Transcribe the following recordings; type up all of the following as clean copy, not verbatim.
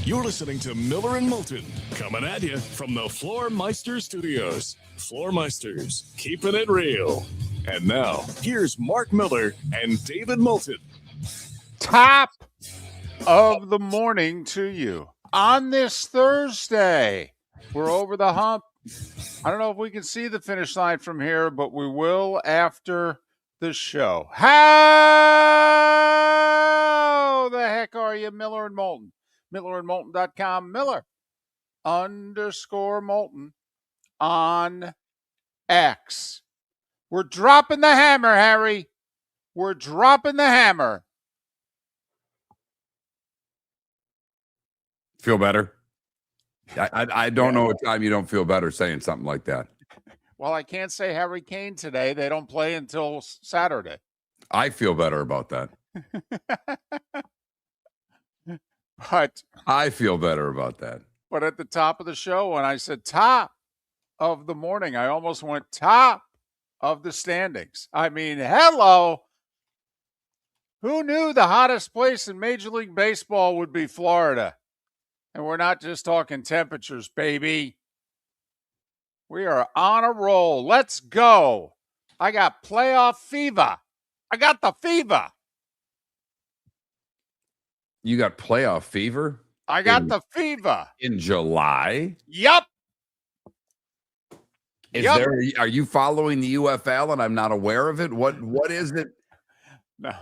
You're listening to Miller and Moulton, coming at you from the Floor Meister Studios. Floor Meisters, keeping it real. And now, here's Mark Miller and David Moulton. Top of the morning to you on this Thursday. We're over the hump. I don't know if we can see the finish line from here, but we will after the show. How the heck are you, Miller and Moulton? MillerandMoulton.com. Miller_Moulton on X. We're dropping the hammer, Harry. We're dropping the hammer. Feel better? I don't know what time you don't feel better saying something like that. Well, I can't say Harry Kane today. They don't play until Saturday. I feel better about that. But I feel better about that. But at the top of the show, when I said top of the morning, I almost went top of the standings. I mean, hello. Who knew the hottest place in Major League Baseball would be Florida? And we're not just talking temperatures, baby. We are on a roll. Let's go. I got playoff fever. I got the fever. You got playoff fever? I got the fever. In July? Yup. Are you following the UFL and I'm not aware of it? What is it? No.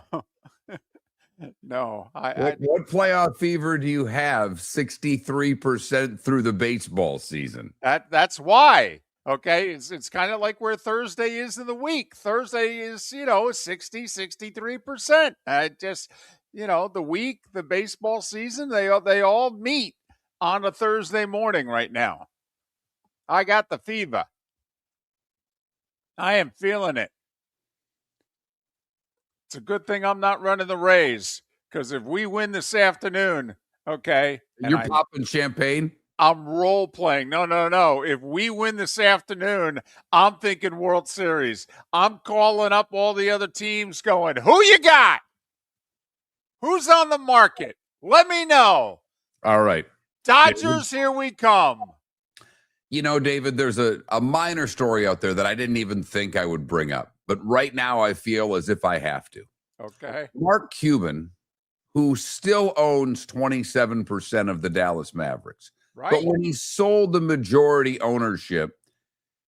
No. What playoff fever do you have 63% through the baseball season? That's why. Okay. It's kind of like where Thursday is in the week. Thursday is, 63%. The week, the baseball season, they all meet on a Thursday morning right now. I got the fever. I am feeling it. It's a good thing I'm not running the Rays, because if we win this afternoon, okay. You're popping champagne? I'm role playing. No. If we win this afternoon, I'm thinking World Series. I'm calling up all the other teams going, who you got? Who's on the market? Let me know. All right. Dodgers, here we come. David, there's a minor story out there that I didn't even think I would bring up. But right now I feel as if I have to. Okay. Mark Cuban, who still owns 27% of the Dallas Mavericks. Right. But when he sold the majority ownership,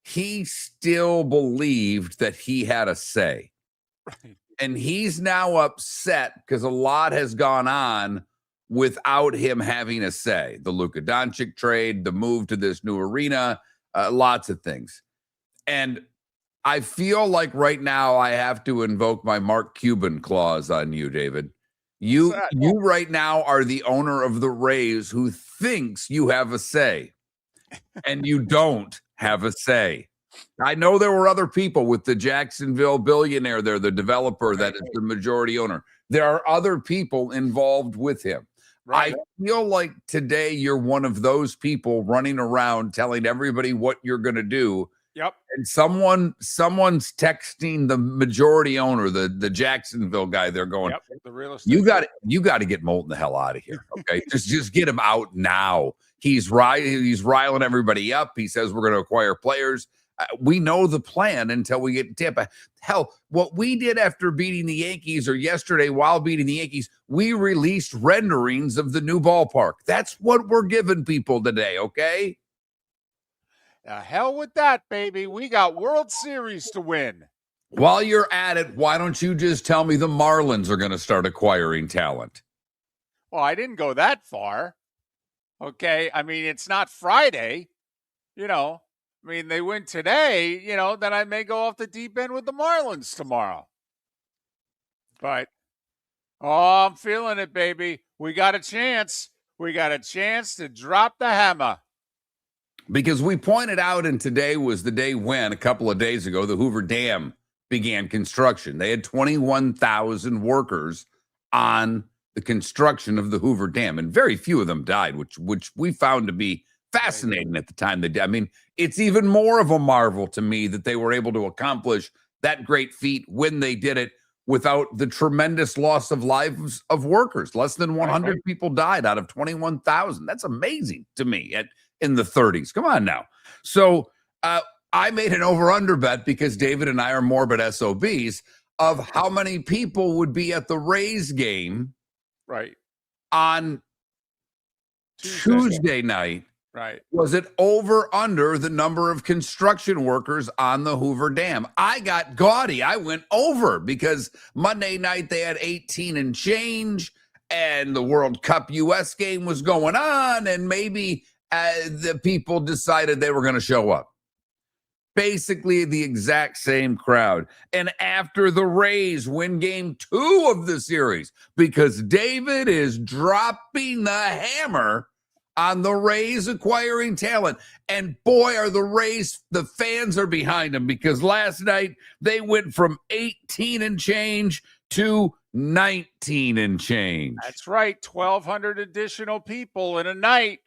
he still believed that he had a say. Right. And he's now upset because a lot has gone on without him having a say. The Luka Doncic trade, the move to this new arena, lots of things. And I feel like right now I have to invoke my Mark Cuban clause on you, David. You right now are the owner of the Rays who thinks you have a say, and you don't have a say. I know there were other people with the Jacksonville billionaire there, the developer that is the majority owner. There are other people involved with him. Right. I feel like today you're one of those people running around telling everybody what you're going to do. Yep. And someone's texting the majority owner, the Jacksonville guy. They're going, yep, the real estate. You got to get Moulton the hell out of here. Okay. just get him out now. He's riling everybody up. He says we're going to acquire players. We know the plan until we get to Tampa. Hell, what we did after beating the Yankees, or yesterday while beating the Yankees, we released renderings of the new ballpark. That's what we're giving people today, okay? Hell with that, baby. We got World Series to win. While you're at it, why don't you just tell me the Marlins are going to start acquiring talent? Well, I didn't go that far. Okay. I mean, it's not Friday, they win today, then I may go off the deep end with the Marlins tomorrow. But, I'm feeling it, baby. We got a chance. We got a chance to drop the hammer. Because we pointed out, and today was the day when, a couple of days ago, the Hoover Dam began construction. They had 21,000 workers on the construction of the Hoover Dam, and very few of them died, which we found to be fascinating at the time. It's even more of a marvel to me that they were able to accomplish that great feat when they did it without the tremendous loss of lives of workers. Less than 100 people died out of 21,000. That's amazing to me in the 30s. Come on now. So I made an over-under bet because David and I are morbid SOBs of how many people would be at the Rays game on Tuesday night. Right. Was it over under the number of construction workers on the Hoover Dam? I got gaudy. I went over because Monday night they had 18 and change, and the World Cup US game was going on, and maybe the people decided they were going to show up. Basically the exact same crowd. And after the Rays win game 2 of the series, because David is dropping the hammer on the Rays acquiring talent. And boy, are the fans are behind them, because last night they went from 18 and change to 19 and change. That's right. 1,200 additional people in a night.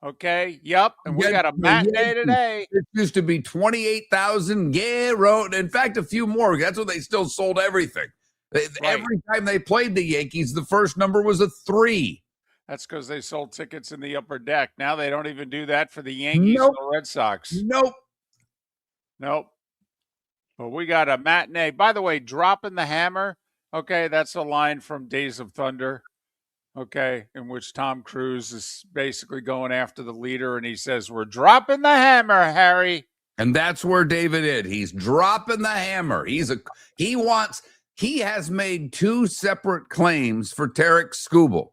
Okay. Yep. And we got a matinee today. It used to be 28,000. In fact, a few more. That's when they still sold everything. Every time they played the Yankees, the first number was a 3. That's because they sold tickets in the upper deck. Now they don't even do that for the Yankees or the Red Sox. Nope. But we got a matinee. By the way, dropping the hammer. Okay, that's a line from Days of Thunder. Okay, in which Tom Cruise is basically going after the leader, and he says, "We're dropping the hammer, Harry." And that's where David is. He's dropping the hammer. He has made 2 separate claims for Tarek Skubal.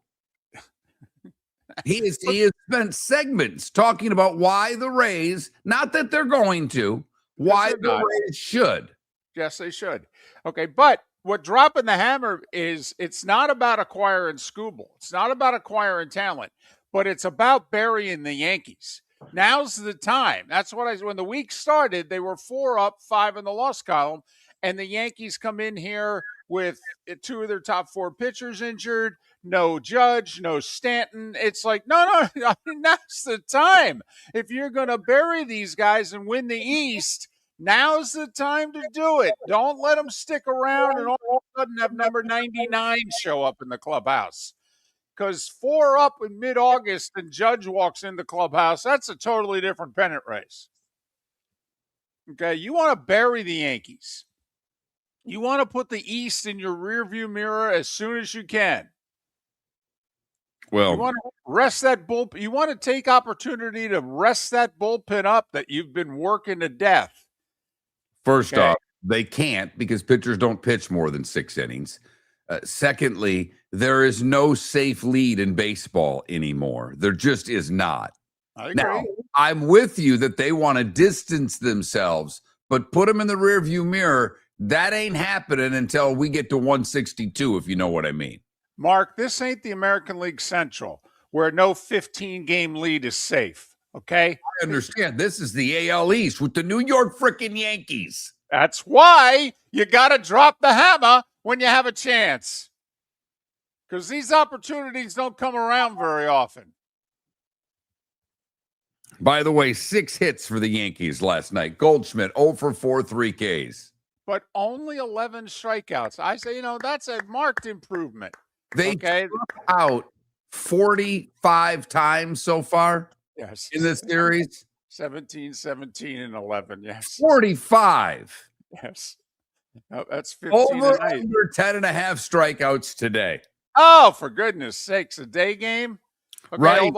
He has spent segments talking about why the Rays, not that they're going to, why the Rays should. Yes, they should. Okay, but what dropping the hammer is, it's not about acquiring Skubal. It's not about acquiring talent, but it's about burying the Yankees. Now's the time. That's what when the week started, they were 4 up, 5 in the loss column, and the Yankees come in here with 2 of their top 4 pitchers injured, no Judge, no Stanton. It's like, no, I mean, that's the time. If you're going to bury these guys and win the East, now's the time to do it. Don't let them stick around and all of a sudden have number 99 show up in the clubhouse. Because 4 up in mid-August and Judge walks in the clubhouse, that's a totally different pennant race. Okay, you want to bury the Yankees. You want to put the East in your rearview mirror as soon as you can. Well, you want to rest that bullpen. You want to take opportunity to rest that bullpen up that you've been working to death. First off, they can't, because pitchers don't pitch more than 6 innings. Secondly, there is no safe lead in baseball anymore. There just is not. I agree. Now, I'm with you that they want to distance themselves, but put them in the rearview mirror. That ain't happening until we get to 162, if you know what I mean. Mark, this ain't the American League Central, where no 15-game lead is safe, okay? I understand. This is the AL East with the New York frickin' Yankees. That's why you got to drop the hammer when you have a chance, because these opportunities don't come around very often. By the way, 6 hits for the Yankees last night. Goldschmidt, 0 for 4, 3 Ks. But only 11 strikeouts. I say, that's a marked improvement. They struck out 45 times so far in this series. 17, 17, and 11, yes. 45. Yes. Oh, that's 15 Over a night. under 10 and a half strikeouts today. Oh, for goodness sakes, a day game? Okay, right.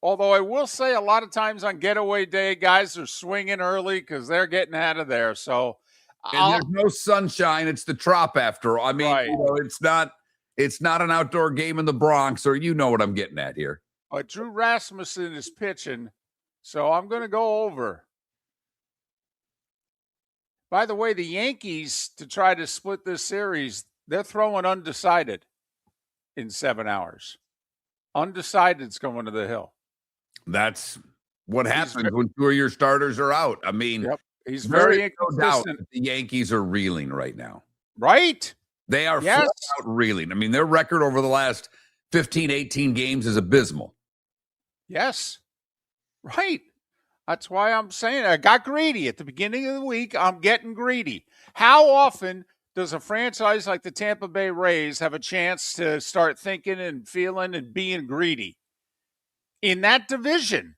Although I will say a lot of times on getaway day, guys are swinging early because they're getting out of there. So, and there's no sunshine. It's the Trop after all. I mean, it's not an outdoor game in the Bronx, or you know what I'm getting at here. Drew Rasmussen is pitching, so I'm going to go over. By the way, the Yankees, to try to split this series, they're throwing undecided in 7 hours. Undecided's going to the Hill. That's what happens when 2 of your starters are out. I mean, he's very inconsistent. No doubt that the Yankees are reeling right now. Right? They are flat out reeling. I mean, their record over the last 15, 18 games is abysmal. Yes. Right. That's why I'm saying I got greedy at the beginning of the week. I'm getting greedy. How often does a franchise like the Tampa Bay Rays have a chance to start thinking and feeling and being greedy in that division?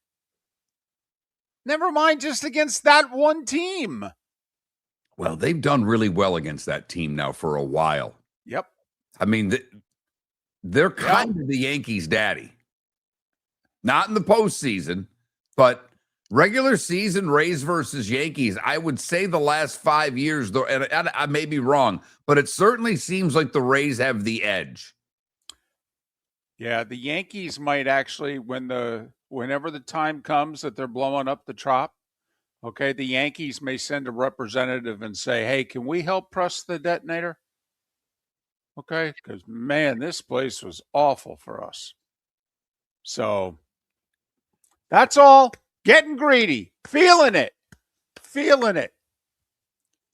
Never mind just against that one team. Well, they've done really well against that team now for a while. Yep. I mean, they're kind of the Yankees' daddy. Not in the postseason, but regular season Rays versus Yankees, I would say the last 5 years, though, and I may be wrong, but it certainly seems like the Rays have the edge. Yeah, the Yankees might actually, whenever the time comes that they're blowing up the Trop, okay, the Yankees may send a representative and say, hey, can we help press the detonator? Okay, because, man, this place was awful for us. So that's all. Getting greedy. Feeling it.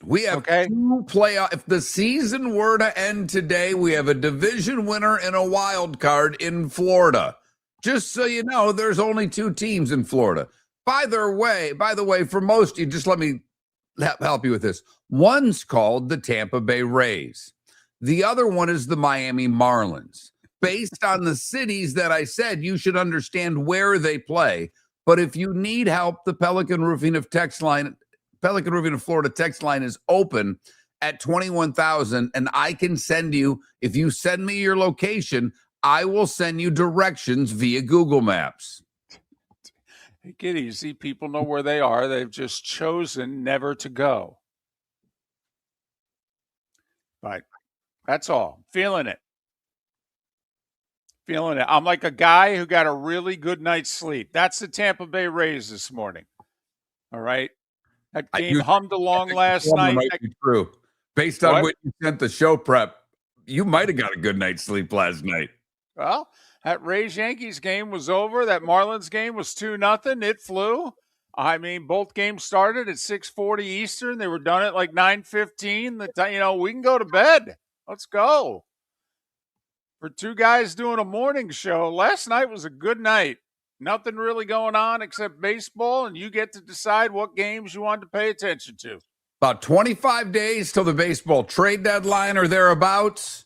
We have two playoff. If the season were to end today, we have a division winner and a wild card in Florida. Just so you know, there's only 2 teams in Florida. By the way, for most of you, just let me help you with this. One's called the Tampa Bay Rays. The other one is the Miami Marlins. Based on the cities that I said, you should understand where they play. But if you need help, the Pelican Roofing of Florida text line is open at 21,000, and I can send you, if you send me your location, I will send you directions via Google Maps. Take it easy. People know where they are. They've just chosen never to go. But that's all. Feeling it. I'm like a guy who got a really good night's sleep. That's the Tampa Bay Rays this morning. All right. That game hummed along last night. Might be true. Based on what you sent the show prep, you might have got a good night's sleep last night. Well, that Rays-Yankees game was over. That Marlins game was 2-0. It flew. I mean, both games started at 6:40 Eastern. They were done at like 9:15. We can go to bed. Let's go. For 2 guys doing a morning show, last night was a good night. Nothing really going on except baseball, and you get to decide what games you want to pay attention to. About 25 days till the baseball trade deadline or thereabouts.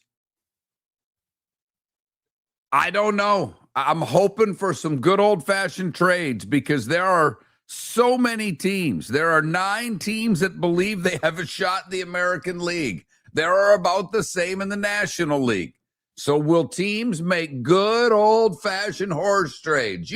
I don't know. I'm hoping for some good old-fashioned trades because there are so many teams. There are 9 teams that believe they have a shot in the American League. There are about the same in the National League. So will teams make good old-fashioned horse trades?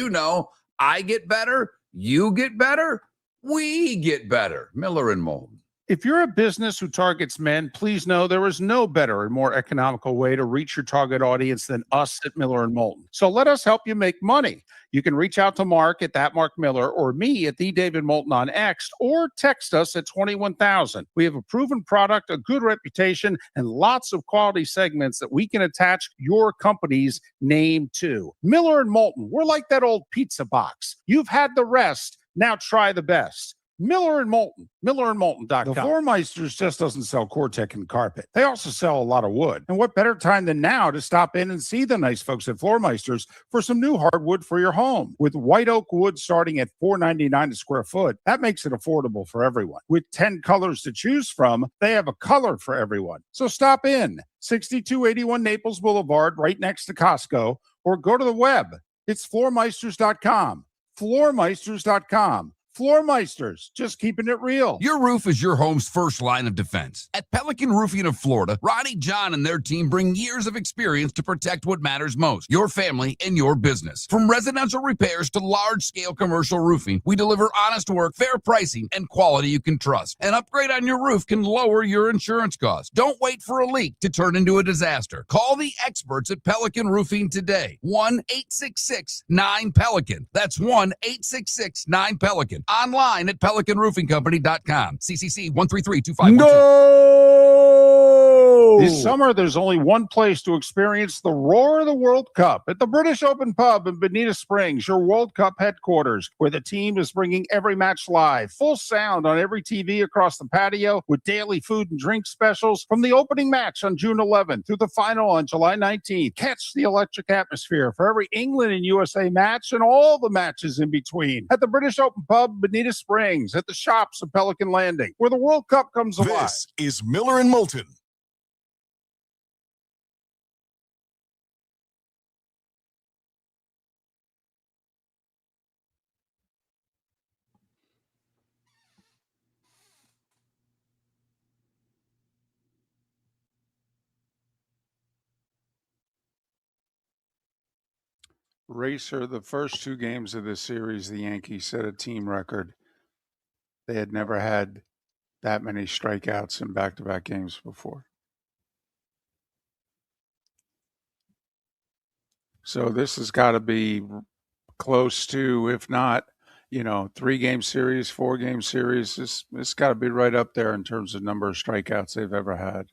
I get better, you get better, we get better. Miller and Moulton. If you're a business who targets men, please know there is no better and more economical way to reach your target audience than us at Miller and Moulton. So let us help you make money. You can reach out to Mark at that Mark Miller or me at the David Moulton on X, or text us at 21,000. We have a proven product, a good reputation, and lots of quality segments that we can attach your company's name to. Miller and Moulton, we're like that old pizza box. You've had the rest. Now try the best. Miller and Moulton, millerandmoulton.com. The Floormeisters just doesn't sell Cortec and carpet. They also sell a lot of wood. And what better time than now to stop in and see the nice folks at Floormeisters for some new hardwood for your home. With white oak wood starting at $4.99 a square foot, that makes it affordable for everyone. With 10 colors to choose from, they have a color for everyone. So stop in, 6281 Naples Boulevard, right next to Costco, or go to the web. It's floormeisters.com. Floormeisters.com. Floormeisters, just keeping it real. Your roof is your home's first line of defense. At Pelican Roofing of Florida, Ronnie, John, and their team bring years of experience to protect what matters most, your family and your business. From residential repairs to large-scale commercial roofing, we deliver honest work, fair pricing, and quality you can trust. An upgrade on your roof can lower your insurance costs. Don't wait for a leak to turn into a disaster. Call the experts at Pelican Roofing today. 1-866-9-PELICAN. That's 1-866-9-PELICAN. Online at pelicanroofingcompany.com. CCC 1332512. No! This summer, there's only one place to experience the roar of the World Cup at the British Open Pub in Bonita Springs, your World Cup headquarters, where the team is bringing every match live. Full sound on every TV across the patio with daily food and drink specials from the opening match on June 11th through the final on July 19th. Catch the electric atmosphere for every England and USA match and all the matches in between at the British Open Pub, Bonita Springs, at the shops of Pelican Landing, where the World Cup comes alive. This is Miller and Moulton Racer, the first 2 games of this series, the Yankees set a team record. They had never had that many strikeouts in back-to-back games before. So this has got to be close to, if not, 3-game series, 4-game series. It's got to be right up there in terms of number of strikeouts they've ever had.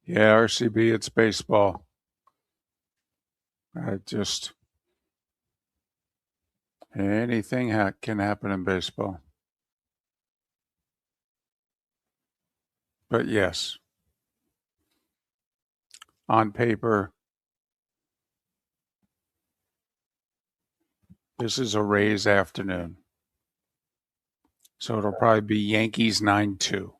Yeah, RCB, it's baseball. Anything can happen in baseball. But yes, on paper, this is a Rays afternoon. So it'll probably be Yankees 9-2.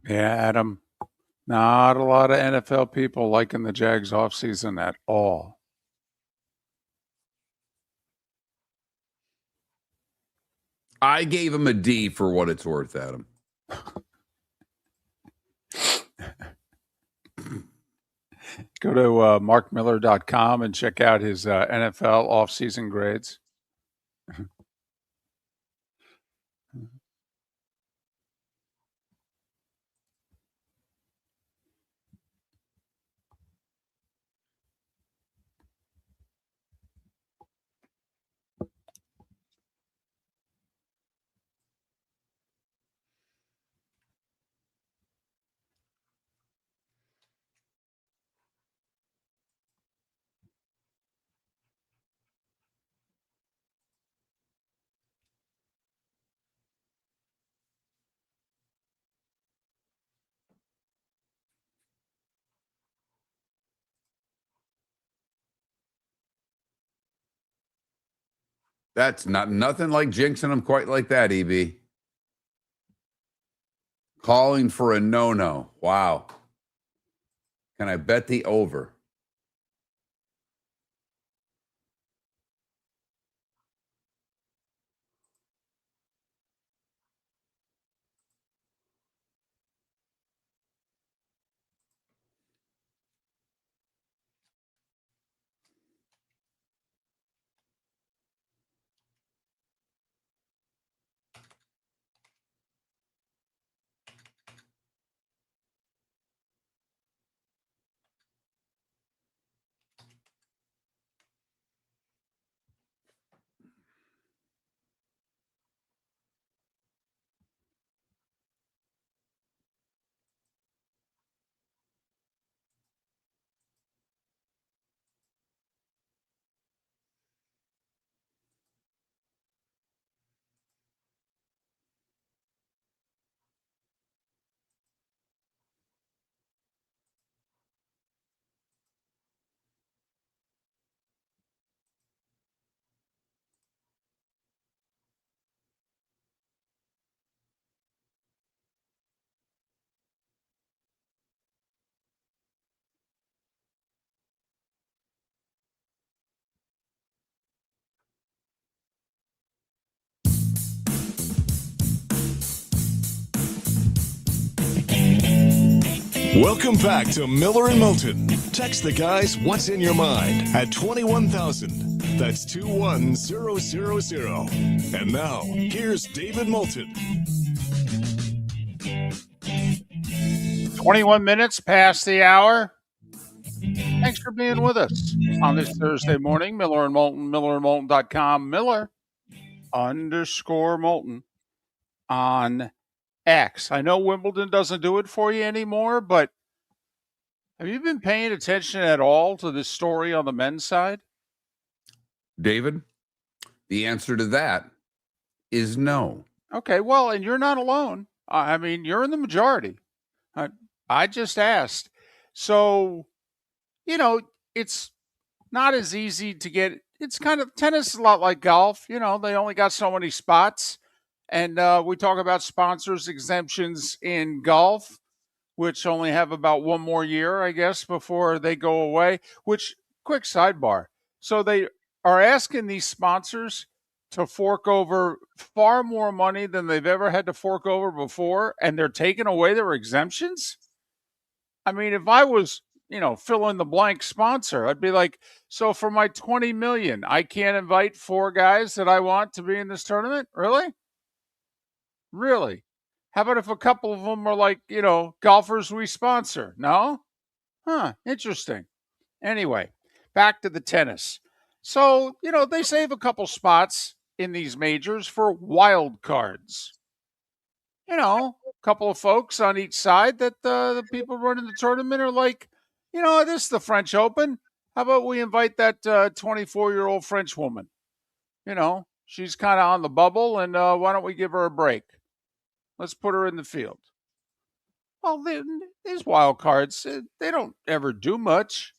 Yeah, Adam, not a lot of NFL people liking the Jags offseason at all. I gave him a D for what it's worth, Adam. Go to markmiller.com and check out his NFL offseason grades. That's nothing like jinxing him quite like that, EB. Calling for a no-no. Wow. Can I bet the over? Welcome back to Miller and Moulton. Text the guys what's in your mind at 21,000. That's 21000. And now, here's David Moulton. 21 minutes past the hour. Thanks for being with us on this Thursday morning. Miller and Moulton, millerandmoulton.com, Miller_Moulton on X. I know Wimbledon doesn't do it for you anymore, but have you been paying attention at all to this story on the men's side? David, the answer to that is no. Okay, well, and you're not alone. I mean, you're in the majority. I just asked. So, it's not as easy to get. It's kind of tennis is a lot like golf. They only got so many spots. And we talk about sponsors exemptions in golf, which only have about one more year, I guess, before they go away. Which, quick sidebar. So they are asking these sponsors to fork over far more money than they've ever had to fork over before, and they're taking away their exemptions? I mean, if I was, fill in the blank sponsor, I'd be like, so for my $20 million, I can't invite 4 guys that I want to be in this tournament? Really? Really? How about if a couple of them are like, golfers we sponsor? No? Huh, interesting. Anyway, back to the tennis. So, they save a couple spots in these majors for wild cards. A couple of folks on each side that the people running the tournament are like, this is the French Open. How about we invite that 24-year-old French woman? She's kind of on the bubble, and why don't we give her a break? Let's put her in the field. Well, these wild cards, they don't ever do much.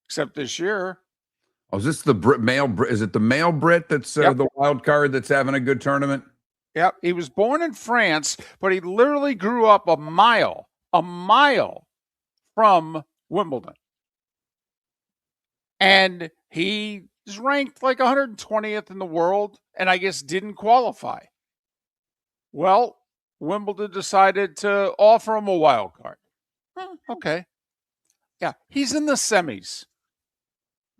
Except this year. Oh, is this the male? Is it the male Brit that's the wild card that's having a good tournament? Yep. He was born in France, but he literally grew up a mile from Wimbledon. And he is ranked like 120th in the world, and I guess didn't qualify. Well, Wimbledon decided to offer him a wild card. Okay. Yeah, he's in the semis.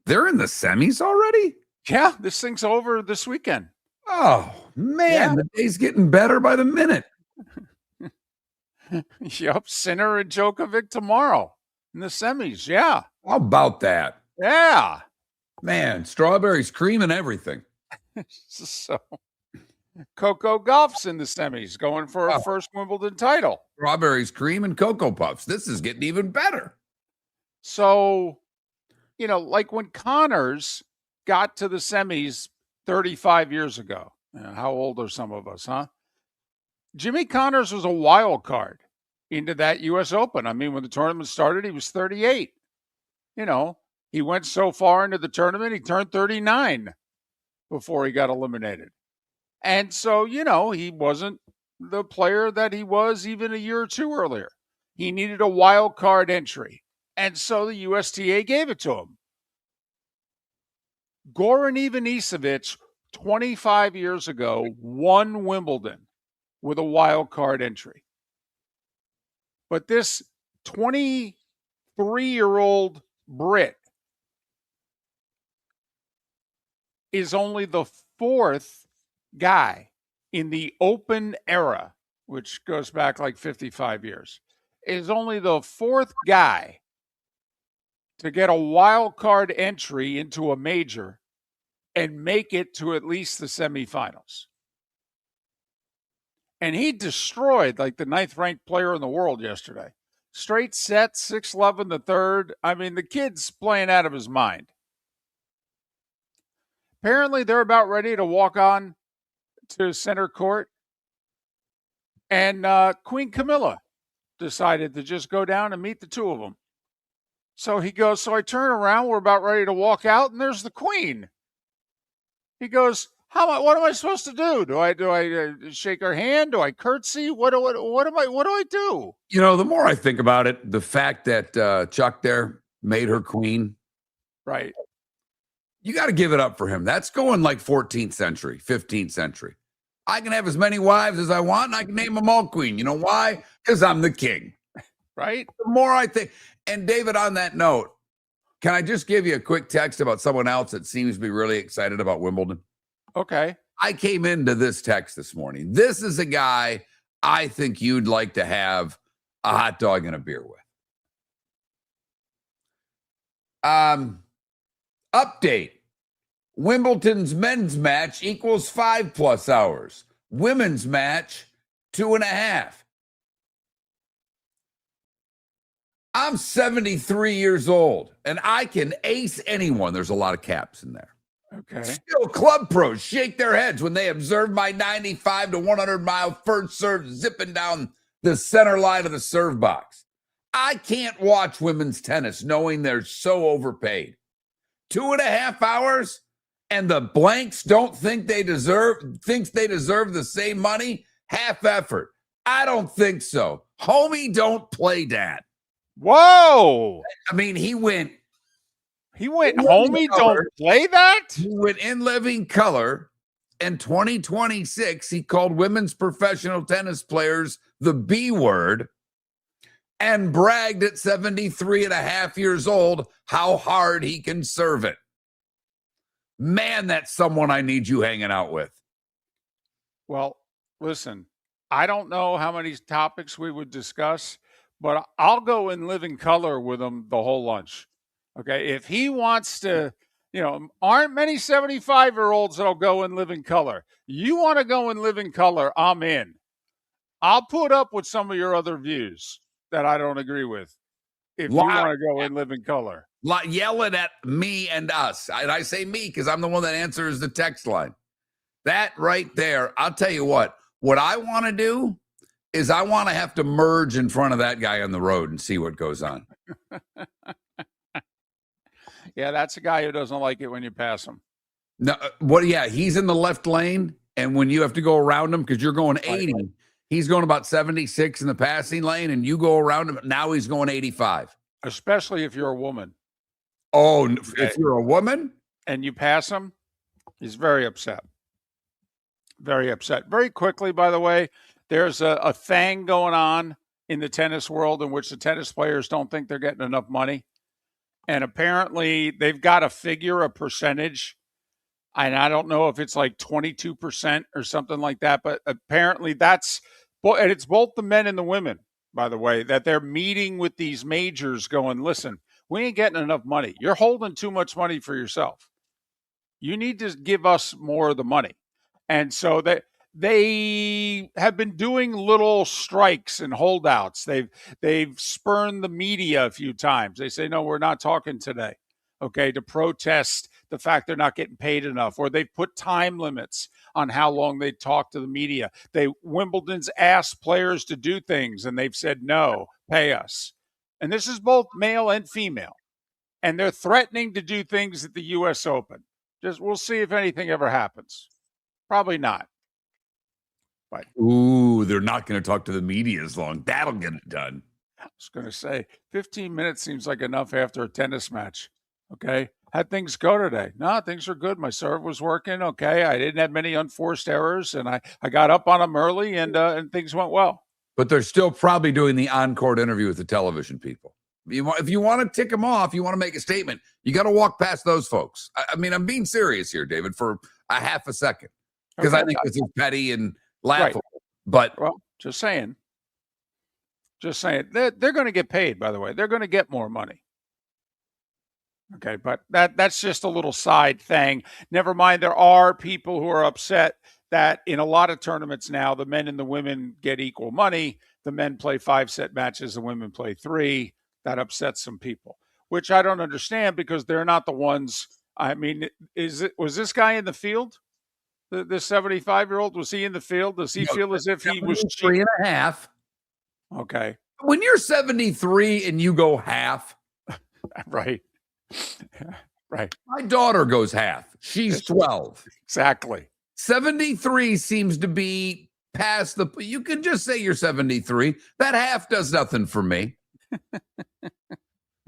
They're in the semis already? Yeah, this thing's over this weekend. Oh, man, The day's getting better by the minute. Yep, Sinner and Djokovic tomorrow in the semis. Yeah. How about that? Yeah. Man, strawberries, cream, and everything. So, Coco Gauff's in the semis, going for her first Wimbledon title. Strawberries, cream, and Cocoa Puffs. This is getting even better. So, like when Connors got to the semis 35 years ago. How old are some of us, huh? Jimmy Connors was a wild card into that U.S. Open. I mean, when the tournament started, he was 38. He went so far into the tournament, he turned 39 before he got eliminated. And so, he wasn't the player that he was even a year or two earlier. He needed a wild card entry. And so the USTA gave it to him. Goran Ivanisevic, 25 years ago, won Wimbledon with a wild card entry. But this 23-year-old Brit is only the 4th guy in the Open era, which goes back like 55 years, is only the 4th guy to get a wild card entry into a major and make it to at least the semifinals. And he destroyed like the 9th ranked player in the world yesterday. Straight set, 6-love in the third. I mean, the kid's playing out of his mind. Apparently, they're about ready to walk on to center court. And Queen Camilla decided to just go down and meet the two of them. So he goes, so I turn around, we're about ready to walk out, and there's the Queen. He goes, what am I supposed to do? Do I shake her hand? Do I curtsy? What do I do? The more I think about it, the fact that Chuck there made her queen. Right. You got to give it up for him. That's going like 14th century, 15th century. I can have as many wives as I want, and I can name them all queen. You know why? Because I'm the king. Right. The more I think, and David, on that note, can I just give you a quick text about someone else that seems to be really excited about Wimbledon? Okay. I came into this text this morning. This is a guy I think you'd like to have a hot dog and a beer with. Update. Wimbledon's men's match equals 5+ hours. Women's match, 2.5. I'm 73 years old, and I can ace anyone. There's a lot of caps in there. Okay. Still, club pros shake their heads when they observe my 95 to 100-mile first serve zipping down the center line of the serve box. I can't watch women's tennis knowing they're so overpaid. 2.5 hours, and the blanks don't think they deserve the same money? Half effort. I don't think so. Homie, don't play that. Whoa! I mean, he went Homie, don't play that? He went in living color. In 2026, he called women's professional tennis players the B word and bragged at 73 and a half years old how hard he can serve it. Man, that's someone I need you hanging out with. Well, listen, I don't know how many topics we would discuss, but I'll go in living color with him the whole lunch. Okay. If he wants to, aren't many 75-year-olds that'll go in living color. You want to go in living color, I'm in. I'll put up with some of your other views that I don't agree with. If you want to go in living color. Yelling at me and us. And I say me because I'm the one that answers the text line. That right there, I'll tell you what I want to do is I want to have to merge in front of that guy on the road and see what goes on. Yeah, that's a guy who doesn't like it when you pass him. No, he's in the left lane, and when you have to go around him because you're going 80, he's going about 76 in the passing lane, and you go around him. Now he's going 85. Especially if you're a woman. Oh, if you're a woman? And you pass him, he's very upset. Very upset. Very quickly, by the way, there's a thing going on in the tennis world in which the tennis players don't think they're getting enough money. And apparently they've got a percentage. And I don't know if it's like 22% or something like that, but apparently and it's both the men and the women, by the way, that they're meeting with these majors going, listen, we ain't getting enough money. You're holding too much money for yourself. You need to give us more of the money. And so they have been doing little strikes and holdouts. They've spurned the media a few times. They say, no, we're not talking today, okay, to protest the fact they're not getting paid enough. Or they've put time limits on how long they talk to the media. Wimbledon's asked players to do things, and they've said, no, pay us. And this is both male and female. And they're threatening to do things at the U.S. Open. We'll see if anything ever happens. Probably not. But they're not going to talk to the media as long. That'll get it done. I was going to say 15 minutes seems like enough after a tennis match. Okay. How'd things go today? No, things are good. My serve was working. Okay. I didn't have many unforced errors, and I got up on them early, and things went well. But they're still probably doing the on-court interview with the television people. If you want to tick them off, you want to make a statement, you got to walk past those folks. I mean, I'm being serious here, David, for a half a second, because I think this is petty and laughable. Right. But just saying, they're going to get paid. By the way, they're going to get more money. Okay, but that's just a little side thing. Never mind, there are people who are upset that in a lot of tournaments now, the men and the women get equal money. The men play 5-set matches, the women play 3. That upsets some people, which I don't understand because they're not the ones. I mean, was this guy in the field? This 75-year-old, was he in the field? Does he feel as if he was 3.5? Okay. When you're 73 and you go half. Right. Right. My daughter goes half. She's 12. Exactly. 73 seems to be past you can just say you're 73. That half does nothing for me.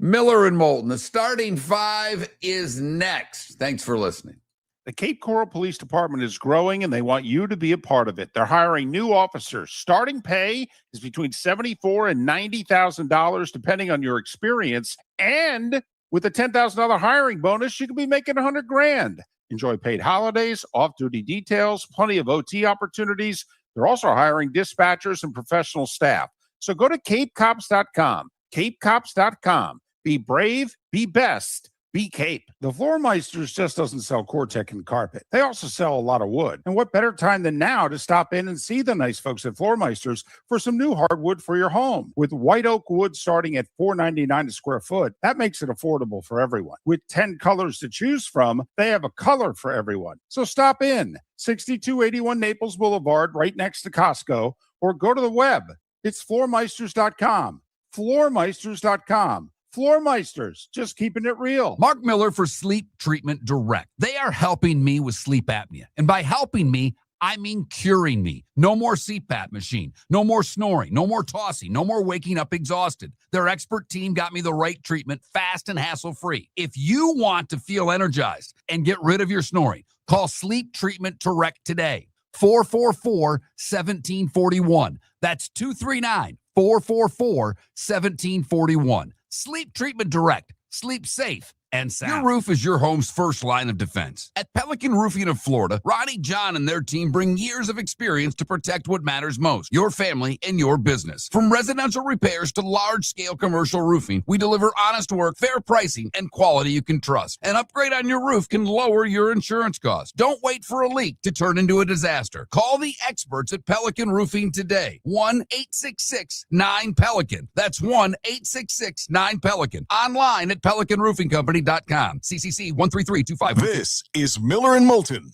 Miller and Moulton, the starting 5 is next. Thanks for listening. The Cape Coral Police Department is growing, and they want you to be a part of it. They're hiring new officers. Starting pay is between $74,000 and $90,000, depending on your experience. And with a $10,000 hiring bonus, you could be making $100,000. Enjoy paid holidays, off-duty details, plenty of OT opportunities. They're also hiring dispatchers and professional staff. So go to capecops.com. capecops.com. Be brave, be best, be Cape. The Floormeisters just doesn't sell Cortec and carpet. They also sell a lot of wood. And what better time than now to stop in and see the nice folks at Floormeisters for some new hardwood for your home. With white oak wood starting at $4.99 a square foot, that makes it affordable for everyone. With 10 colors to choose from, they have a color for everyone. So stop in, 6281 Naples Boulevard, right next to Costco, or go to the web. It's floormeisters.com. Floormeisters.com. Floormeisters, just keeping it real. Mark Miller for Sleep Treatment Direct. They are helping me with sleep apnea. And by helping me, I mean curing me. No more CPAP machine. No more snoring. No more tossing. No more waking up exhausted. Their expert team got me the right treatment, fast and hassle-free. If you want to feel energized and get rid of your snoring, call Sleep Treatment Direct today. 444-1741. That's 239-444-1741. Sleep Treatment Direct. Sleep safe and sound. Your roof is your home's first line of defense. At Pelican Roofing of Florida, Ronnie John and their team bring years of experience to protect what matters most, your family and your business. From residential repairs to large-scale commercial roofing, we deliver honest work, fair pricing, and quality you can trust. An upgrade on your roof can lower your insurance costs. Don't wait for a leak to turn into a disaster. Call the experts at Pelican Roofing today. 1-866-9-PELICAN. That's 1-866-9-PELICAN. Online at pelicanroofingcompany.com. CCC 13325. This is Miller and Moulton.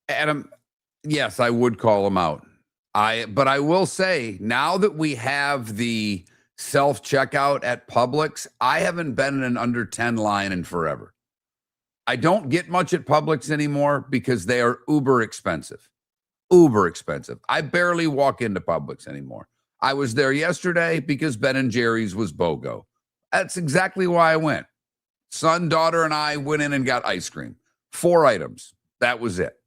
Adam, yes, I would call him out. But I will say, now that we have the self-checkout at Publix, I haven't been in an under 10 line in forever. I don't get much at Publix anymore because they are uber expensive. Uber expensive. I barely walk into Publix anymore. I was there yesterday because Ben & Jerry's was BOGO. That's exactly why I went. Son, daughter, and I went in and got ice cream. 4 items. That was it.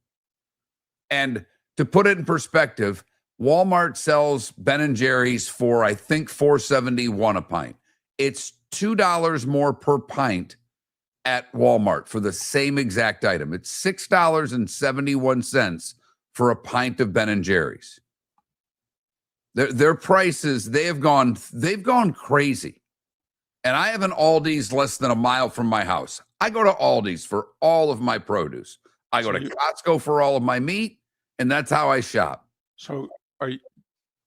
And to put it in perspective, Walmart sells Ben & Jerry's for, I think, $4.71 a pint. It's $2 more per pint at Walmart for the same exact item. It's $6.71 for a pint of Ben & Jerry's. Their prices, they've gone crazy. And I have an Aldi's less than a mile from my house. I go to Aldi's for all of my produce. I go to Costco for all of my meat, and that's how I shop. So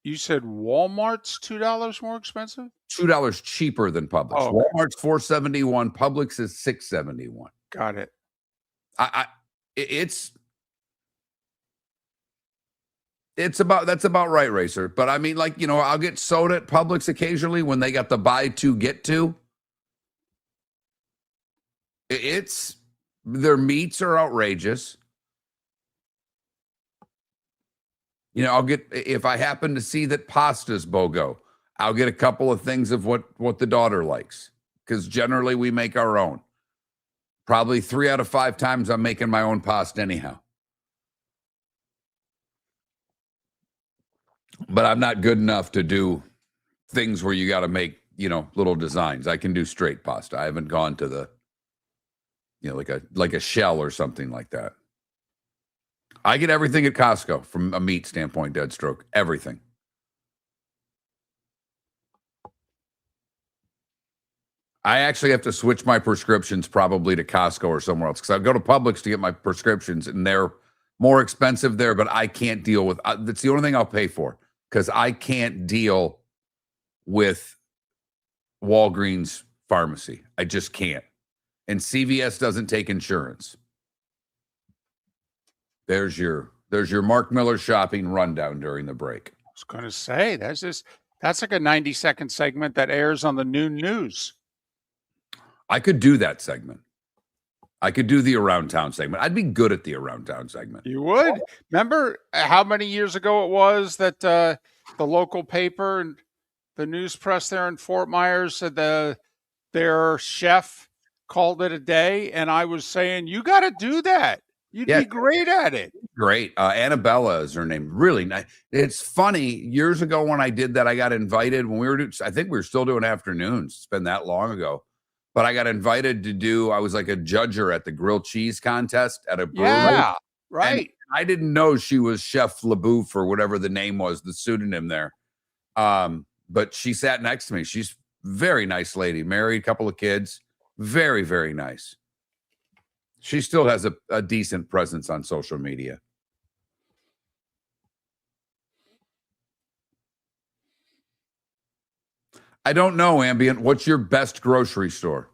you said Walmart's $2 more expensive? $2 cheaper than Publix. Oh, okay. Walmart's $4.71. Publix is $6.71. Got it. That's about right, Racer. But I mean, like, I'll get soda at Publix occasionally when they got the buy two, get two. Their meats are outrageous. I'll get, if I happen to see that pasta's BOGO, I'll get a couple of things of what the daughter likes. Because generally we make our own. Probably 3 out of 5 times I'm making my own pasta anyhow. But I'm not good enough to do things where you got to make, little designs. I can do straight pasta. I haven't gone to the, like a shell or something like that. I get everything at Costco from a meat standpoint, Deadstroke. Everything. I actually have to switch my prescriptions probably to Costco or somewhere else because I go to Publix to get my prescriptions and they're more expensive there, but I can't deal with that's the only thing I'll pay for because I can't deal with Walgreens pharmacy. I just can't. And CVS doesn't take insurance. There's your Mark Miller shopping rundown during the break. I was going to say, that's like a 90-second segment that airs on the noon news. I could do that segment. I could do the Around Town segment. I'd be good at the Around Town segment. You would? Remember how many years ago it was that the local paper and the news press there in Fort Myers said their chef called it a day, and I was saying, you got to do that. You'd be great at it. Great. Annabella is her name. Really nice. It's funny. Years ago when I did that, I got invited when we were I think we were still doing afternoons. It's been that long ago. But I got invited to I was like a judger at the grilled cheese contest at a brewery. Yeah, right. I didn't know she was Chef LaBouffe or whatever the name was, the pseudonym there. But she sat next to me. She's a very nice lady, married, couple of kids. Very, very nice. She still has a decent presence on social media. I don't know, Ambient. What's your best grocery store?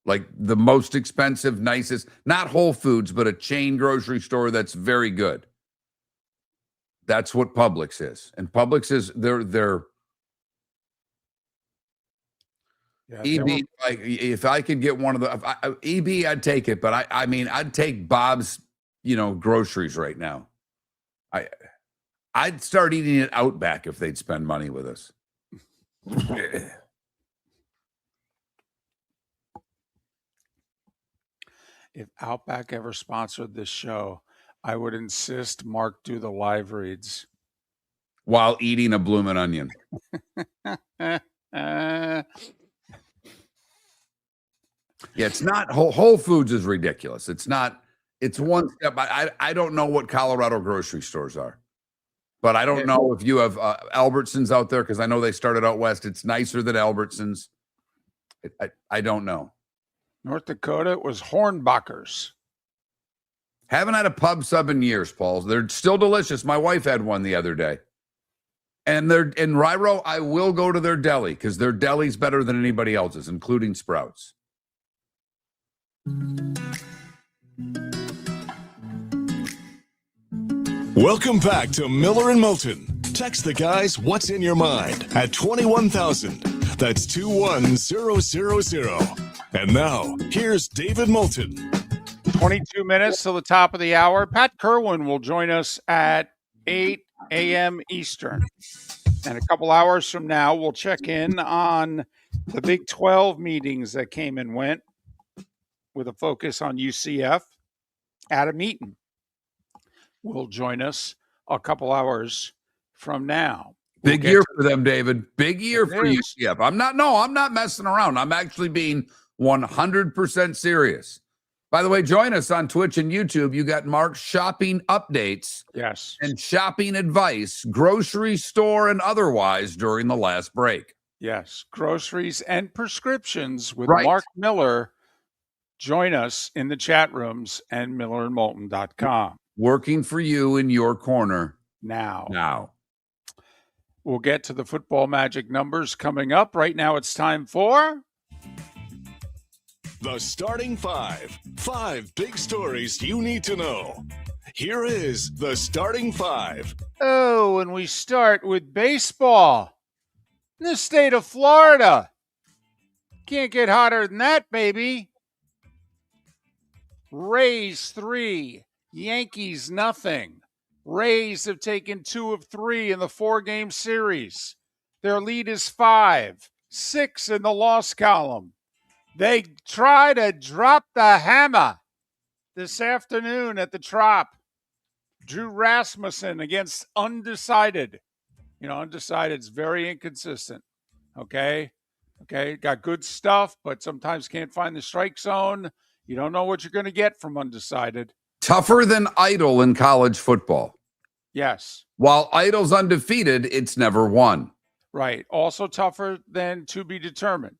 Like the most expensive, nicest, not Whole Foods, but a chain grocery store that's very good. That's what Publix is. And Publix is they're EB. Like if I could get one of the EB, I'd take it. But I mean, I'd take Bob's, groceries right now. I'd start eating at Outback if they'd spend money with us. If Outback ever sponsored this show, I would insist Mark do the live reads while eating a bloomin' onion. Yeah, it's not Whole Foods is ridiculous. It's not. It's one step. I don't know what Colorado grocery stores are, but I don't know if you have Albertsons out there because I know they started out west. It's nicer than Albertsons. I don't know. North Dakota was Hornbachers. Haven't had a pub sub in years, Paul. They're still delicious. My wife had one the other day. And they're in Riro. I will go to their deli because their deli's better than anybody else's, including Sprouts. Welcome back to Miller and Moulton. Text the guys what's in your mind at 21,000. That's 21000. And now, here's David Moulton. 22 minutes to the top of the hour. Pat Kirwan will join us at 8 a.m. Eastern. And a couple hours from now, we'll check in on the Big 12 meetings that came and went with a focus on UCF. Adam Eaton will join us a couple hours from now. Big year for them, David. Big year for UCF. I'm not messing around. I'm actually being 100% serious. By the way, join us on Twitch and YouTube. You got Mark's shopping updates. Yes. And shopping advice, grocery store and otherwise during the last break. Yes. Groceries and prescriptions with Mark Miller. Join us in the chat rooms and millerandmoulton.com. Working for you in your corner. Now. We'll get to the football magic numbers coming up. Right now it's time for the starting five. 5 big stories you need to know. Here is the starting 5. Oh, and we start with baseball. In the state of Florida. Can't get hotter than that, baby. Rays 3, Yankees nothing. Rays have taken 2 of 3 in the 4-game series. Their lead is 5, 6 in the loss column. They try to drop the hammer this afternoon at the Trop. Drew Rasmussen against undecided. Undecided's very inconsistent. Okay, got good stuff, but sometimes can't find the strike zone. You don't know what you're going to get from undecided. Tougher than Idle in college football. Yes. While Idle's undefeated, it's never won. Right. Also tougher than to be determined.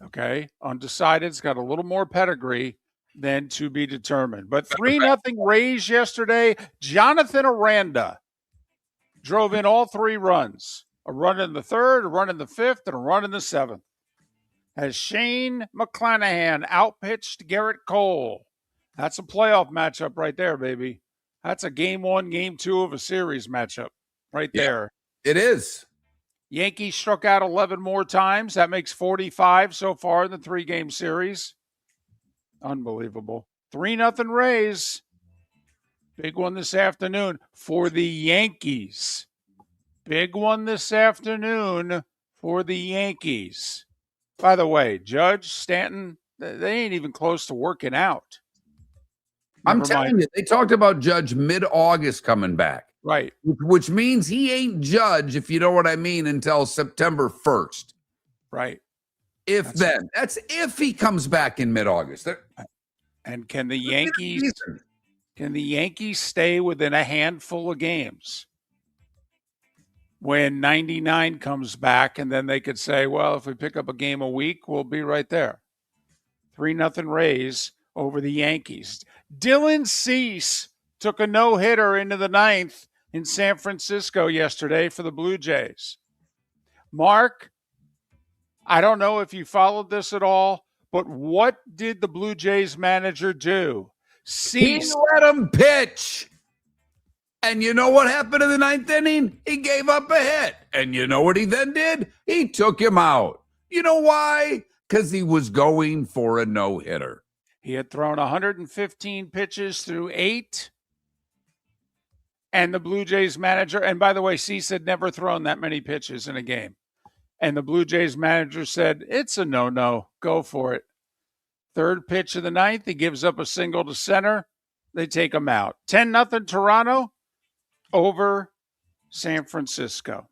Okay. Undecided's got a little more pedigree than to be determined. But 3-0 Rays yesterday. Jonathan Aranda drove in all 3 runs. A run in the 3rd, a run in the 5th, and a run in the 7th. As Shane McClanahan outpitched Garrett Cole. That's a playoff matchup right there, baby. That's a game 1, game 2 of a series matchup right there. It is. Yankees struck out 11 more times. That makes 45 so far in the 3-game series. Unbelievable. 3-0 Rays. Big one this afternoon for the Yankees. Big one this afternoon for the Yankees. By the way, Judge, Stanton, they ain't even close to working out. I'm telling you, they talked about Judge mid-August coming back. Right. Which means he ain't Judge, if you know what I mean, until September 1st. Right. That's if he comes back in mid-August. And can the Yankees Can the Yankees stay within a handful of games when 99 comes back, and then they could say, well, if we pick up a game a week, we'll be right there. 3-0 Rays over the Yankees. Dylan Cease took a no-hitter into the ninth in San Francisco yesterday for the Blue Jays. Mark, I don't know if you followed this at all, but what did the Blue Jays manager do? He let him pitch. And you know what happened in the ninth inning? He gave up a hit. And you know what he then did? He took him out. You know why? Because he was going for a no-hitter. He had thrown 115 pitches through 8. And the Blue Jays manager, and by the way, Cease had never thrown that many pitches in a game. And the Blue Jays manager said, it's a no-no. Go for it. Third pitch of the ninth, he gives up a single to center. They take him out. 10-0 Toronto over San Francisco.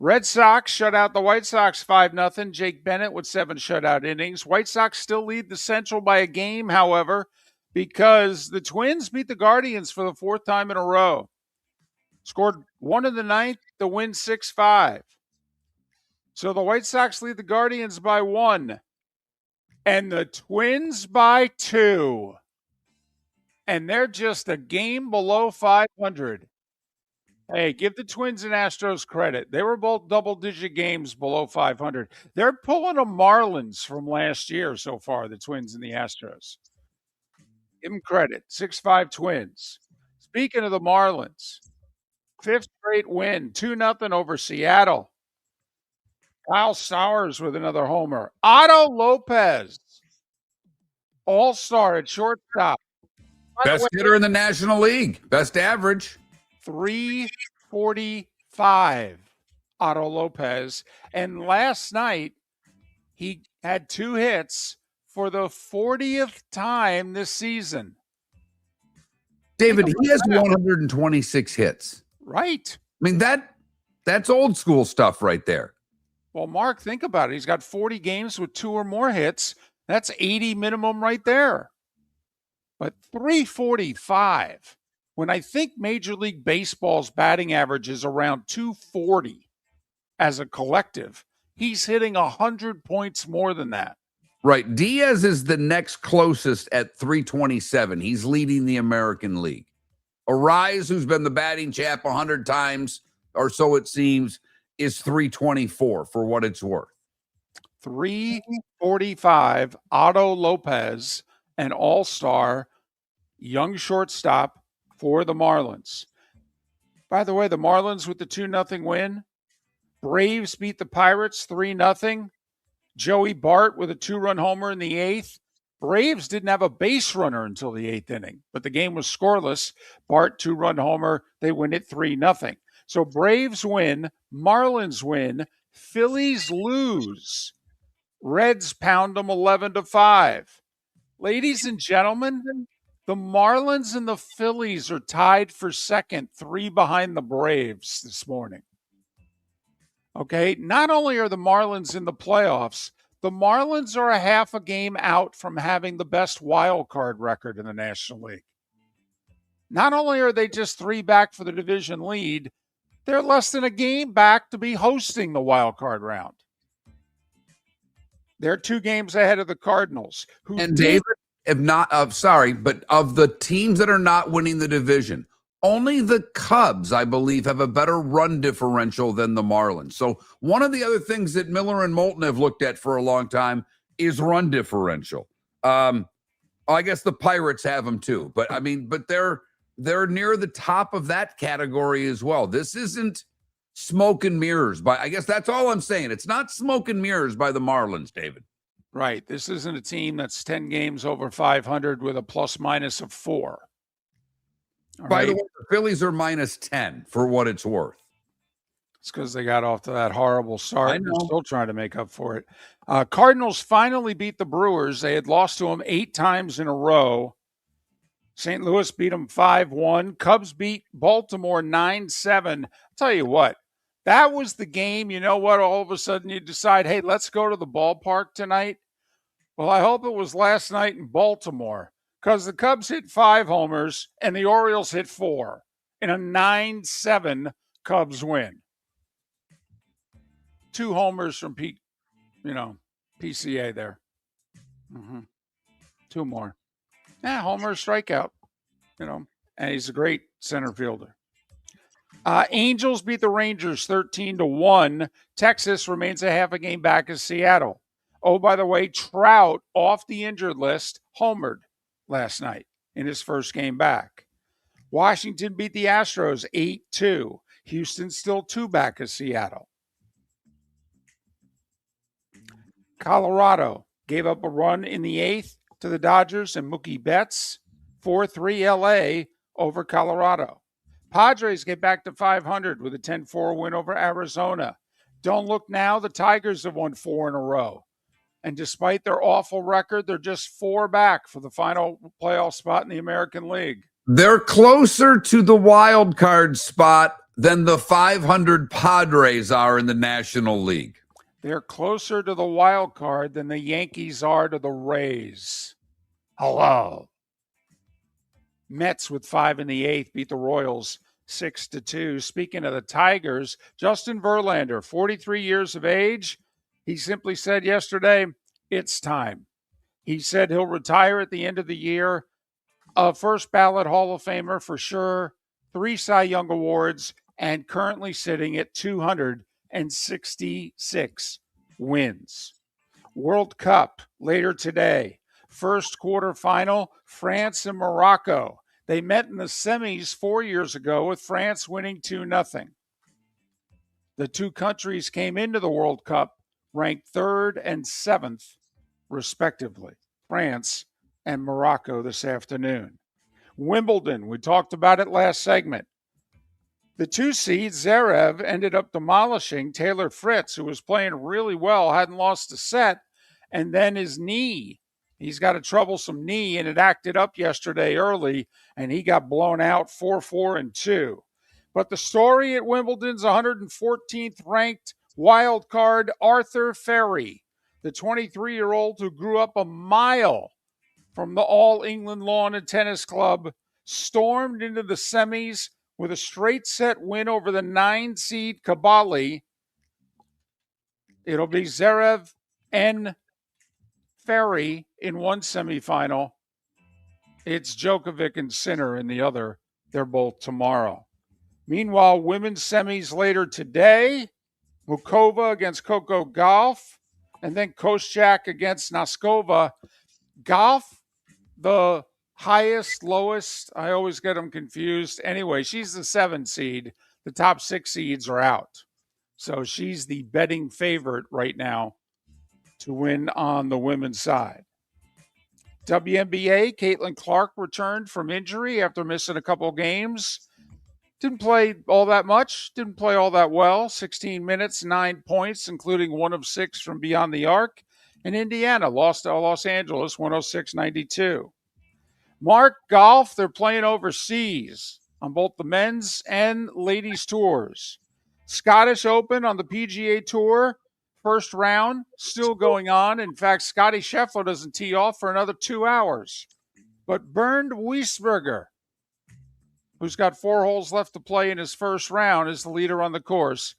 Red Sox shut out the White Sox 5-0. Jake Bennett with 7 shutout innings. White Sox still lead the Central by a game, however, because the Twins beat the Guardians for the 4th time in a row. Scored 1 in the ninth to win 6-5. So the White Sox lead the Guardians by 1. And the Twins by 2. And they're just a game below 500. Hey, give the Twins and Astros credit. They were both double-digit games below 500. They're pulling a Marlins from last year so far, the Twins and the Astros. Give them credit. 6-5 Twins. Speaking of the Marlins, 5th straight win, 2-0 over Seattle. Kyle Sowers with another homer. Otto Lopez, all-star at shortstop. Best hitter in the National League. Best average. 345, Otto Lopez. And last night, he had 2 hits for the 40th time this season. David, he has 126 hits. Right. I mean, that's old school stuff right there. Well, Mark, think about it. He's got 40 games with 2 or more hits. That's 80 minimum right there. But 345, when I think Major League Baseball's batting average is around 240 as a collective, he's hitting 100 points more than that. Right. Diaz is the next closest at 327. He's leading the American League. Arise, who's been the batting champ 100 times or so it seems, is 324 for what it's worth. 345, Otto Lopez, an all-star, young shortstop for the Marlins. By the way, the Marlins with the 2-0 win. Braves beat the Pirates 3-0. Joey Bart with a 2-run homer in the 8th. Braves didn't have a base runner until the 8th inning, but the game was scoreless. Bart 2-run homer. They win it 3-0. So Braves win, Marlins win, Phillies lose. Reds pound them 11-5. Ladies and gentlemen, the Marlins and the Phillies are tied for second, 3 behind the Braves this morning. Okay, not only are the Marlins in the playoffs, the Marlins are a half a game out from having the best wild card record in the National League. Not only are they just 3 back for the division lead, they're less than a game back to be hosting the wild card round. They're 2 games ahead of the Cardinals. And David, but of the teams that are not winning the division, only the Cubs, I believe, have a better run differential than the Marlins. So one of the other things that Miller and Moulton have looked at for a long time is run differential. I guess the Pirates have them too, but they're near the top of that category as well. This isn't smoke and mirrors, but I guess that's all I'm saying. It's not smoke and mirrors by the Marlins, David. Right. This isn't a team that's 10 games over 500 with a plus-minus of 4. By the way, the Phillies are -10 for what it's worth. It's because they got off to that horrible start. I know. They're still trying to make up for it. Cardinals finally beat the Brewers. They had lost to them 8 times in a row. St. Louis beat them 5-1. Cubs beat Baltimore 9-7. I'll tell you what, that was the game. You know what? All of a sudden you decide, hey, let's go to the ballpark tonight. Well, I hope it was last night in Baltimore, because the Cubs hit 5 homers and the Orioles hit 4 in a 9-7 Cubs win. 2 homers from PCA there. 2 more. Homer, strikeout, and he's a great center fielder. Angels beat the Rangers 13-1. Texas remains a half a game back of Seattle. Oh, by the way, Trout off the injured list, homered last night in his first game back. Washington beat the Astros 8-2. Houston still 2 back of Seattle. Colorado gave up a run in the 8th to the Dodgers and Mookie Betts. 4-3 LA over Colorado. Padres get back to 500 with a 10-4 win over Arizona. Don't look now, the Tigers have won 4 in a row. And despite their awful record, they're just 4 back for the final playoff spot in the American League. They're closer to the wild card spot than the 500 Padres are in the National League. They're closer to the wild card than the Yankees are to the Rays. Hello. Mets with 5 in the 8th beat the Royals 6-2. Speaking of the Tigers, Justin Verlander, 43 years of age, he simply said yesterday, it's time. He said he'll retire at the end of the year. A first ballot Hall of Famer for sure, 3 Cy Young Awards, and currently sitting at 266 wins. World Cup later today. First quarterfinal, France and Morocco. They met in the semis 4 years ago with France winning 2-0. The 2 countries came into the World Cup ranked 3rd and 7th, respectively. France and Morocco this afternoon. Wimbledon, we talked about it last segment. The 2 seed, Zverev, ended up demolishing Taylor Fritz, who was playing really well, hadn't lost a set, and then his knee. He's got a troublesome knee, and it acted up yesterday early, and he got blown out 4-4 and 2. But the story at Wimbledon's 114th ranked wild card Arthur Ferry, the 23-year-old who grew up a mile from the All England Lawn and Tennis Club, stormed into the semis with a straight set win over the 9 seed Kabali. It'll be Zverev and Ferry in one semifinal. It's Djokovic and Sinner in the other. They're both tomorrow. Meanwhile, women's semis later today. Mukova against Coco Gauff, and then Koscheck against Noskova. Gauff, the highest, lowest, I always get them confused. Anyway, she's the 7 seed. The top 6 seeds are out. So she's the betting favorite right now to win on the women's side. WNBA, Caitlin Clark returned from injury after missing a couple games. Didn't play all that much, didn't play all that well. 16 minutes, 9 points, including 1 of 6 from beyond the arc. And Indiana lost to Los Angeles 106-92. Mark Golf, they're playing overseas on both the men's and ladies tours. Scottish Open on the PGA Tour, first round, still going on. In fact, Scotty Scheffler doesn't tee off for another 2 hours. But Bernd Wiesberger, who's got 4 holes left to play in his first round, is the leader on the course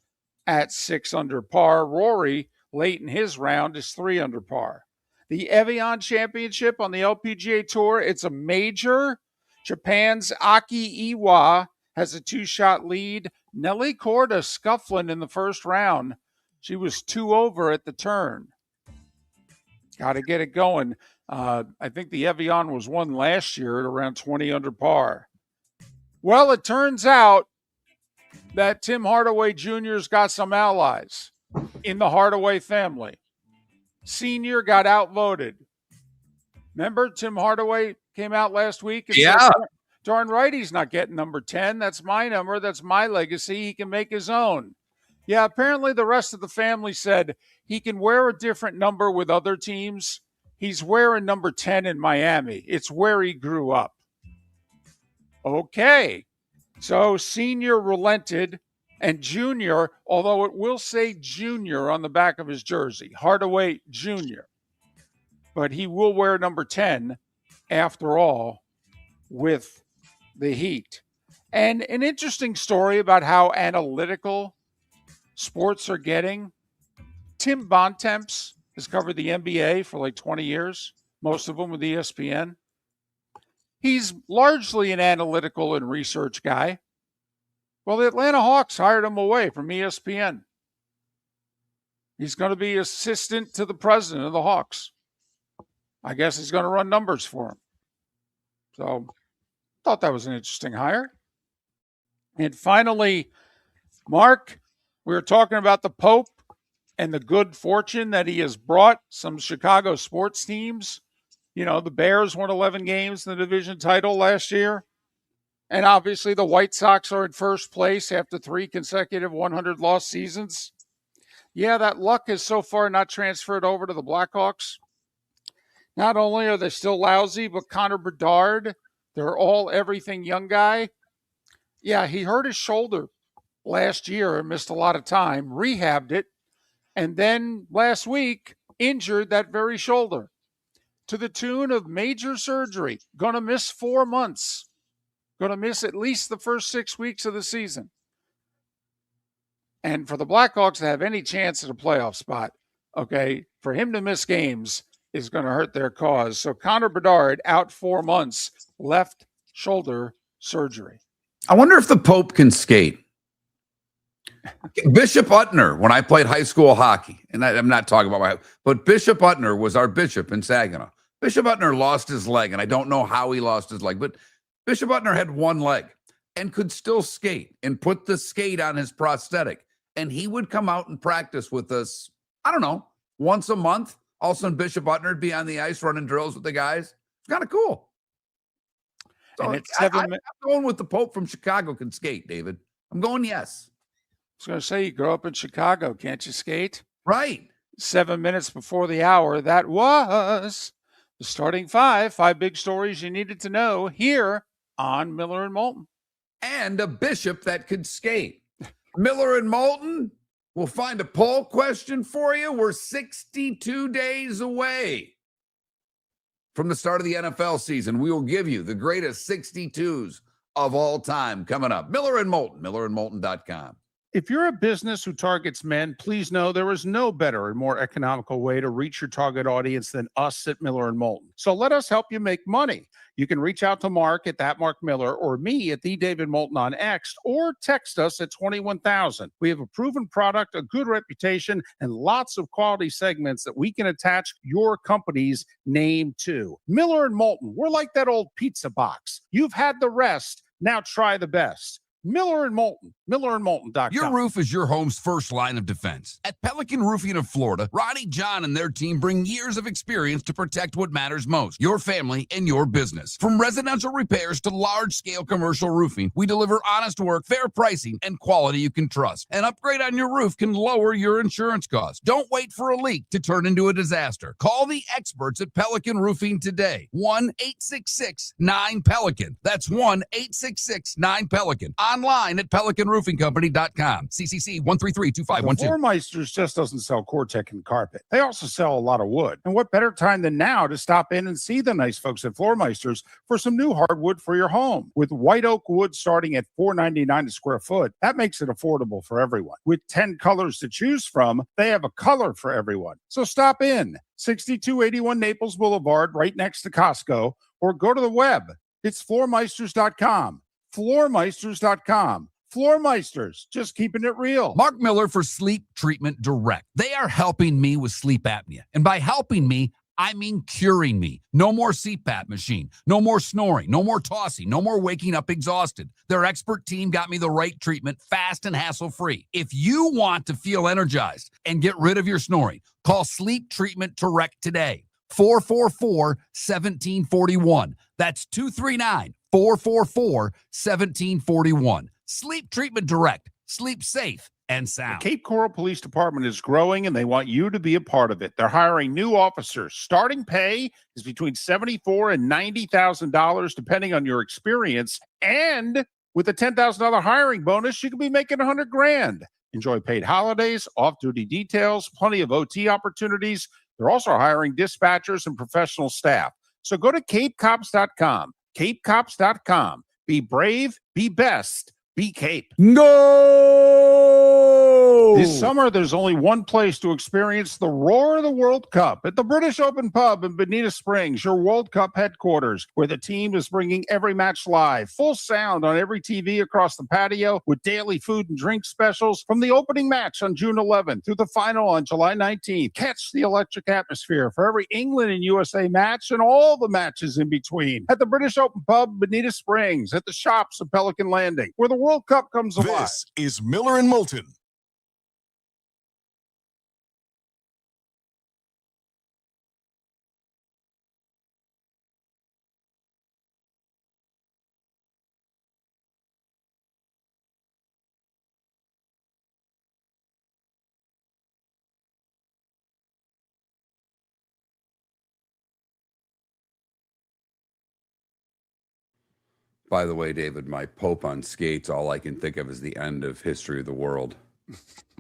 at 6 under par. Rory, late in his round, is 3 under par. The Evian Championship on the LPGA Tour, it's a major. Japan's Aki Iwa has a 2-shot lead. Nelly Korda scuffling in the first round. She was 2 over at the turn. Got to get it going. I think the Evian was won last year at around 20 under par. Well, it turns out that Tim Hardaway Jr.'s got some allies in the Hardaway family. Senior got outvoted. Remember, Tim Hardaway came out last week and said, darn right he's not getting number 10. That's my number. That's my legacy. He can make his own. Yeah, apparently the rest of the family said he can wear a different number with other teams. He's wearing number 10 in Miami. It's where he grew up. Okay, so Senior relented, and Junior, although it will say Junior on the back of his jersey, Hardaway Jr., but he will wear number 10 after all, with the Heat. And an interesting story about how analytical sports are getting. Tim Bontemps has covered the NBA for like 20 years, most of them with ESPN. He's largely an analytical and research guy. Well, the Atlanta Hawks hired him away from ESPN. He's going to be assistant to the president of the Hawks. I guess he's going to run numbers for him. So, thought that was an interesting hire. And finally, Mark, we were talking about the Pope and the good fortune that he has brought some Chicago sports teams. You know, the Bears won 11 games in the division title last year. And obviously the White Sox are in first place after 3 consecutive 100-loss seasons. Yeah, that luck has so far not transferred over to the Blackhawks. Not only are they still lousy, but Connor Bedard, their all-everything young guy, yeah, he hurt his shoulder last year and missed a lot of time, rehabbed it, and then last week injured that very shoulder to the tune of major surgery. Going to miss 4 months. Going to miss at least the first 6 weeks of the season. And for the Blackhawks to have any chance at a playoff spot, okay, for him to miss games is going to hurt their cause. So Connor Bedard out 4 months, left shoulder surgery. I wonder if the Pope can skate. Bishop Utner, when I played high school hockey, and I'm not talking about but Bishop Utner was our bishop in Saginaw. Bishop Utner lost his leg, and I don't know how he lost his leg, but Bishop Utner had one leg and could still skate and put the skate on his prosthetic. And he would come out and practice with us, I don't know, once a month. All of a sudden, Bishop Utner would be on the ice running drills with the guys. It's kind of cool. So And it's I'm 7 minutes. going with the Pope from Chicago can skate, David. I'm going yes. I was going to say, you grew up in Chicago. Can't you skate? Right. 7 minutes before the hour. That was the starting 5 big stories you needed to know here on Miller and Moulton. And a bishop that could skate. Miller and Moulton, we'll find a poll question for you. We're 62 days away from the start of the NFL season. We will give you the greatest 62s of all time coming up. Miller and Moulton, millerandmoulton.com. If you're a business who targets men, please know there is no better and more economical way to reach your target audience than us at Miller and Moulton. So let us help you make money. You can reach out to Mark at that Mark Miller or me at the David Moulton on X, or text us at 21,000. We have a proven product, a good reputation, and lots of quality segments that we can attach your company's name to. Miller and Moulton, we're like that old pizza box. You've had the rest. Now try the best. Miller and Moulton, millerandmoulton.com. Your roof is your home's first line of defense. At Pelican Roofing of Florida, Ronnie John and their team bring years of experience to protect what matters most, your family and your business. From residential repairs to large-scale commercial roofing, we deliver honest work, fair pricing, and quality you can trust. An upgrade on your roof can lower your insurance costs. Don't wait for a leak to turn into a disaster. Call the experts at Pelican Roofing today. 1-866-9-PELICAN. That's 1-866-9-PELICAN. Online at PelicanRoofingCompany.com. CCC 1332512. The Floormeisters just doesn't sell Cortec and carpet. They also sell a lot of wood. And what better time than now to stop in and see the nice folks at Floormeisters for some new hardwood for your home. With white oak wood starting at $4.99 a square foot, that makes it affordable for everyone. With 10 colors to choose from, they have a color for everyone. So stop in. 6281 Naples Boulevard, right next to Costco, or go to the web. It's floormeisters.com. Floormeisters.com. Floormeisters, just keeping it real. Mark Miller for Sleep Treatment Direct. They are helping me with sleep apnea. And by helping me, I mean curing me. No more CPAP machine. No more snoring. No more tossing. No more waking up exhausted. Their expert team got me the right treatment, fast and hassle-free. If you want to feel energized and get rid of your snoring, call Sleep Treatment Direct today. 444-1741. That's 239-444-1741. Sleep Treatment Direct. Sleep safe and sound. The Cape Coral Police Department is growing, and they want you to be a part of it. They're hiring new officers. Starting pay is between $74,000 and $90,000, depending on your experience. And with a $10,000 hiring bonus, you could be making $100,000. Enjoy paid holidays, off-duty details, plenty of OT opportunities. They're also hiring dispatchers and professional staff. So go to capecops.com. capecops.com. Be brave, be best, be Cape. Go! This summer, there's only one place to experience the roar of the World Cup at the British Open Pub in Bonita Springs, your World Cup headquarters, where the team is bringing every match live, full sound on every TV across the patio, with daily food and drink specials from the opening match on June 11th through the final on July 19th. Catch the electric atmosphere for every England and USA match and all the matches in between at the British Open Pub, Bonita Springs, at the shops of Pelican Landing, where the World Cup comes alive. This is Miller and Moulton. By the way, David, my Pope on skates, all I can think of is the end of History of the World.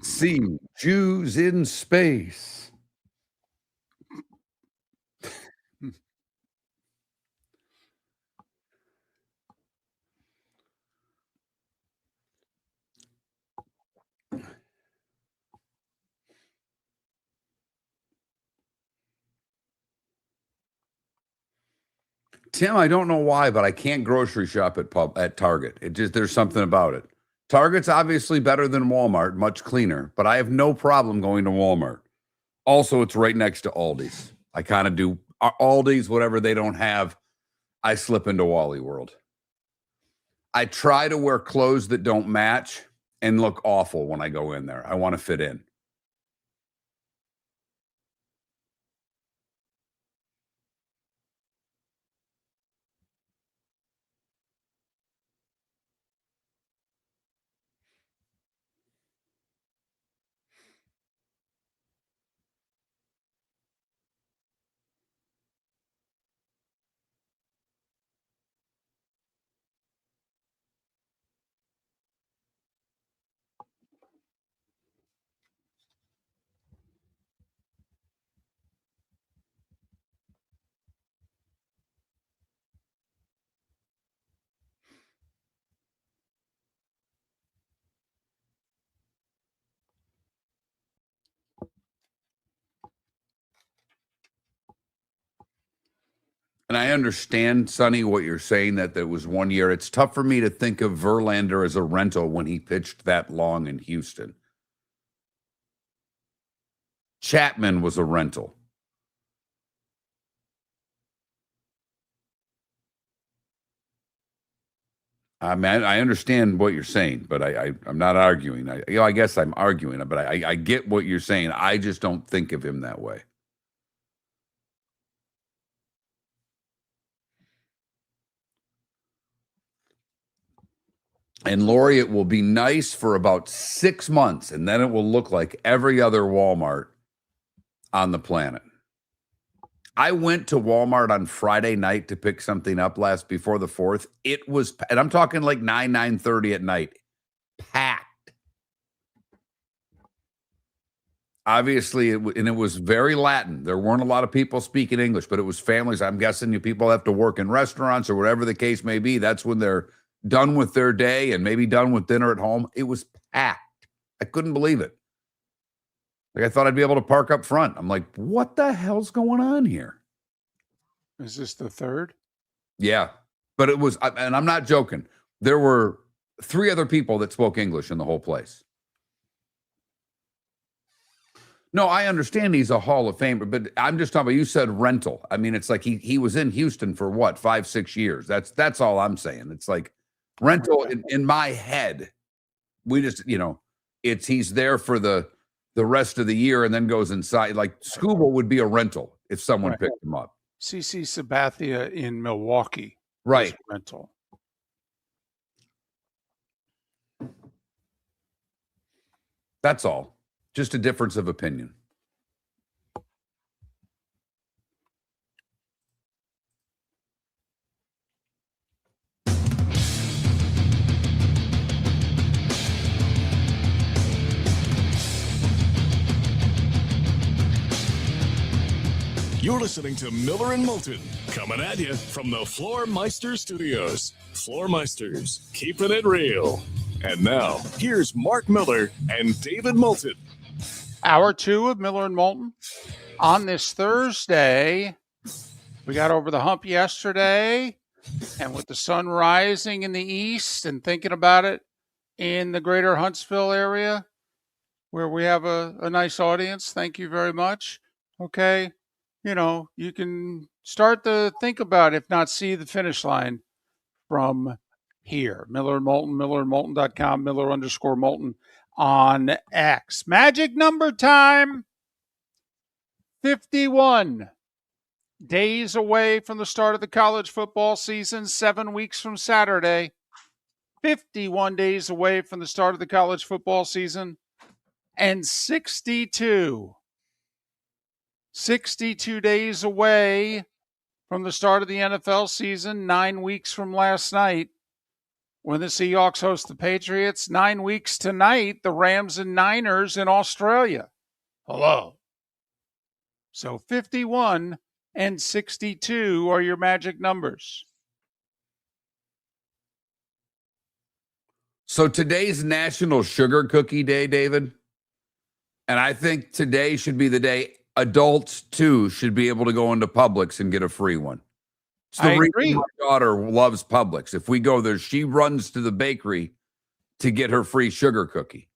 See Jews in space. Tim, I don't know why, but I can't grocery shop at Target. It just, there's something about it. Target's obviously better than Walmart, much cleaner, but I have no problem going to Walmart. Also, it's right next to Aldi's. I kind of do Aldi's, whatever they don't have, I slip into Wally World. I try to wear clothes that don't match and look awful when I go in there. I want to fit in. And I understand, Sonny, what you're saying, that there was 1 year. It's tough for me to think of Verlander as a rental when he pitched that long in Houston. Chapman was a rental. I mean, I understand what you're saying, but I'm not arguing. I guess I'm arguing, but I get what you're saying. I just don't think of him that way. And Lori, it will be nice for about 6 months, and then it will look like every other Walmart on the planet. I went to Walmart on Friday night to pick something up before the 4th. It was, and I'm talking like 9:30 at night, packed. Obviously, it was very Latin. There weren't a lot of people speaking English, but it was families. I'm guessing you people have to work in restaurants or whatever the case may be. That's when they're done with their day and maybe done with dinner at home. It was packed. I couldn't believe it. Like, I thought I'd be able to park up front. I'm like, what the hell's going on here? Is this the third? Yeah. But it was, and I'm not joking, there were 3 other people that spoke English in the whole place. No, I understand he's a Hall of Famer, but I'm just talking about, you said rental. I mean, it's like he was in Houston for what, 5-6 years. That's all I'm saying. It's like rental in my head. We just, he's there for the rest of the year and then goes inside. Like Scuba would be a rental if someone picked him up. CC Sabathia in Milwaukee. Right. Rental. That's all. Just a difference of opinion. You're listening to Miller and Moulton, Coming at you from the Floormeister Studios. Floormeisters, keeping it real. And now, here's Mark Miller and David Moulton. Hour 2 of Miller and Moulton on this Thursday. We got over the hump yesterday, and with the sun rising in the east and thinking about it in the greater Huntsville area, where we have a nice audience. Thank you very much. Okay. You know, you can start to think about, if not see the finish line from here. Miller and Moulton, millerandmoulton.com, Miller_Moulton on X. Magic number time. 51 days away from the start of the college football season, 7 weeks from Saturday. 51 days away from the start of the college football season, and 62 days away from the start of the NFL season, 9 weeks from last night when the Seahawks host the Patriots. 9 weeks tonight, the Rams and Niners in Australia. Hello. So 51 and 62 are your magic numbers. So today's National Sugar Cookie Day, David. And I think today should be the day adults, too, should be able to go into Publix and get a free one. It's the reason my daughter loves Publix. If we go there, she runs to the bakery to get her free sugar cookie.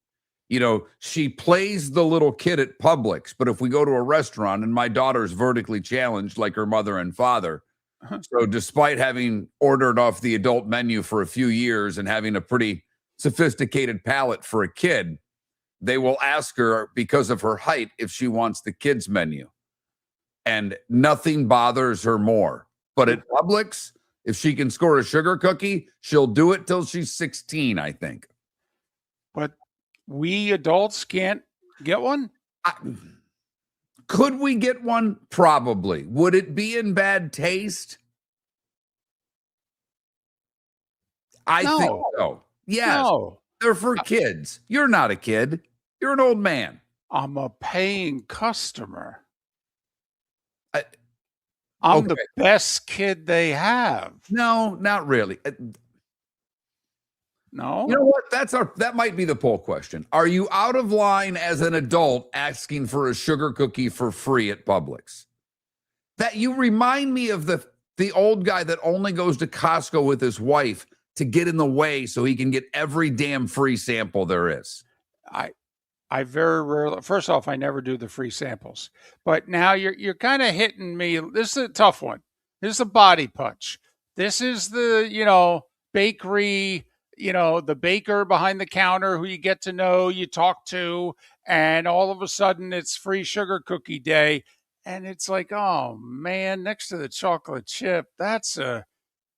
You know, she plays the little kid at Publix, but if we go to a restaurant, and my daughter's vertically challenged like her mother and father, so despite having ordered off the adult menu for a few years and having a pretty sophisticated palate for a kid, they will ask her, because of her height, if she wants the kids menu. And nothing bothers her more. But at Publix, if she can score a sugar cookie, she'll do it till she's 16, I think. But we adults can't get one? Could we get one? Probably. Would it be in bad taste? I think so. Yes. No. They're for kids. You're not a kid. You're an old man. I'm a paying customer. I'm the best kid they have. No, not really. No. You know what? That might be the poll question. Are you out of line as an adult asking for a sugar cookie for free at Publix? That you remind me of the old guy that only goes to Costco with his wife to get in the way so he can get every damn free sample there is. I very rarely, first off, I never do the free samples, but now you're kind of hitting me. This is a tough one. This is a body punch. This is the, bakery, the baker behind the counter who you get to know, you talk to, and all of a sudden it's free sugar cookie day. And it's like, oh man, next to the chocolate chip, that's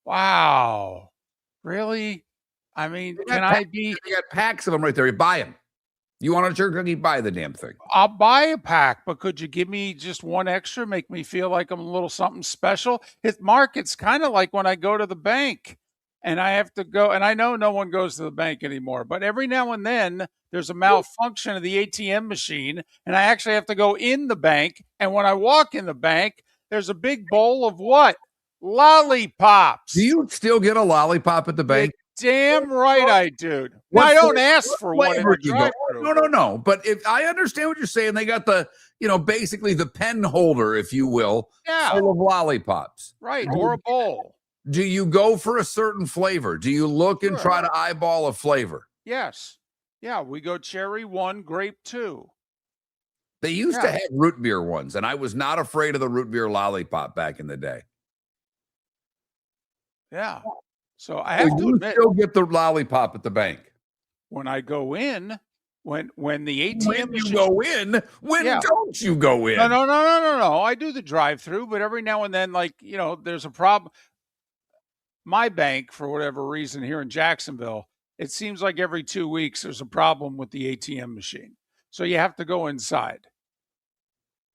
wow. Really? I mean, you got packs of them right there. You buy them. You want a sugar cookie? Buy the damn thing. I'll buy a pack, but could you give me just one extra? Make me feel like I'm a little something special. Mark, it's kind of like when I go to the bank and I have to go, and I know no one goes to the bank anymore, but every now and then there's a malfunction of the ATM machine, and I actually have to go in the bank. And when I walk in the bank, there's a big bowl of what? Lollipops. Do you still get a lollipop at the bank? Damn right I do. I don't ask for one in the drive-thru. No. But if I understand what you're saying, they got the, basically the pen holder, if you will, full of lollipops. Right, or a bowl. Do you go for a certain flavor? Do you look and try to eyeball a flavor? Yes. Yeah, we go cherry 1, grape 2. They used to have root beer ones, and I was not afraid of the root beer lollipop back in the day. Yeah. So I have to admit, still get the lollipop at the bank. When I go in, when the ATM machine, go in, don't you go in? No. I do the drive-through, but every now and then, there's a problem. My bank, for whatever reason, here in Jacksonville, it seems like every 2 weeks there's a problem with the ATM machine. So you have to go inside.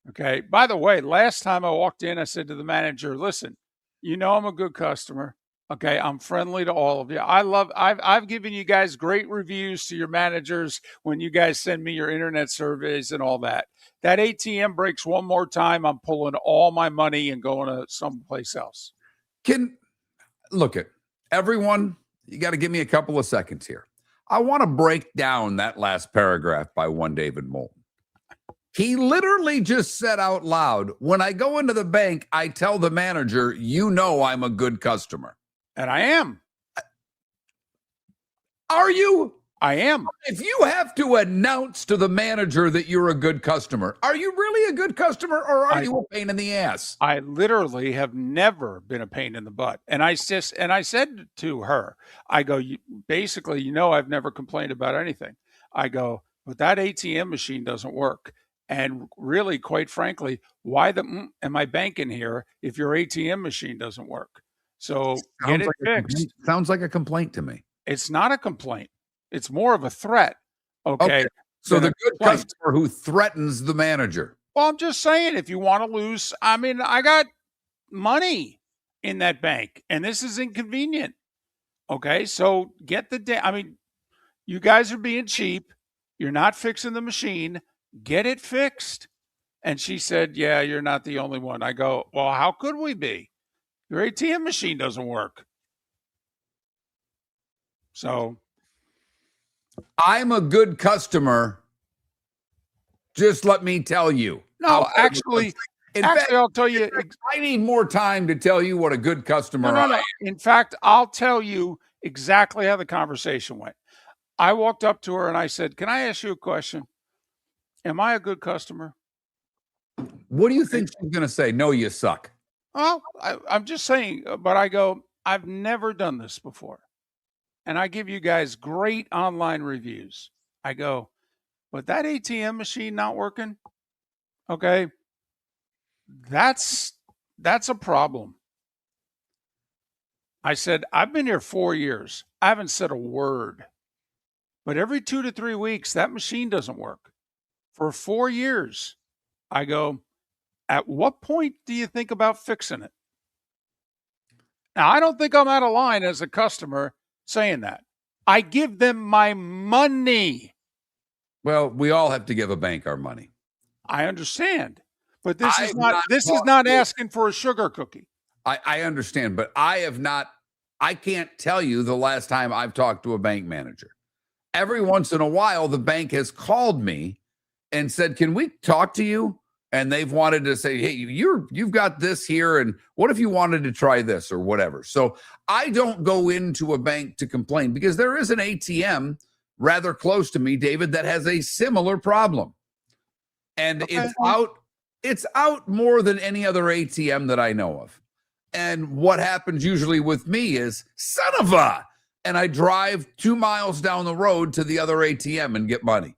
Okay. By the way, last time I walked in, I said to the manager, listen, I'm a good customer. Okay, I'm friendly to all of you. I've given you guys great reviews to your managers when you guys send me your internet surveys and all that. That ATM breaks one more time, I'm pulling all my money and going to someplace else. Look at everyone, you got to give me a couple of seconds here. I want to break down that last paragraph by one David Moulton. He literally just said out loud, when I go into the bank, I tell the manager, you know I'm a good customer. And I am. Are you? I am. If you have to announce to the manager that you're a good customer, are you really a good customer or are you a pain in the ass? I literally have never been a pain in the butt. And I said to her, I go, basically, I've never complained about anything. I go, but that ATM machine doesn't work. And really, quite frankly, why am I banking here if your ATM machine doesn't work? So get it fixed. Sounds like a complaint to me. It's not a complaint. It's more of a threat. Okay. So the good customer who threatens the manager. Well, I'm just saying, if you want to lose, I mean, I got money in that bank and this is inconvenient. Okay. So get you guys are being cheap. You're not fixing the machine. Get it fixed. And she said, yeah, you're not the only one. I go, well, how could we be? Your ATM machine doesn't work. So I'm a good customer. Just let me tell you. No, actually, I'll tell you. I need more time to tell you what a good customer I am. In fact, I'll tell you exactly how the conversation went. I walked up to her and I said, can I ask you a question? Am I a good customer? What do you think she's going to say? No, you suck. Well, I'm just saying, but I go, I've never done this before. And I give you guys great online reviews. I go, but that ATM machine not working? Okay. That's a problem. I said, I've been here 4 years. I haven't said a word. But every 2 to 3 weeks, that machine doesn't work. For 4 years. I go, at what point do you think about fixing it? Now, I don't think I'm out of line as a customer saying that. I give them my money. Well, we all have to give a bank our money. I understand. But this is not asking for a sugar cookie. I understand, but I can't tell you the last time I've talked to a bank manager. Every once in a while, the bank has called me and said, can we talk to you? And they've wanted to say, hey, you've got this here. And what if you wanted to try this or whatever? So I don't go into a bank to complain because there is an ATM rather close to me, David, that has a similar problem. And it's out more than any other ATM that I know of. And what happens usually with me is, son of a, and I drive 2 miles down the road to the other ATM and get money.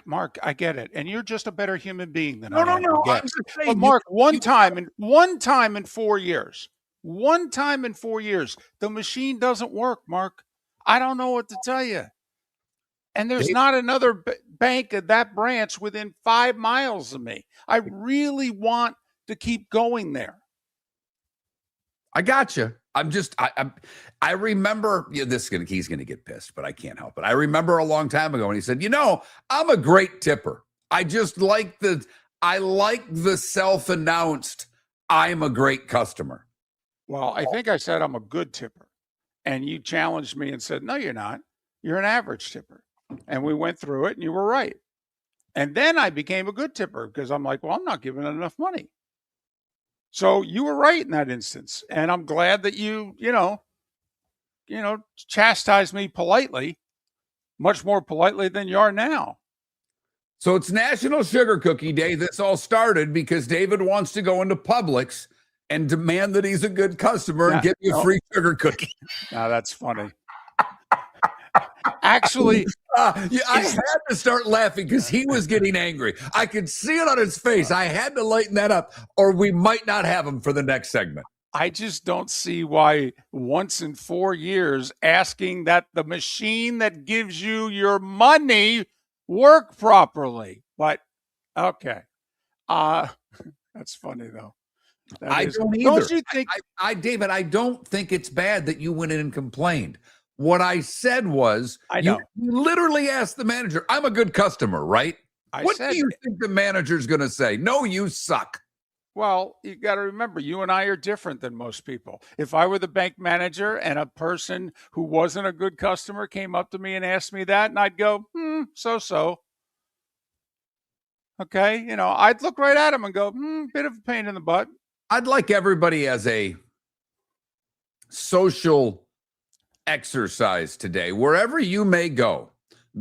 Mark, I get it. And you're just a better human being than I am. No. I'm just saying, but Mark, one time in 4 years, the machine doesn't work, Mark. I don't know what to tell you. And there's not another bank at that branch within 5 miles of me. I really want to keep going there. I got you. I remember he's going to get pissed, but I can't help it. I remember a long time ago when he said, I'm a great tipper. I just like the self-announced, I'm a great customer. Well, I think I said I'm a good tipper. And you challenged me and said, no, you're not. You're an average tipper. And we went through it and you were right. And then I became a good tipper because I'm like, well, I'm not giving enough money. So you were right in that instance. And I'm glad that you chastised me politely, much more politely than you are now. So it's National Sugar Cookie Day. This all started because David wants to go into Publix and demand that he's a good customer and give you a free sugar cookie. Now that's funny. Actually, I had to start laughing because he was getting angry. I could see it on his face. I had to lighten that up, or we might not have him for the next segment. I just don't see why once in 4 years asking that the machine that gives you your money work properly. But okay. That's funny though. I don't either. Don't you think? David, I don't think it's bad that you went in and complained. What I said was, I know. You literally asked the manager, I'm a good customer, right? What do you think the manager's going to say? No, you suck. Well, you got to remember, you and I are different than most people. If I were the bank manager and a person who wasn't a good customer came up to me and asked me that, and I'd go, so. Okay, I'd look right at him and go, bit of a pain in the butt. I'd like everybody as a social exercise today, wherever you may go,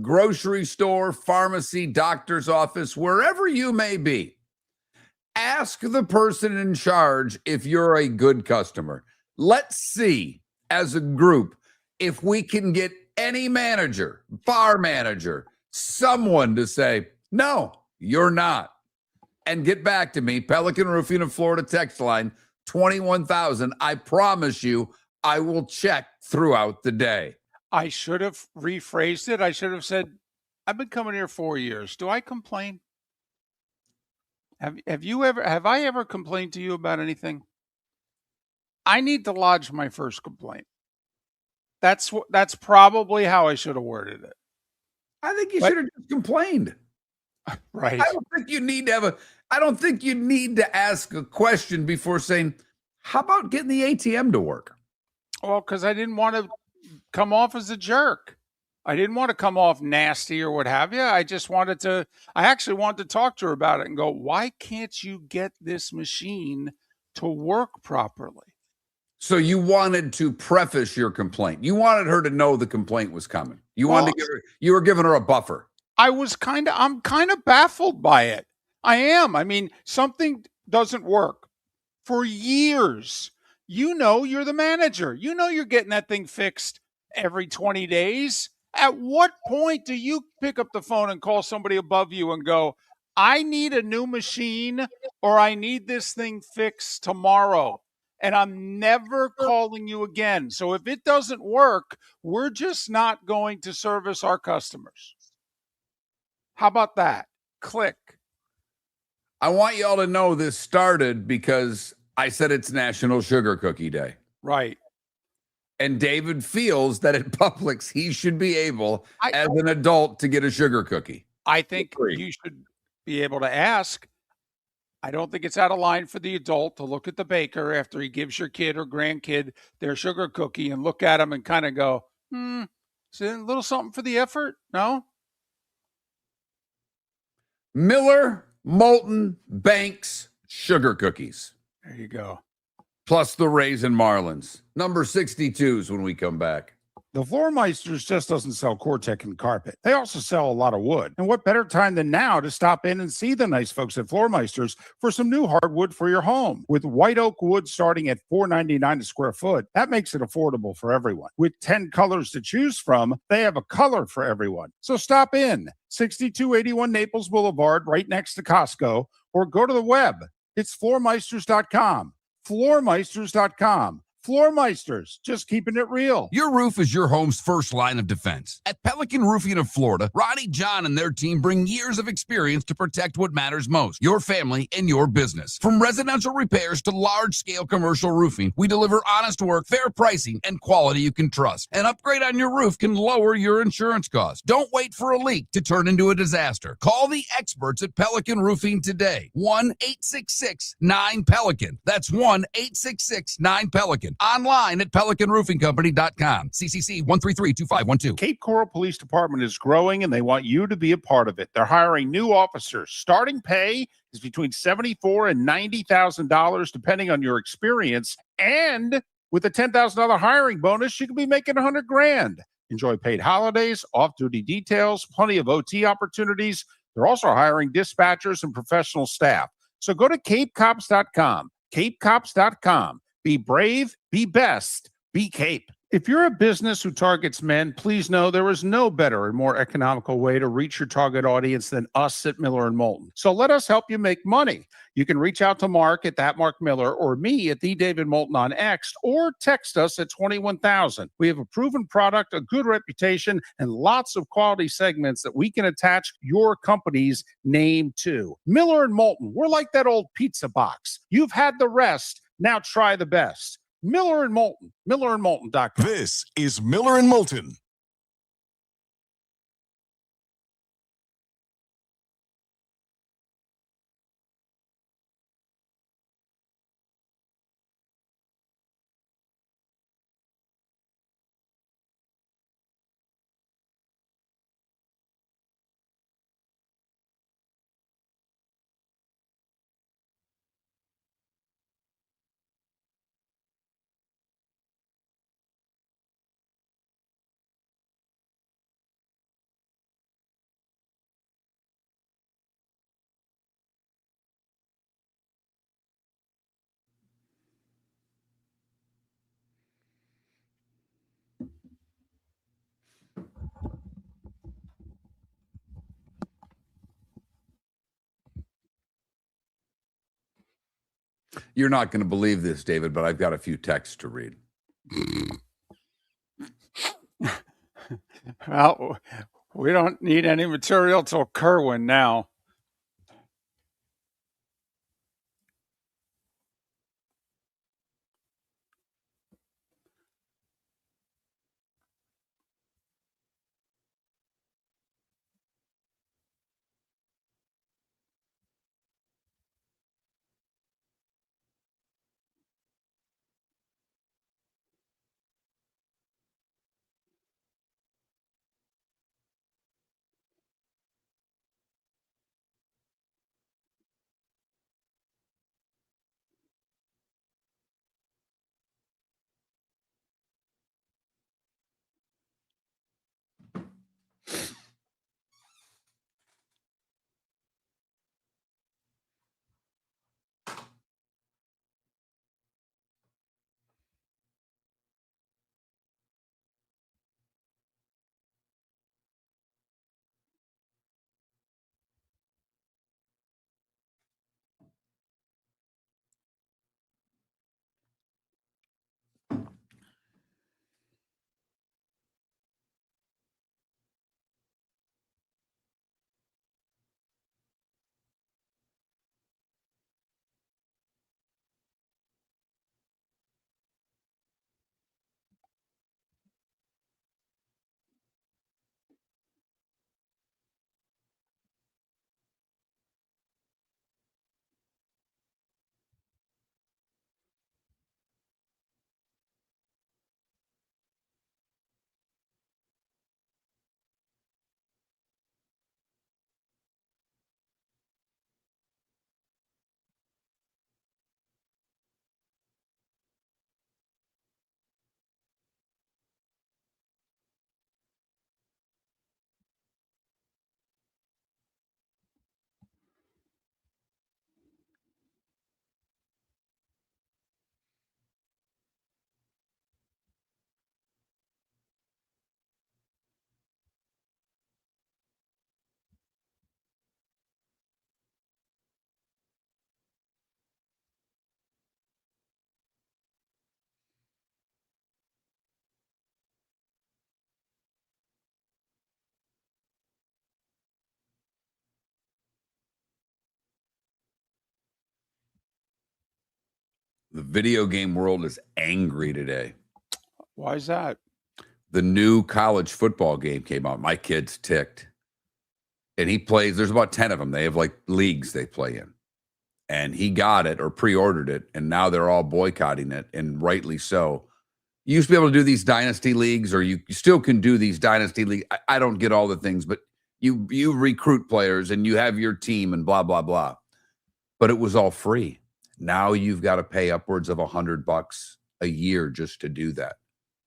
grocery store, pharmacy, doctor's office, wherever you may be. Ask the person in charge if you're a good customer. Let's see, as a group, if we can get any manager, bar manager, someone to say, no, you're not. And get back to me, Pelican Roofing of Florida text line, 21,000. I promise you, I will check throughout the day. I should have rephrased it. I should have said, I've been coming here 4 years. Do I complain? Have I ever complained to you about anything? I need to lodge my first complaint. That's probably how I should have worded it. I think you should have just complained. Right. I don't think you need to ask a question before saying, how about getting the ATM to work? Well, because I didn't want to come off as a jerk. I didn't want to come off nasty or what have you. I actually wanted to talk to her about it and go, why can't you get this machine to work properly? So you wanted to preface your complaint. You wanted her to know the complaint was coming. You were giving her a buffer. I'm kind of baffled by it. I am. I mean, something doesn't work for years. You're the manager. You're getting that thing fixed every 20 days. At what point do you pick up the phone and call somebody above you and go, I need a new machine or I need this thing fixed tomorrow and I'm never calling you again. So if it doesn't work, we're just not going to service our customers. How about that? Click. I want you all to know this started because I said it's National Sugar Cookie Day. Right. And David feels that at Publix, he should be able, as an adult, to get a sugar cookie. I think you should be able to ask. I don't think it's out of line for the adult to look at the baker after he gives your kid or grandkid their sugar cookie and look at them and kind of go, is it a little something for the effort? No? Miller, Moulton, Banks, sugar cookies. There you go. Plus the Raisin Marlins. Number 62s when we come back. The Floormeisters just doesn't sell Cortec and carpet. They also sell a lot of wood. And what better time than now to stop in and see the nice folks at Floormeisters for some new hardwood for your home. With white oak wood starting at $4.99 a square foot, that makes it affordable for everyone. With 10 colors to choose from, they have a color for everyone. So stop in, 6281 Naples Boulevard, right next to Costco, or go to the web. It's floormeisters.com. Floormeisters.com. Floormeisters, just keeping it real. Your roof is your home's first line of defense. At Pelican Roofing of Florida, Ronnie John and their team bring years of experience to protect what matters most, your family and your business. From residential repairs to large-scale commercial roofing, we deliver honest work, fair pricing, and quality you can trust. An upgrade on your roof can lower your insurance costs. Don't wait for a leak to turn into a disaster. Call the experts at Pelican Roofing today. 1-866-9-PELICAN. That's 1-866-9-PELICAN. Online at pelicanroofingcompany.com. CCC 1332512. Cape Coral Police Department is growing and they want you to be a part of it. They're hiring new officers. Starting pay is between $74,000 and $90,000 depending on your experience. And with a $10,000 hiring bonus, you could be making $100,000. Enjoy paid holidays, off-duty details, plenty of OT opportunities. They're also hiring dispatchers and professional staff. So go to capecops.com. capecops.com. Be brave, be best, be Cape. If you're a business who targets men, please know there is no better and more economical way to reach your target audience than us at Miller and Moulton. So let us help you make money. You can reach out to Mark at that Mark Miller or me at the David Moulton on X, or text us at 21,000. We have a proven product, a good reputation, and lots of quality segments that we can attach your company's name to. Miller and Moulton, we're like that old pizza box. You've had the rest. Now try the best. Miller and Moulton, millerandmoulton.com. This is Miller and Moulton. You're not going to believe this, David, but I've got a few texts to read. Well, we don't need any material till Kirwan now. The video game world is angry today. Why is that? The new college football game came out. My kid's ticked. And he plays, there's about 10 of them. They have like leagues they play in. And he got it or pre-ordered it, and now they're all boycotting it, and rightly so. You used to be able to do these dynasty leagues, or you still can do these dynasty leagues. I don't get all the things, but you recruit players and you have your team and blah, blah, blah. But it was all free. Now you've got to pay upwards of $100 a year just to do that.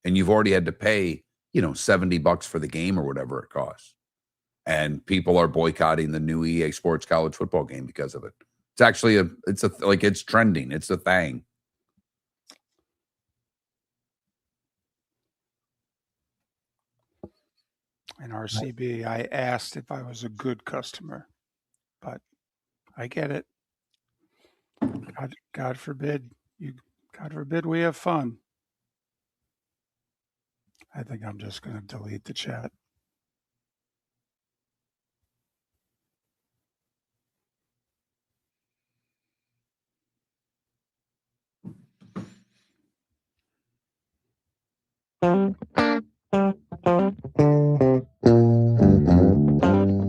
And you've already had to pay, $70 for the game or whatever it costs. And people are boycotting the new EA Sports college football game because of it. It's actually it's trending. It's a thing. in RCB. I asked if I was a good customer, but I get it. God forbid we have fun. I think I'm just going to delete the chat.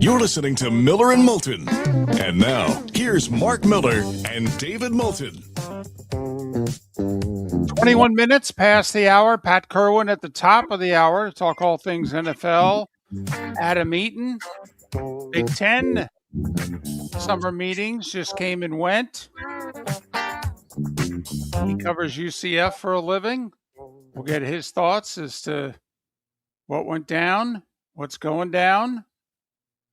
You're listening to Miller and Moulton. And now, here's Mark Miller and David Moulton. 21 minutes past the hour. Pat Kirwan at the top of the hour to talk all things NFL. Adam Eaton, Big Ten summer meetings just came and went. He covers UCF for a living. We'll get his thoughts as to what went down, what's going down,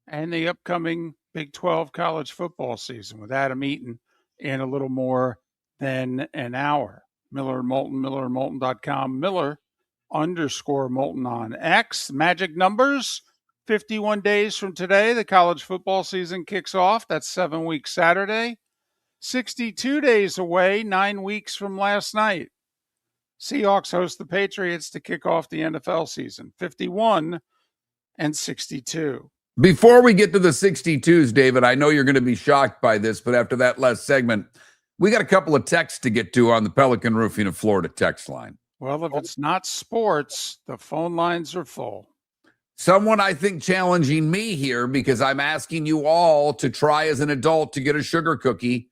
and the upcoming Big 12 college football season with Adam Eaton in a little more than an hour. Miller and Moulton, millerandmoulton.com, Miller_Moulton on X. Magic numbers, 51 days from today, the college football season kicks off. That's 7 weeks Saturday. 62 days away, 9 weeks from last night. Seahawks host the Patriots to kick off the NFL season, 51 and 62. Before we get to the 62s, David, I know you're going to be shocked by this, but after that last segment, we got a couple of texts to get to on the Pelican Roofing of Florida text line. Well, if it's not sports, the phone lines are full. Someone, I think, challenging me here because I'm asking you all to try as an adult to get a sugar cookie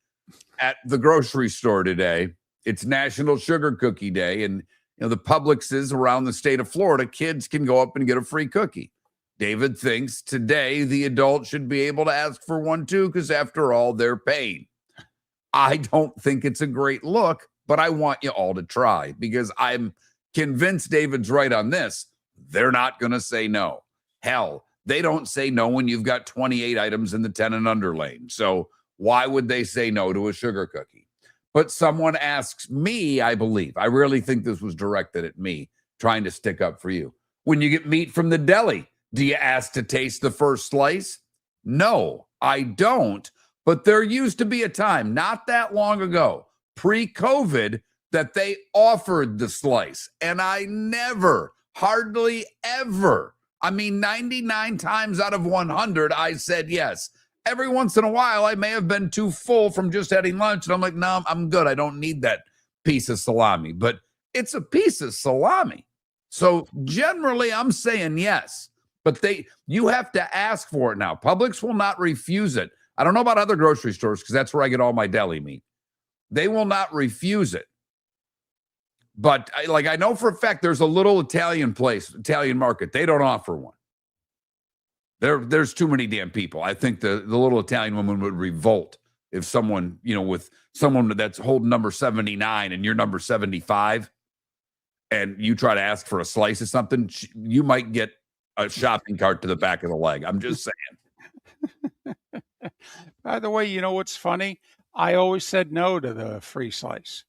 at the grocery store today. It's National Sugar Cookie Day, and the Publixes around the state of Florida, kids can go up and get a free cookie. David thinks today the adult should be able to ask for one too, because after all, they're paying. I don't think it's a great look, but I want you all to try because I'm convinced David's right on this. They're not going to say no. Hell, they don't say no when you've got 28 items in the 10 and under lane. So why would they say no to a sugar cookie? But someone asks me, I believe, I really think this was directed at me, trying to stick up for you. When you get meat from the deli, do you ask to taste the first slice? No, I don't. But there used to be a time not that long ago, pre-COVID, that they offered the slice. And I never, hardly ever, 99 times out of 100, I said yes. Every once in a while, I may have been too full from just having lunch. And I'm like, no, I'm good. I don't need that piece of salami. But it's a piece of salami. So generally, I'm saying yes. But you have to ask for it now. Publix will not refuse it. I don't know about other grocery stores because that's where I get all my deli meat. They will not refuse it. But I know for a fact there's a little Italian market. They don't offer one. There's too many damn people. I think the little Italian woman would revolt if someone, with someone that's holding number 79 and you're number 75 and you try to ask for a slice of something, you might get a shopping cart to the back of the leg. I'm just saying. By the way, you know what's funny? I always said no to the free slice.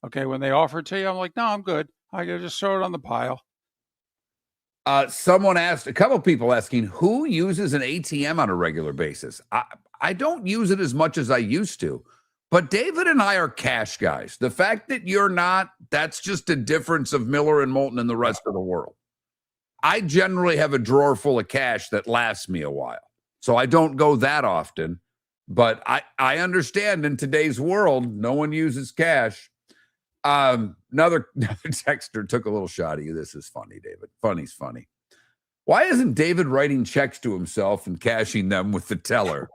Okay, when they offer it to you, I'm like, no, I'm good. I can just throw it on the pile. Someone asked, a couple of people asking, who uses an ATM on a regular basis? I don't use it as much as I used to. But David and I are cash guys. The fact that you're not, that's just a difference of Miller and Moulton and the rest of the world. I generally have a drawer full of cash that lasts me a while. So I don't go that often. But I understand in today's world, no one uses cash. Another texter took a little shot at you. This is funny, David. Funny's funny. Why isn't David writing checks to himself and cashing them with the teller?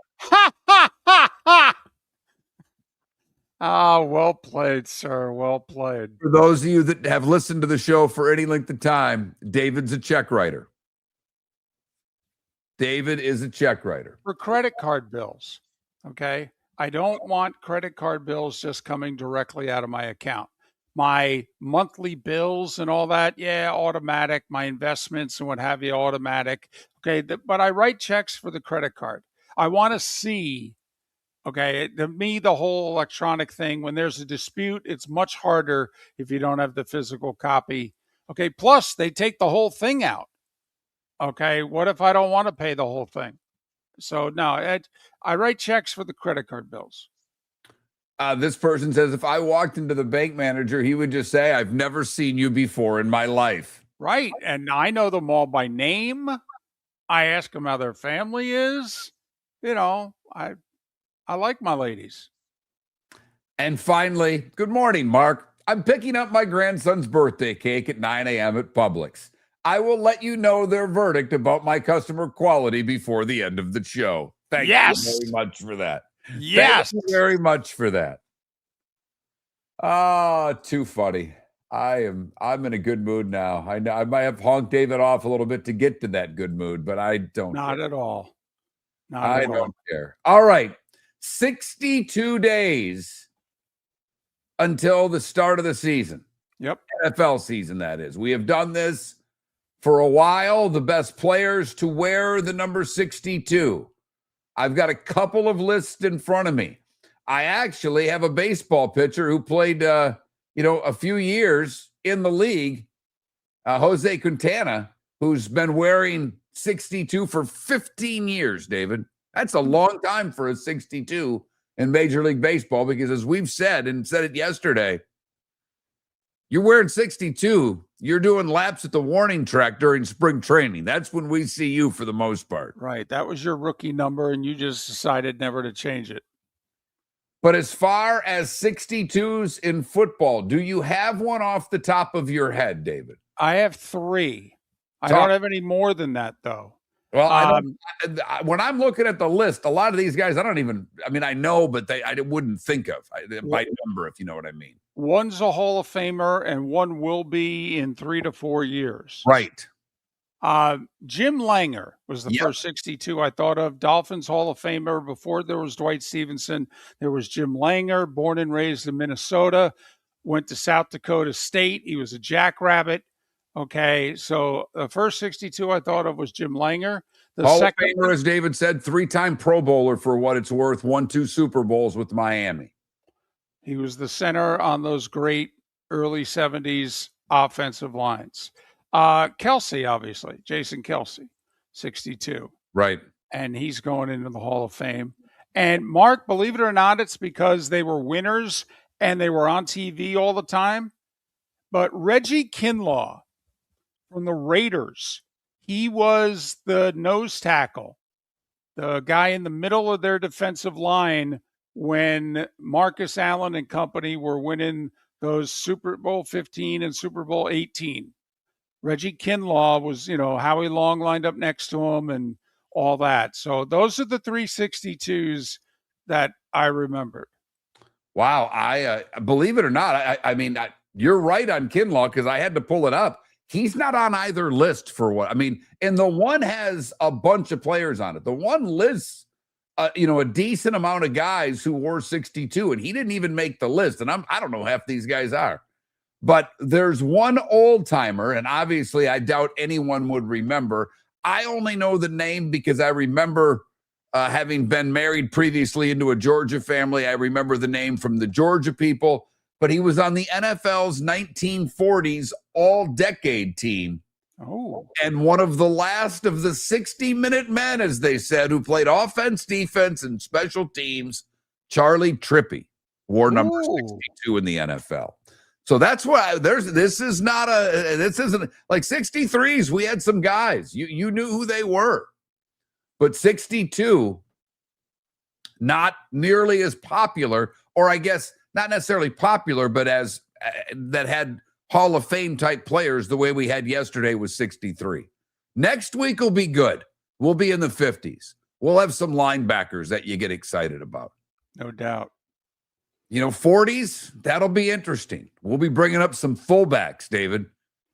Well played, sir. Well played. For those of you that have listened to the show for any length of time, David's a check writer. David is a check writer. For credit card bills, okay? I don't want credit card bills just coming directly out of my account. My monthly bills and all that, yeah, automatic. My investments and what have you, automatic. Okay, but I write checks for the credit card. I want to see, okay, to me, the whole electronic thing, when there's a dispute, it's much harder if you don't have the physical copy. Okay, plus they take the whole thing out. Okay. What if I don't want to pay the whole thing? So no, I write checks for the credit card bills. This person says, if I walked into the bank manager, he would just say, I've never seen you before in my life. Right. And I know them all by name. I ask them how their family is. I like my ladies. And finally, good morning, Mark. I'm picking up my grandson's birthday cake at 9 a.m. at Publix. I will let you know their verdict about my customer quality before the end of the show. Thank you very much for that. Yes. Thank you very much for that. Too funny. I'm in a good mood now. I know I might have honked David off a little bit to get to that good mood, but I don't Not care. at all. I don't care. All right. 62 days until the start of the season. Yep. NFL season, that is. We have done this for a while. The best players to wear the number 62. I've got a couple of lists in front of me. I actually have a baseball pitcher who played, a few years in the league, Jose Quintana, who's been wearing 62 for 15 years, David. That's a long time for a 62 in Major League Baseball because, as we've said and said it yesterday, you're wearing 62. You're doing laps at the warning track during spring training. That's when we see you for the most part. Right. That was your rookie number, and you just decided never to change it. But as far as 62s in football, do you have one off the top of your head, David? I have 3. I don't have any more than that, though. Well, when I'm looking at the list, a lot of these guys, I know, but I wouldn't think of by number, if you know what I mean. One's a Hall of Famer, and one will be in 3 to 4 years. Right. Jim Langer was the first 62 I thought of. Dolphins Hall of Famer. Before there was Dwight Stevenson, there was Jim Langer, born and raised in Minnesota, went to South Dakota State. He was a jackrabbit. Okay, so the first 62 I thought of was Jim Langer. The Hall second of Famer, as David said, 3-time Pro Bowler for what it's worth, won 2 Super Bowls with Miami. He was the center on those great early 70s offensive lines. Kelsey, obviously, Jason Kelsey, 62. Right. And he's going into the Hall of Fame. And Mark, believe it or not, it's because they were winners and they were on TV all the time. But Reggie Kinlaw from the Raiders, he was the nose tackle, the guy in the middle of their defensive line when Marcus Allen and company were winning those Super Bowl 15 and Super Bowl 18. Reggie Kinlaw was, Howie Long lined up next to him and all that. So those are the 362s that I remembered. Wow. I believe it or not, you're right on Kinlaw because I had to pull it up. He's not on either list for and the one has a bunch of players on it. The one lists, a decent amount of guys who wore 62, and he didn't even make the list. And I don't know half these guys are. But there's one old timer, and obviously I doubt anyone would remember. I only know the name because I remember having been married previously into a Georgia family. I remember the name from the Georgia people, but he was on the NFL's 1940s all-decade team. Oh. And one of the last of the 60-minute men, as they said, who played offense, defense, and special teams, Charlie Trippy, wore number 62 in the NFL. So that's why this isn't like 63s. We had some guys, you knew who they were, but 62, not nearly as popular, or I guess not necessarily popular, but as that had Hall of Fame type players the way we had yesterday was 63. Next week will be good. We'll be in the 50s. We'll have some linebackers that you get excited about. No doubt. 40s, that'll be interesting. We'll be bringing up some fullbacks, David,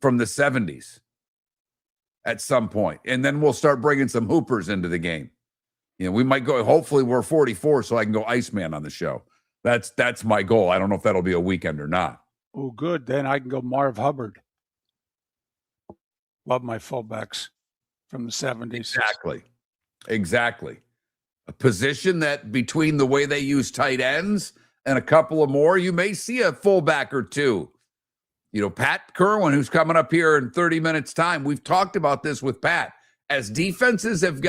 from the 70s at some point. And then we'll start bringing some hoopers into the game. We might go, hopefully we're 44 so I can go Iceman on the show. That's my goal. I don't know if that'll be a weekend or not. Oh, good. Then I can go Marv Hubbard. Love my fullbacks from the 70s. Exactly. A position that between the way they use tight ends and a couple of more, you may see a fullback or two. Pat Kirwan, who's coming up here in 30 minutes time. We've talked about this with Pat. as defenses have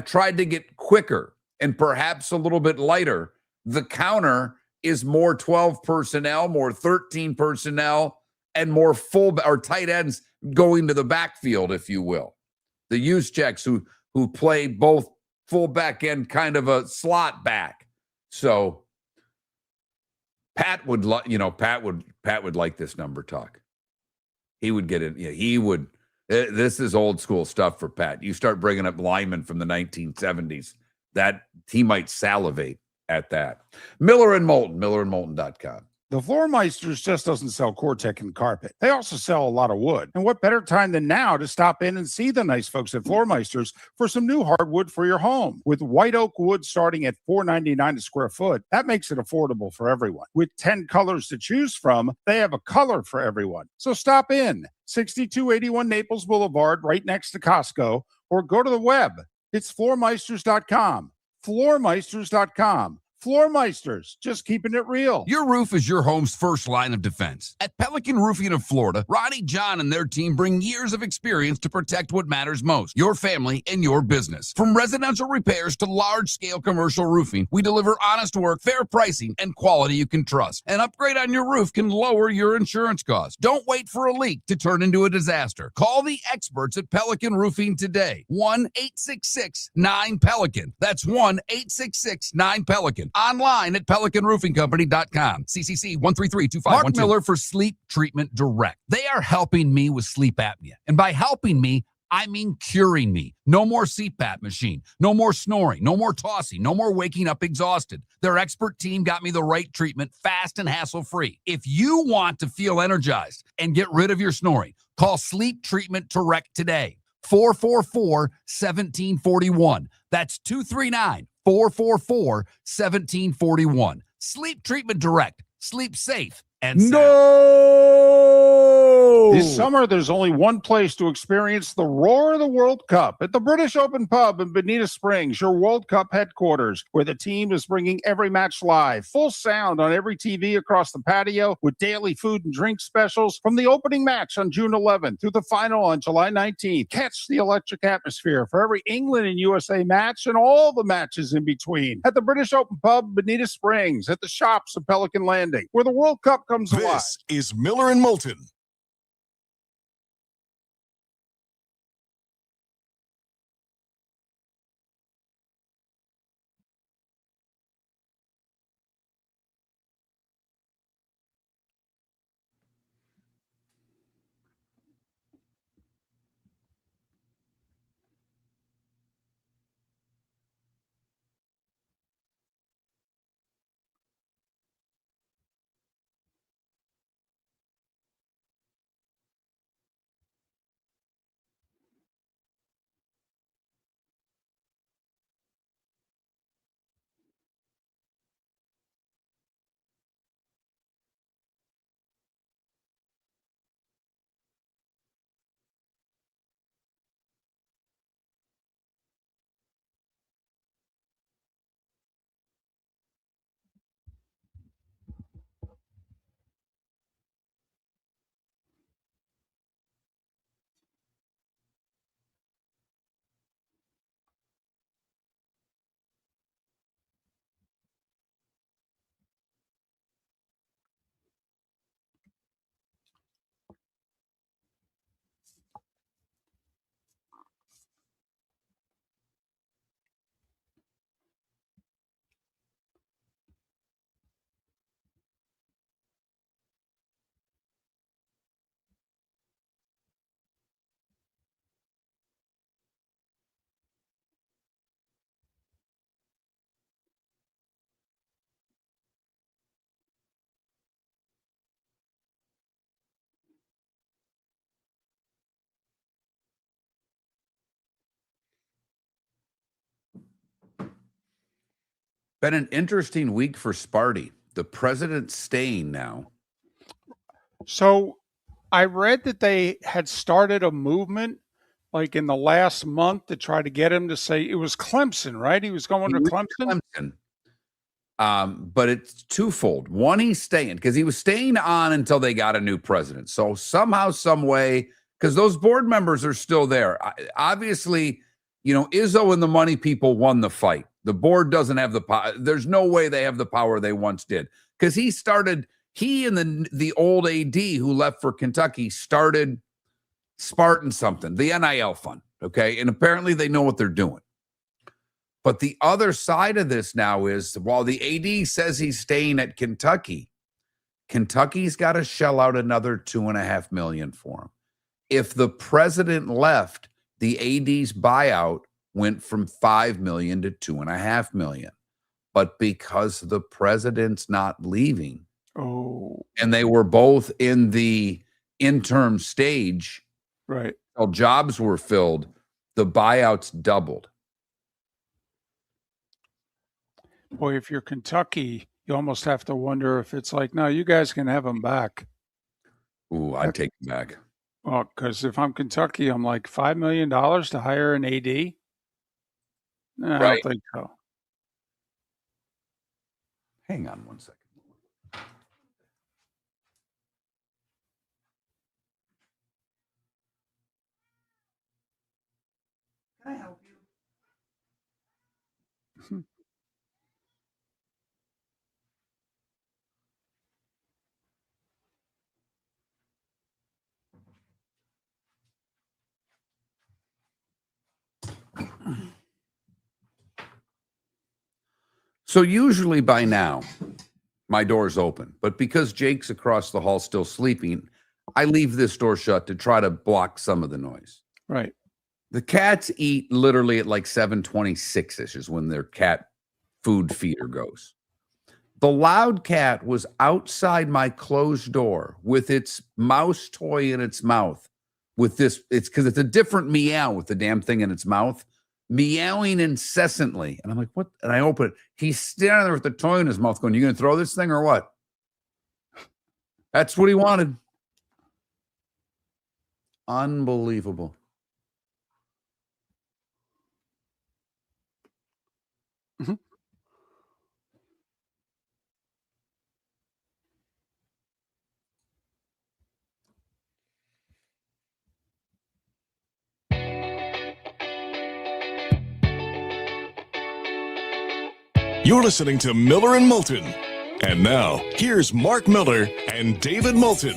tried to get quicker and perhaps a little bit lighter, the counter is more 12 personnel, more 13 personnel, and more full or tight ends going to the backfield, if you will. The use checks who play both full back and kind of a slot back. So Pat would like this number talk. He would get it. Yeah, he would. This is old school stuff for Pat. You start bringing up linemen from the 1970s, that he might salivate at that. Miller and Moulton, millerandmoulton.com. The Floormeisters just doesn't sell Cortec and carpet. They also sell a lot of wood. And what better time than now to stop in and see the nice folks at Floormeisters for some new hardwood for your home. With white oak wood starting at $4.99 a square foot, that makes it affordable for everyone. With 10 colors to choose from, they have a color for everyone. So stop in, 6281 Naples Boulevard, right next to Costco, or go to the web. It's floormeisters.com. Floormeisters.com. Floormeisters, just keeping it real. Your roof is your home's first line of defense. At Pelican Roofing of Florida, Ronnie John and their team bring years of experience to protect what matters most, your family and your business. From residential repairs to large-scale commercial roofing, we deliver honest work, fair pricing, and quality you can trust. An upgrade on your roof can lower your insurance costs. Don't wait for a leak to turn into a disaster. Call the experts at Pelican Roofing today. 1-866-9-PELICAN. That's 1-866-9-PELICAN. Online at pelicanroofingcompany.com. CCC 1332512. Mark Miller for Sleep Treatment Direct. They are helping me with sleep apnea. And by helping me, I mean curing me. No more CPAP machine. No more snoring. No more tossing. No more waking up exhausted. Their expert team got me the right treatment, fast and hassle-free. If you want to feel energized and get rid of your snoring, call Sleep Treatment Direct today. 444-1741. That's 239-444-1741. Sleep Treatment Direct. Sleep safe and sound. No! This summer, there's only one place to experience the roar of the World Cup at the British Open Pub in Bonita Springs, your World Cup headquarters, where the team is bringing every match live, full sound on every TV across the patio with daily food and drink specials from the opening match on June 11th through the final on July 19th. Catch the electric atmosphere for every England and USA match and all the matches in between at the British Open Pub, Bonita Springs, at the shops of Pelican Landing, where the World Cup comes alive. This is Miller and Moulton. Been an interesting week for Sparty. The president's staying now. So I read that they had started a movement like in the last month to try to get him to say it was Clemson, right? He was going to Clemson. But it's twofold. One, he's staying because he was staying on until they got a new president. So somehow, some way, because those board members are still there. Obviously, Izzo and the money people won the fight. The board doesn't have the power. There's no way they have the power they once did, because he and the old AD who left for Kentucky started Spartan something, the NIL fund. Okay. And apparently they know what they're doing. But the other side of this now is, while the AD says he's staying at Kentucky, Kentucky's got to shell out another $2.5 million for him. If the president left, the AD's buyout went from $5 million to $2.5 million. But because the president's not leaving, and they were both in the interim stage, right? While jobs were filled, the buyouts doubled. Boy, if you're Kentucky, you almost have to wonder if it's like, no, you guys can have them back. Ooh, I'd take them back. Well, because if I'm Kentucky, I'm like, $5 million to hire an AD? No, I don't think so. Hang on one second. Can I help you? So usually by now, my door's open. But because Jake's across the hall still sleeping, I leave this door shut to try to block some of the noise. Right. The cats eat literally at like 7:26-ish is when their cat food feeder goes. The loud cat was outside my closed door with its mouse toy in its mouth. With this, it's because it's a different meow with the damn thing in its mouth, meowing incessantly. And I'm like, what? And I open it. He's standing there with the toy in his mouth going, you going to throw this thing or what? That's what he wanted. Unbelievable. Mm-hmm. You're listening to Miller and Moulton. And now, here's Mark Miller and David Moulton.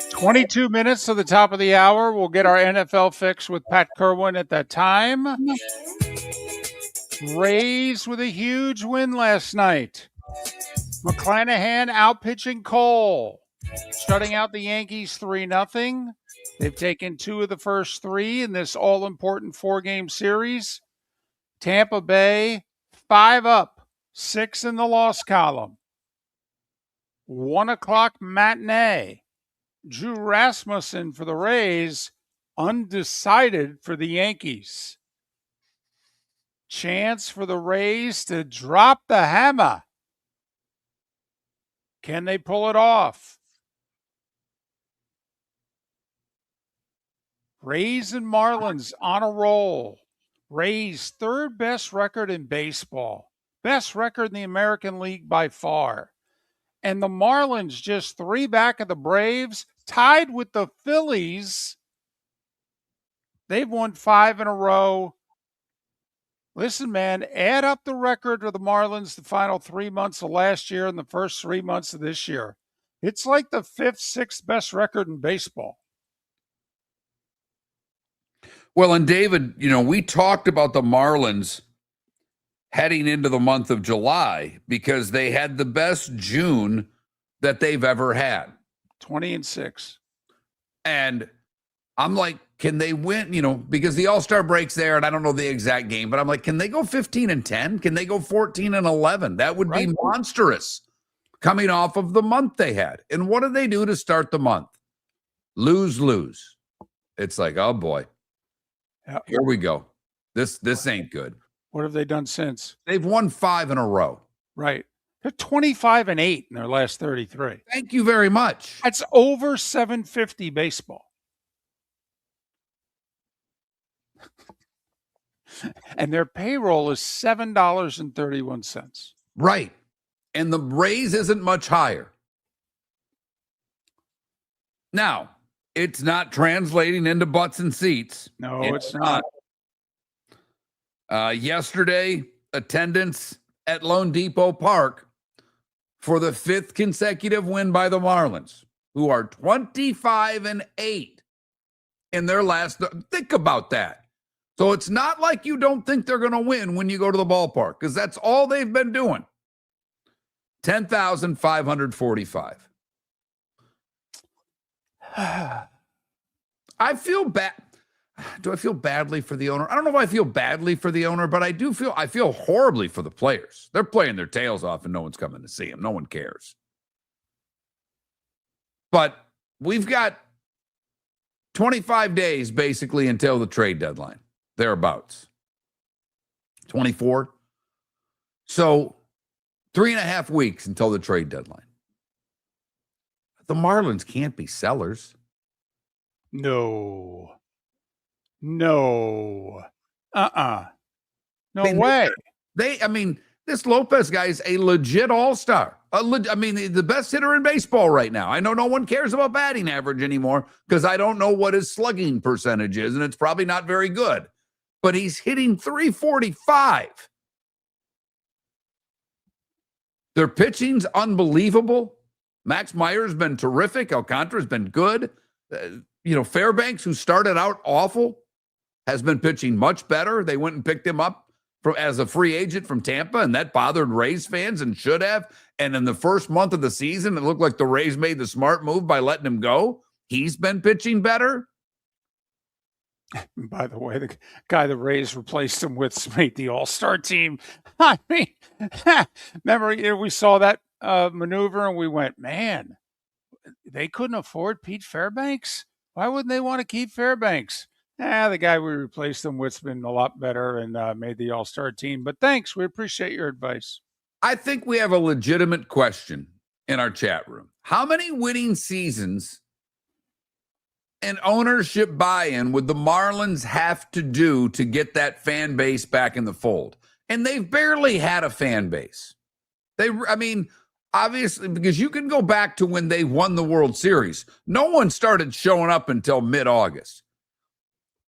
22 minutes to the top of the hour. We'll get our NFL fix with Pat Kirwan at that time. Rays with a huge win last night. McClanahan outpitching Cole, shutting out the Yankees 3-0. They've taken 2 of the first 3 in this all-important 4-game series. Tampa Bay 5 up, 6 in the loss column. 1 o'clock matinee. Drew Rasmussen for the Rays, undecided for the Yankees. Chance for the Rays to drop the hammer. Can they pull it off? Rays and Marlins on a roll. Rays' 3rd best record in baseball. Best record in the American League by far. And the Marlins just 3 back of the Braves, tied with the Phillies. They've won 5 in a row. Listen, man, add up the record of the Marlins the final 3 months of last year and the first 3 months of this year. It's like the 5th, 6th best record in baseball. Well, and David, we talked about the Marlins heading into the month of July because they had the best June that they've ever had. 20-6. And I'm like, can they win? Because the All-Star break's there, and I don't know the exact game, but I'm like, can they go 15-10? Can they go 14-11? That would be monstrous coming off of the month they had. And what did they do to start the month? Lose. It's like, oh boy. Yep. Here we go. This ain't good. What have they done since? They've won 5 in a row. Right. They're 25-8 in their last 33. Thank you very much. That's over 750 baseball. And their payroll is $7.31. Right. And the raise isn't much higher. Now, It's not translating into butts and seats. No, it's not. Yesterday, attendance at Lone Depot Park for the 5th consecutive win by the Marlins, who are 25-8 in their last. Think about that. So it's not like you don't think they're going to win when you go to the ballpark, because that's all they've been doing. 10,545. I feel bad. Do I feel badly for the owner? I don't know if I feel badly for the owner, but I feel horribly for the players. They're playing their tails off and no one's coming to see them. No one cares. But we've got 25 days basically until the trade deadline, thereabouts. 24. So 3.5 weeks until the trade deadline. The Marlins can't be sellers. No. No They- way. This Lopez guy is a legit all-star. The best hitter in baseball right now. I know no one cares about batting average anymore because I don't know what his slugging percentage is, and it's probably not very good. But he's hitting 345. Their pitching's unbelievable. Max Meyer's been terrific. Alcantara's been good. Fairbanks, who started out awful, has been pitching much better. They went and picked him up as a free agent from Tampa, and that bothered Rays fans and should have. And in the first month of the season, it looked like the Rays made the smart move by letting him go. He's been pitching better. By the way, the guy the Rays replaced him with made the All-Star team. I mean, remember we saw that maneuver and we went, man, they couldn't afford Pete Fairbanks? Why wouldn't they want to keep Fairbanks? The guy we replaced him with's been a lot better and made the All-Star team. But thanks. We appreciate your advice. I think we have a legitimate question in our chat room. How many winning seasons and ownership buy-in would the Marlins have to do to get that fan base back in the fold? And they've barely had a fan base. Obviously, because you can go back to when they won the World Series. No one started showing up until mid-August.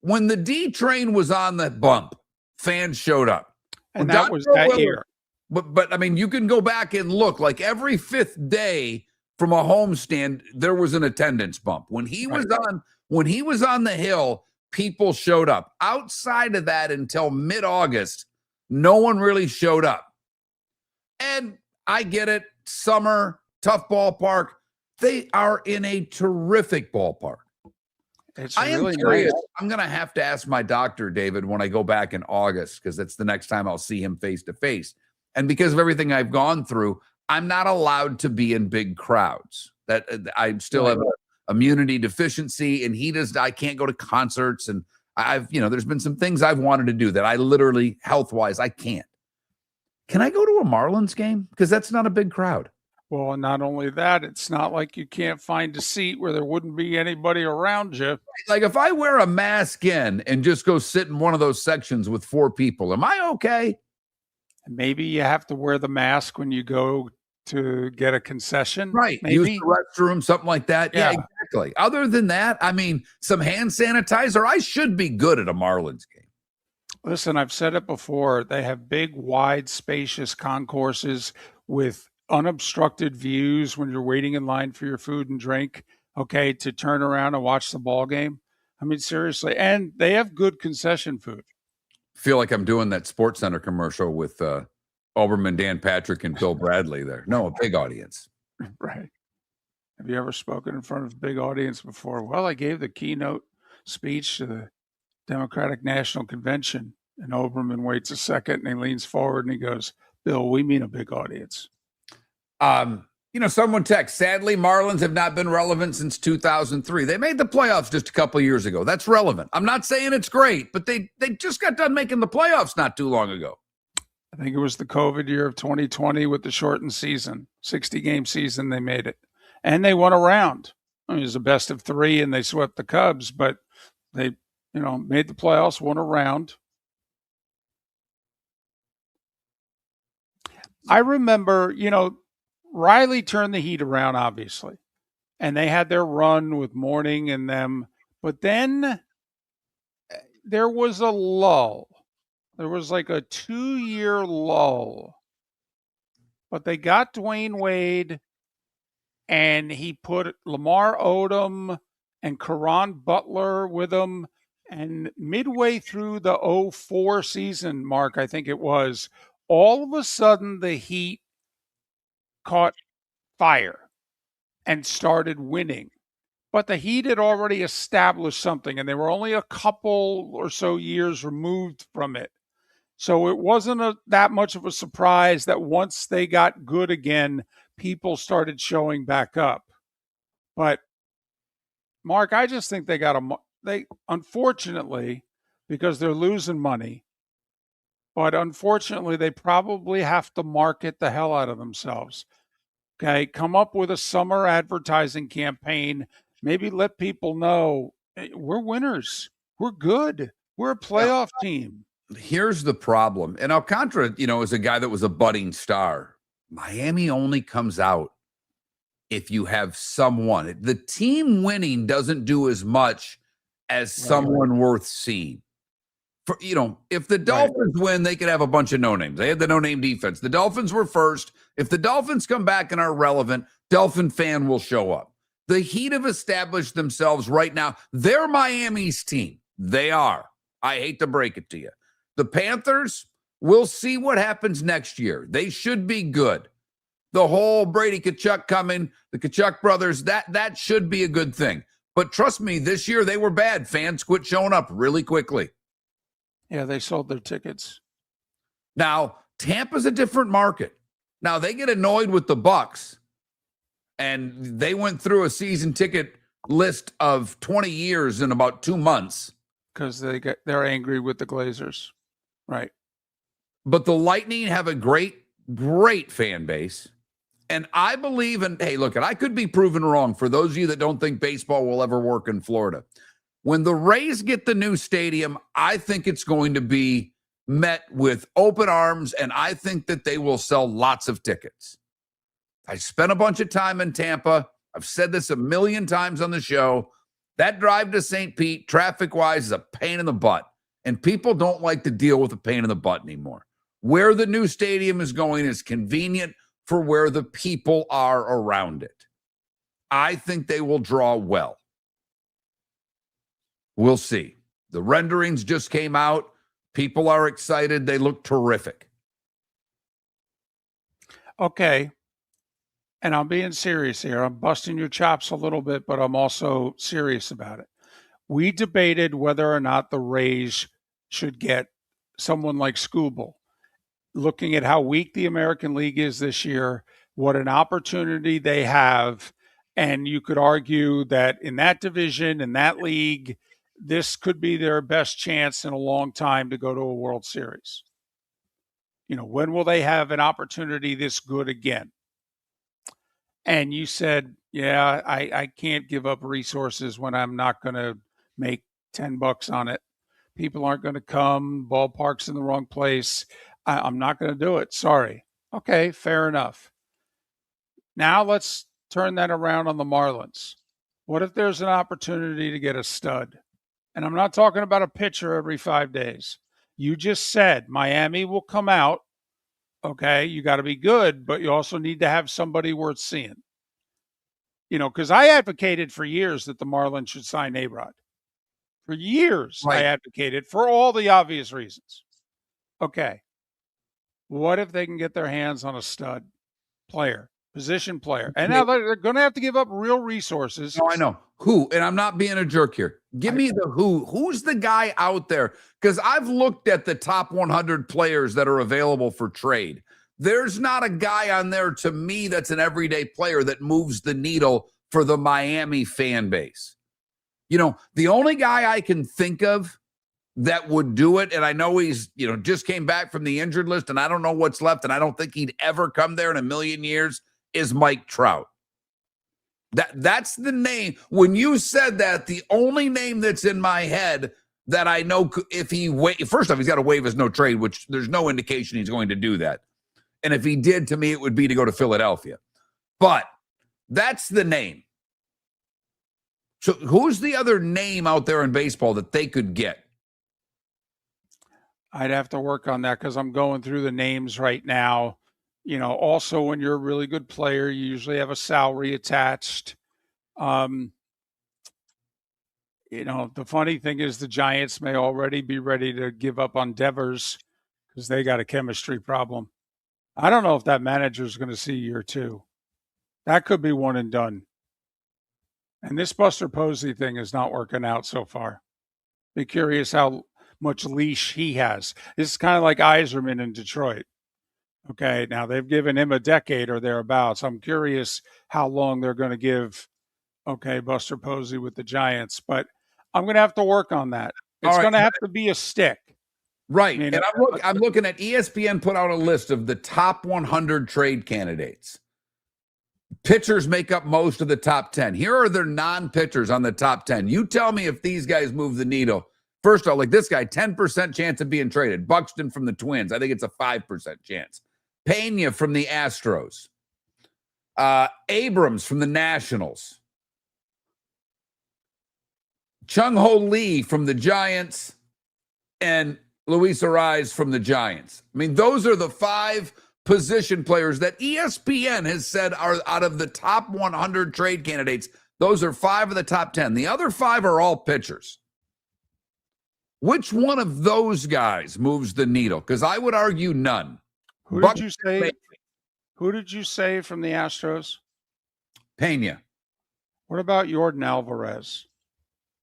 When the D train was on the bump, fans showed up. And that was that year. But you can go back and look, like every 5th day from a homestand, there was an attendance bump. When he was on the hill, people showed up. Outside of that, until mid-August, no one really showed up. And I get it, summer, tough ballpark. They are in a terrific ballpark. I am curious. Nice. I'm going to have to ask my doctor, David, when I go back in August, because that's the next time I'll see him face to face. And because of everything I've gone through, I'm not allowed to be in big crowds. That I still have an immunity deficiency, and I can't go to concerts. And there's been some things I've wanted to do that I literally, health-wise, I can't. Can I go to a Marlins game? Because that's not a big crowd. Well, not only that, it's not like you can't find a seat where there wouldn't be anybody around you. Like if I wear a mask in and just go sit in one of those sections with 4 people, am I okay? Maybe you have to wear the mask when you go to get a concession. Right. Maybe. Use the restroom, something like that. Yeah, exactly. Other than that, some hand sanitizer. I should be good at a Marlins game. Listen, I've said it before. They have big, wide, spacious concourses with unobstructed views when you're waiting in line for your food and drink, to turn around and watch the ball game. Seriously. And they have good concession food. Feel like I'm doing that Sports Center commercial with Oberman, Dan Patrick, and Bill Bradley there. No, a big audience. Right. Have you ever spoken in front of a big audience before? Well, I gave the keynote speech to the Democratic National Convention, and Oberman waits a second and he leans forward and he goes, Bill, we mean a big audience. Someone texts, sadly, Marlins have not been relevant since 2003. They made the playoffs just a couple years ago. That's relevant. I'm not saying it's great, but they just got done making the playoffs not too long ago. I think it was the COVID year of 2020 with the shortened season, 60-game season, they made it. And they won a round. It was a best of 3 and they swept the Cubs, but they, made the playoffs, won a round. I remember, Riley turned the Heat around, obviously. and they had their run with Mourning and them. But then there was a lull. There was like a 2-year lull. But they got Dwayne Wade, and he put Lamar Odom and Karan Butler with him. And midway through the 04 season, Mark, I think it was, all of a sudden the Heat caught fire and started winning. But the Heat had already established something, and they were only a couple or so years removed from it. So it wasn't that much of a surprise that once they got good again, people started showing back up. But Mark, I just think they unfortunately, because they're losing money, but unfortunately they probably have to market the hell out of themselves. Okay, come up with a summer advertising campaign. Maybe let people know, hey, we're winners. We're good. We're a playoff team. Here's the problem. And Alcantara, is a guy that was a budding star. Miami only comes out if you have someone. The team winning doesn't do as much as someone worth seeing. If the Dolphins win, they could have a bunch of no-names. They had the no-name defense. The Dolphins were first. If the Dolphins come back and are relevant, Dolphin fan will show up. The Heat have established themselves right now. They're Miami's team. They are. I hate to break it to you. The Panthers, we'll see what happens next year. They should be good. The whole Brady Kachuk coming, the Kachuk brothers, that should be a good thing. But trust me, this year they were bad. Fans quit showing up really quickly. Yeah, they sold their tickets. Now, Tampa's a different market. Now, they get annoyed with the Bucks, and they went through a season ticket list of 20 years in about 2 months. Because they're angry with the Glazers. Right. But the Lightning have a great, great fan base. And I believe hey, look, I could be proven wrong for those of you that don't think baseball will ever work in Florida. When the Rays get the new stadium, I think it's going to be met with open arms, and I think that they will sell lots of tickets. I spent a bunch of time in Tampa. I've said this a million times on the show. That drive to St. Pete, traffic-wise, is a pain in the butt. And people don't like to deal with a pain in the butt anymore. Where the new stadium is going is convenient for where the people are around it. I think they will draw well. We'll see. The renderings just came out. People are excited. They look terrific. Okay. And I'm being serious here. I'm busting your chops a little bit, but I'm also serious about it. We debated whether or not the Rays should get someone like Skubal, looking at how weak the American League is this year, what an opportunity they have. And you could argue that in that division, in that league, this could be their best chance in a long time to go to a World Series. When will they have an opportunity this good again? And you said, yeah, I can't give up resources when I'm not going to make $10 on it. People aren't going to come. Ballpark's in the wrong place. I'm not going to do it. Sorry. Okay, fair enough. Now let's turn that around on the Marlins. What if there's an opportunity to get a stud? And I'm not talking about a pitcher every 5 days. You just said Miami will come out. Okay, you got to be good, but you also need to have somebody worth seeing. Because I advocated for years that the Marlins should sign A-Rod. For years, I advocated for all the obvious reasons. Okay, what if they can get their hands on a stud player, position player? And now they're going to have to give up real resources. No, I know. Who? And I'm not being a jerk here. Give me the who. Who's the guy out there? Because I've looked at the top 100 players that are available for trade. There's not a guy on there to me that's an everyday player that moves the needle for the Miami fan base. The only guy I can think of that would do it, and I know he's, just came back from the injured list, and I don't know what's left, and I don't think he'd ever come there in a million years, is Mike Trout. That's the name. When you said that, the only name that's in my head that I know, if he first off, he's got to waive his no trade, which there's no indication he's going to do that. And if he did, to me, it would be to go to Philadelphia. But that's the name. So who's the other name out there in baseball that they could get? I'd have to work on that because I'm going through the names right now. Also, when you're a really good player, you usually have a salary attached. The funny thing is the Giants may already be ready to give up on Devers because they got a chemistry problem. I don't know if that manager is going to see year two. That could be one and done. And this Buster Posey thing is not working out so far. Be curious how much leash he has. This is kind of like Yzerman in Detroit. Okay, now they've given him a decade or thereabouts. I'm curious how long they're going to give, Buster Posey with the Giants. But I'm going to have to work on that. It's going to have to be a stick. Right. And I'm looking at ESPN put out a list of the top 100 trade candidates. Pitchers make up most of the top 10. Here are their non-pitchers on the top 10. You tell me if these guys move the needle. First of all, like this guy, 10% chance of being traded. Buxton from the Twins. I think it's a 5% chance. Pena from the Astros. Abrams from the Nationals. Chung-Ho Lee from the Giants. And Luis Ariz from the Giants. I mean, those are the 5 position players that ESPN has said are out of the top 100 trade candidates. Those are 5 of the top 10. The other 5 are all pitchers. Which one of those guys moves the needle? Because I would argue none. Who did you say? Who did you say from the Astros? Pena. What about Yordan Alvarez?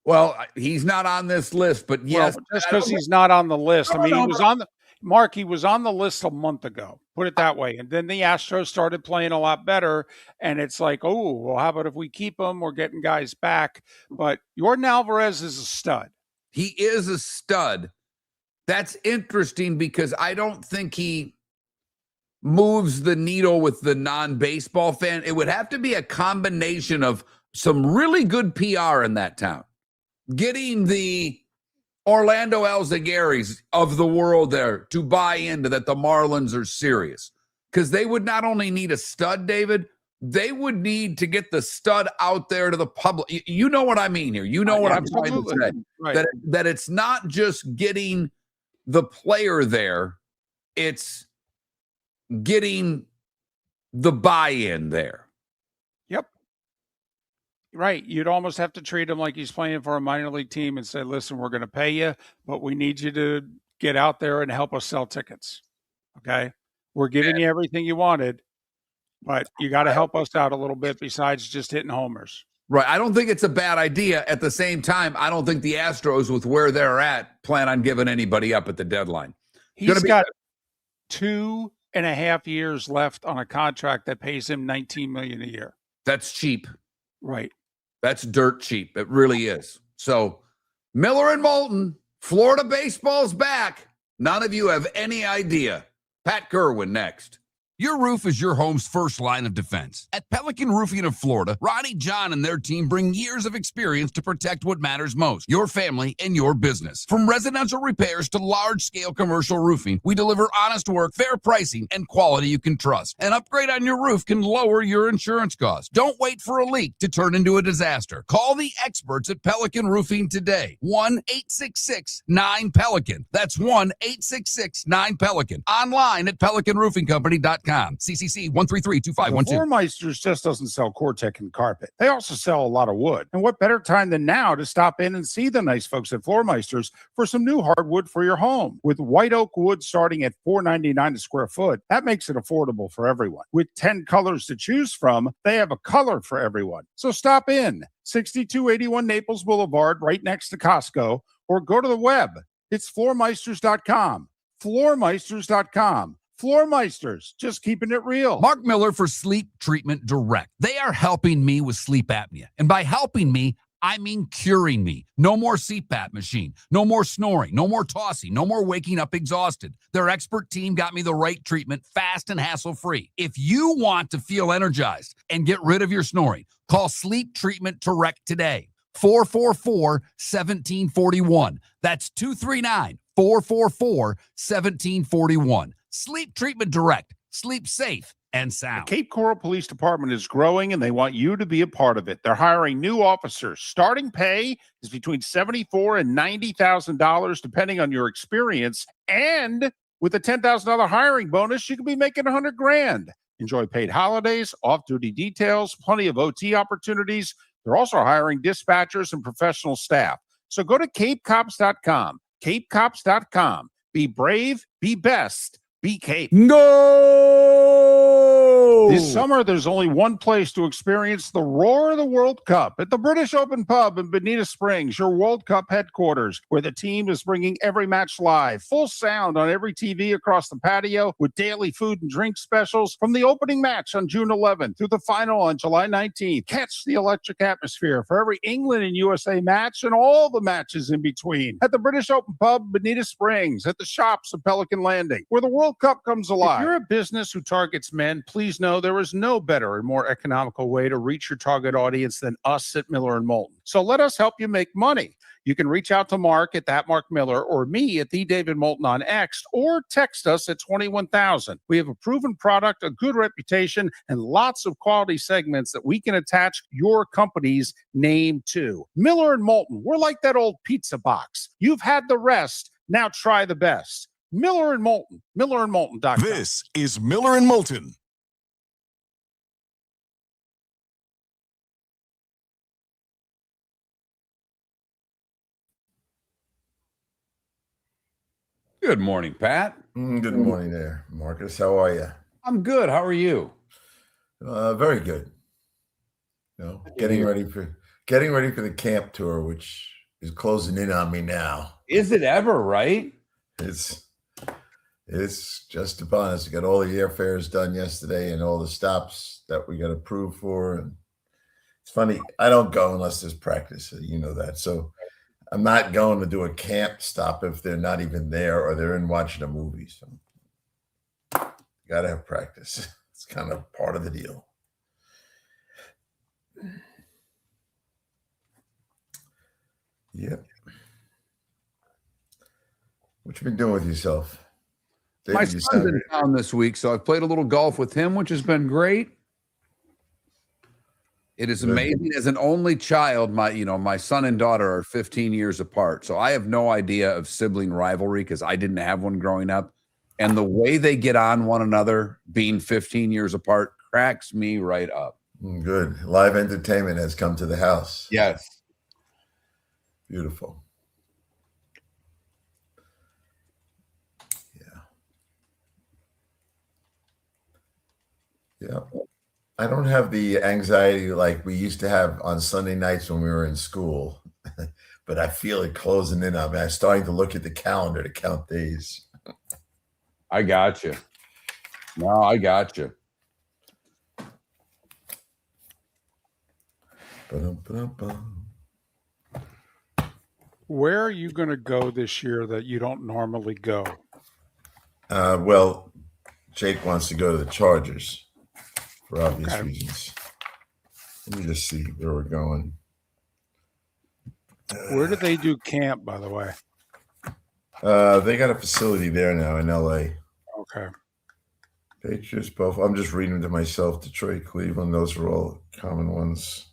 Well, he's not on this list, but yes. Well, just because he's not on the list. He was on the Mark, he was on the list a month ago. Put it that way. And then the Astros started playing a lot better. And it's like, oh, well, how about if we keep him? We're getting guys back. But Yordan Alvarez is a stud. He is a stud. That's interesting because I don't think he moves the needle with the non-baseball fan. It would have to be a combination of some really good PR in that town. Getting the Orlando Alzagaris of the world there to buy into that the Marlins are serious. Because they would not only need a stud, David, they would need to get the stud out there to the public. You know what I mean here. You know what I'm trying to say. Right. That it's not just getting the player there. It's getting the buy-in there. Yep. Right. You'd almost have to treat him like he's playing for a minor league team and say, listen, we're going to pay you, but we need you to get out there and help us sell tickets. Okay. We're giving you everything you wanted, but you got to help us out a little bit besides just hitting homers. Right. I don't think it's a bad idea. At the same time, I don't think the Astros, with where they're at, plan on giving anybody up at the deadline. He's got 2.5 years left on a contract that pays him $19 million a year. That's cheap. Right. That's dirt cheap. It really is. So Miller and Moulton, Florida baseball's back. None of you have any idea. Pat Kirwan next. Your roof is your home's first line of defense. At Pelican Roofing of Florida, Ronnie John and their team bring years of experience to protect what matters most, your family and your business. From residential repairs to large-scale commercial roofing, we deliver honest work, fair pricing, and quality you can trust. An upgrade on your roof can lower your insurance costs. Don't wait for a leak to turn into a disaster. Call the experts at Pelican Roofing today. 1-866-9-PELICAN. That's 1-866-9-PELICAN. Online at pelicanroofingcompany.com. CCC 1332512. Floormeisters just doesn't sell Cortec and carpet. They also sell a lot of wood. And what better time than now to stop in and see the nice folks at Floormeisters for some new hardwood for your home. With white oak wood starting at $4.99 a square foot, that makes it affordable for everyone. With 10 colors to choose from, they have a color for everyone. So stop in. 6281 Naples Boulevard, right next to Costco, or go to the web. It's floormeisters.com. Floormeisters.com. Floormeisters, just keeping it real. Mark Miller for Sleep Treatment Direct. They are helping me with sleep apnea. And by helping me, I mean curing me. No more CPAP machine. No more snoring. No more tossing. No more waking up exhausted. Their expert team got me the right treatment, fast and hassle-free. If you want to feel energized and get rid of your snoring, call Sleep Treatment Direct today. 444-1741. That's 239-444-1741. Sleep Treatment Direct. Sleep safe and The sound. Cape Coral Police Department is growing and they want you to be a part of it. They're hiring new officers. Starting pay is between $74,000 and $90,000, depending on your experience. And with a $10,000 hiring bonus, you could be making $100,000. Enjoy paid holidays, off-duty details, plenty of OT opportunities. They're also hiring dispatchers and professional staff. So go to capecops.com. capecops.com. Be brave, be best, be Cape. Go! This summer, there's only one place to experience the roar of the World Cup at the British Open Pub in Bonita Springs, your World Cup headquarters, where the team is bringing every match live, full sound on every TV across the patio with daily food and drink specials from the opening match on June 11th through the final on July 19th. Catch the electric atmosphere for every England and USA match and all the matches in between at the British Open Pub, Bonita Springs, at the shops of Pelican Landing, where the World Cup comes alive. If you're a business who targets men, please know there is no better and more economical way to reach your target audience than us at Miller and Moulton. So let us help you make money. You can reach out to Mark at that Mark Miller or me at the David Moulton on X, or text us at 21,000. We have a proven product, a good reputation, and lots of quality segments that we can attach your company's name to. Miller and Moulton, we're like that old pizza box. You've had the rest, now try the best. Miller and Moulton, millerandmoulton.com. This is Miller and Moulton. Good morning, Pat. Good morning there, Marcus. How are you? I'm good. How are you? Very good. Getting ready for the camp tour, which is closing in on me now. Is it ever, right? It's just upon us. We got all the airfares done yesterday and all the stops that we got approved for. And it's funny, I don't go unless there's practice. You know that. So I'm not going to do a camp stop if they're not even there or they're in watching a movie. So you got to have practice. It's kind of part of the deal. Yep. What you been doing with yourself? My David, you son's sound in town this week, so I've played a little golf with him, which has been great. It is Good. amazing. As an only child, my son and daughter are 15 years apart, so I have no idea of sibling rivalry because I didn't have one growing up. And the way they get on one another, being 15 years apart, cracks me right up. Good. Live entertainment has come to the house. Yes. Beautiful. Yeah. I don't have the anxiety like we used to have on Sunday nights when we were in school, but I feel it closing in on me. I'm starting to look at the calendar to count days. I got you. No, I got you. Ba-dum-ba-dum-bum. Where are you going to go this year that you don't normally go? Well, Jake wants to go to the Chargers for obvious Okay. reasons. Let me just see where we're going. Where do they do camp, by the way? They got a facility there now in LA. Okay. Patriots, both. I'm just reading to myself. Detroit, Cleveland, those are all common ones.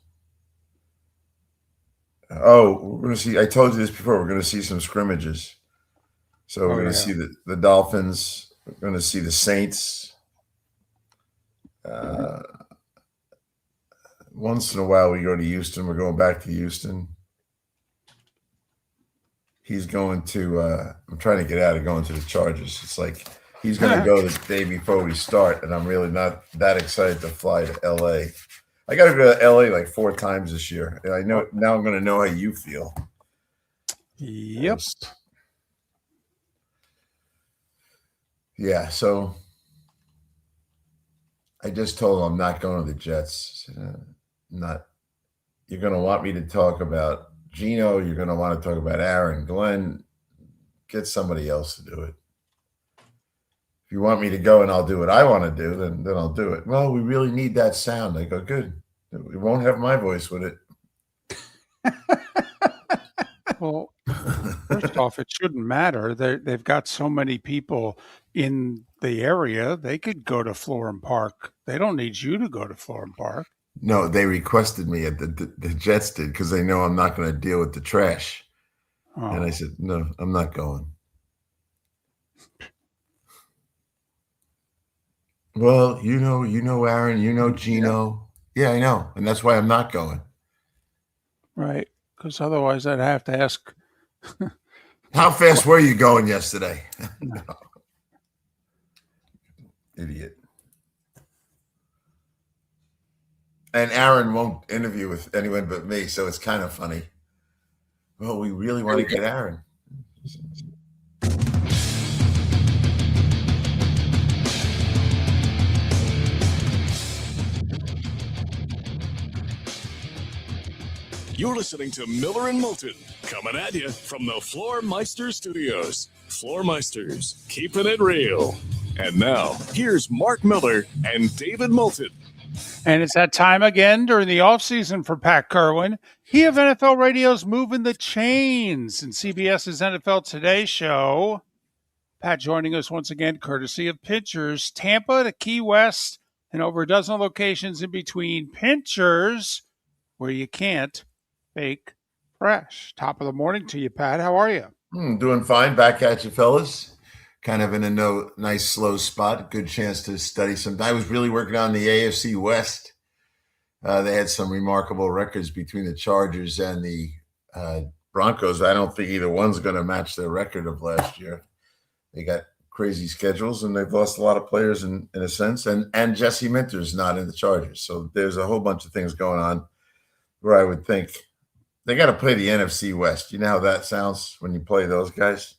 We're going to see. I told you this before. We're going to see some scrimmages. So we're going to see the Dolphins. We're going to see the Saints. Once in a while, we go to Houston. We're going back to Houston. He's going to I'm trying to get out of going to the Chargers. It's like he's going to go the day before we start, and I'm really not that excited to fly to LA. I got to go to LA like 4 times this year. And I know now I'm going to know how you feel. Yep. Yeah, so I just told him I'm not going to the Jets. You're going to want me to talk about Gino. You're going to want to talk about Aaron, Glenn. Get somebody else to do it. If you want me to go and I'll do what I want to do, then I'll do it. Well, we really need that sound. I go, good. We won't have my voice with it. Well, First off, it shouldn't matter. They've got so many people in the area. They could go to Florham Park. They don't need you to go to Florham Park. No, they requested me at the Jets did because they know I'm not going to deal with the trash. Oh. And I said, no, I'm not going. Well, you know, Aaron, you know, Gino. Yeah, I know. And that's why I'm not going. Right. Because otherwise I'd have to ask. How fast were you going yesterday? No. Idiot. And Aaron won't interview with anyone but me, so it's kind of funny. Well, we really want to get Aaron. You're listening to Miller and Moulton, coming at you from the Floormeister Studios. Floormeisters, keeping it real. And now, here's Mark Miller and David Moulton. And it's that time again during the offseason for Pat Kirwan. He of NFL Radio's moving the chains in CBS's NFL Today show. Pat joining us once again, courtesy of Pinchers, Tampa to Key West, and over a dozen locations in between. Pinchers, where you can't bake fresh. Top of the morning to you, Pat. How are you? Doing fine. Back at you, fellas. Kind of in a nice slow spot. Good chance to study some. I was really working on the AFC West. They had some remarkable records between the Chargers and the Broncos. I don't think either one's going to match their record of last year. They got crazy schedules, and they've lost a lot of players in a sense. And Jesse Minter's not in the Chargers. So there's a whole bunch of things going on where I would think they got to play the NFC West. You know how that sounds when you play those guys?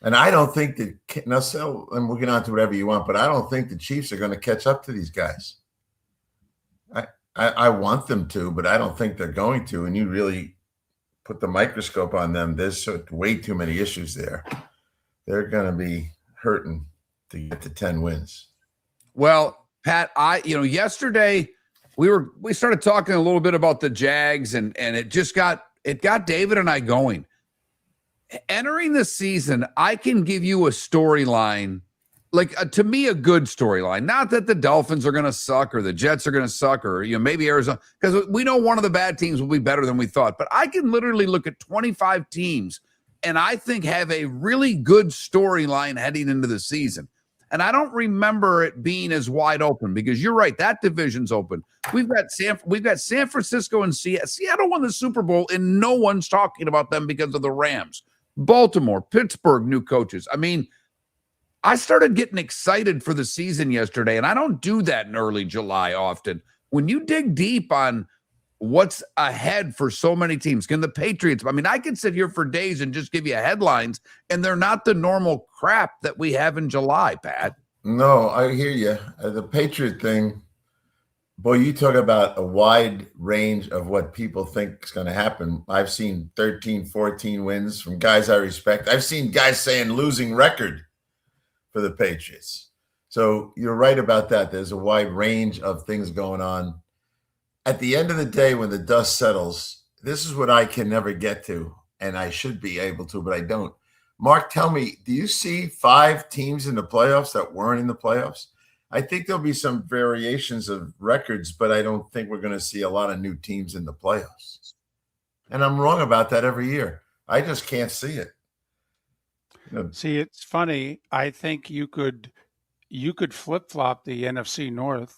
And I don't think that – now, so, and we'll get on to whatever you want, but I don't think the Chiefs are going to catch up to these guys. I want them to, but I don't think they're going to. And you really put the microscope on them, there's way too many issues there. They're going to be hurting to get to 10 wins. Well, Pat, yesterday we started talking a little bit about the Jags, and it got David and I going. Entering the season, I can give you a storyline, to me, a good storyline. Not that the Dolphins are going to suck or the Jets are going to suck or maybe Arizona, because we know one of the bad teams will be better than we thought. But I can literally look at 25 teams and I think have a really good storyline heading into the season. And I don't remember it being as wide open, because you're right, that division's open. We've got San Francisco and Seattle. Seattle won the Super Bowl, and no one's talking about them because of the Rams. Baltimore, Pittsburgh, new coaches. I mean, I started getting excited for the season yesterday, and I don't do that in early July often. When you dig deep on what's ahead for so many teams, can the Patriots, I can sit here for days and just give you headlines, and they're not the normal crap that we have in July, Pat. No, I hear you. The Patriot thing, boy, you talk about a wide range of what people think is going to happen. I've seen 13, 14 wins from guys I respect. I've seen guys saying losing record for the Patriots. So you're right about that. There's a wide range of things going on. At the end of the day, when the dust settles, this is what I can never get to, and I should be able to, but I don't. Mark, tell me, do you see 5 teams in the playoffs that weren't in the playoffs? I think there'll be some variations of records, but I don't think we're going to see a lot of new teams in the playoffs. And I'm wrong about that every year. I just can't see it. See, it's funny. I think you could flip-flop the NFC North,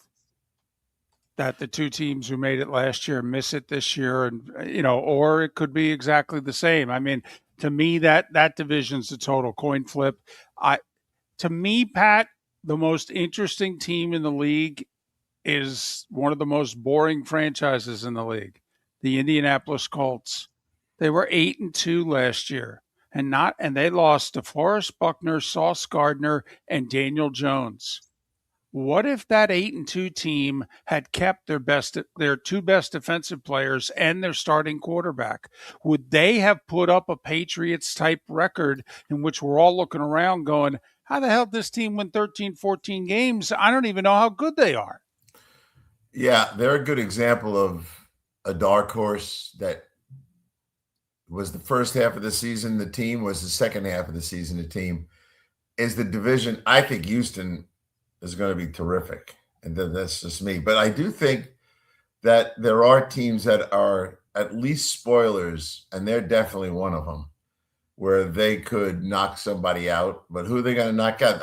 that the two teams who made it last year miss it this year, and or it could be exactly the same. To me, that division's a total coin flip. To me, Pat, the most interesting team in the league is one of the most boring franchises in the league, the Indianapolis Colts. They were 8-2 last year, and they lost to Forrest Buckner, Sauce Gardner, and Daniel Jones. What if that 8-2 team had kept their 2 best defensive players and their starting quarterback? Would they have put up a Patriots type record in which we're all looking around going, how the hell did this team win 13, 14 games? I don't even know how good they are. Yeah, they're a good example of a dark horse that was the first half of the season the team, was the second half of the season the team. Is the division, I think Houston is going to be terrific. And that's just me. But I do think that there are teams that are at least spoilers, and they're definitely one of them, where they could knock somebody out. But who are they going to knock out?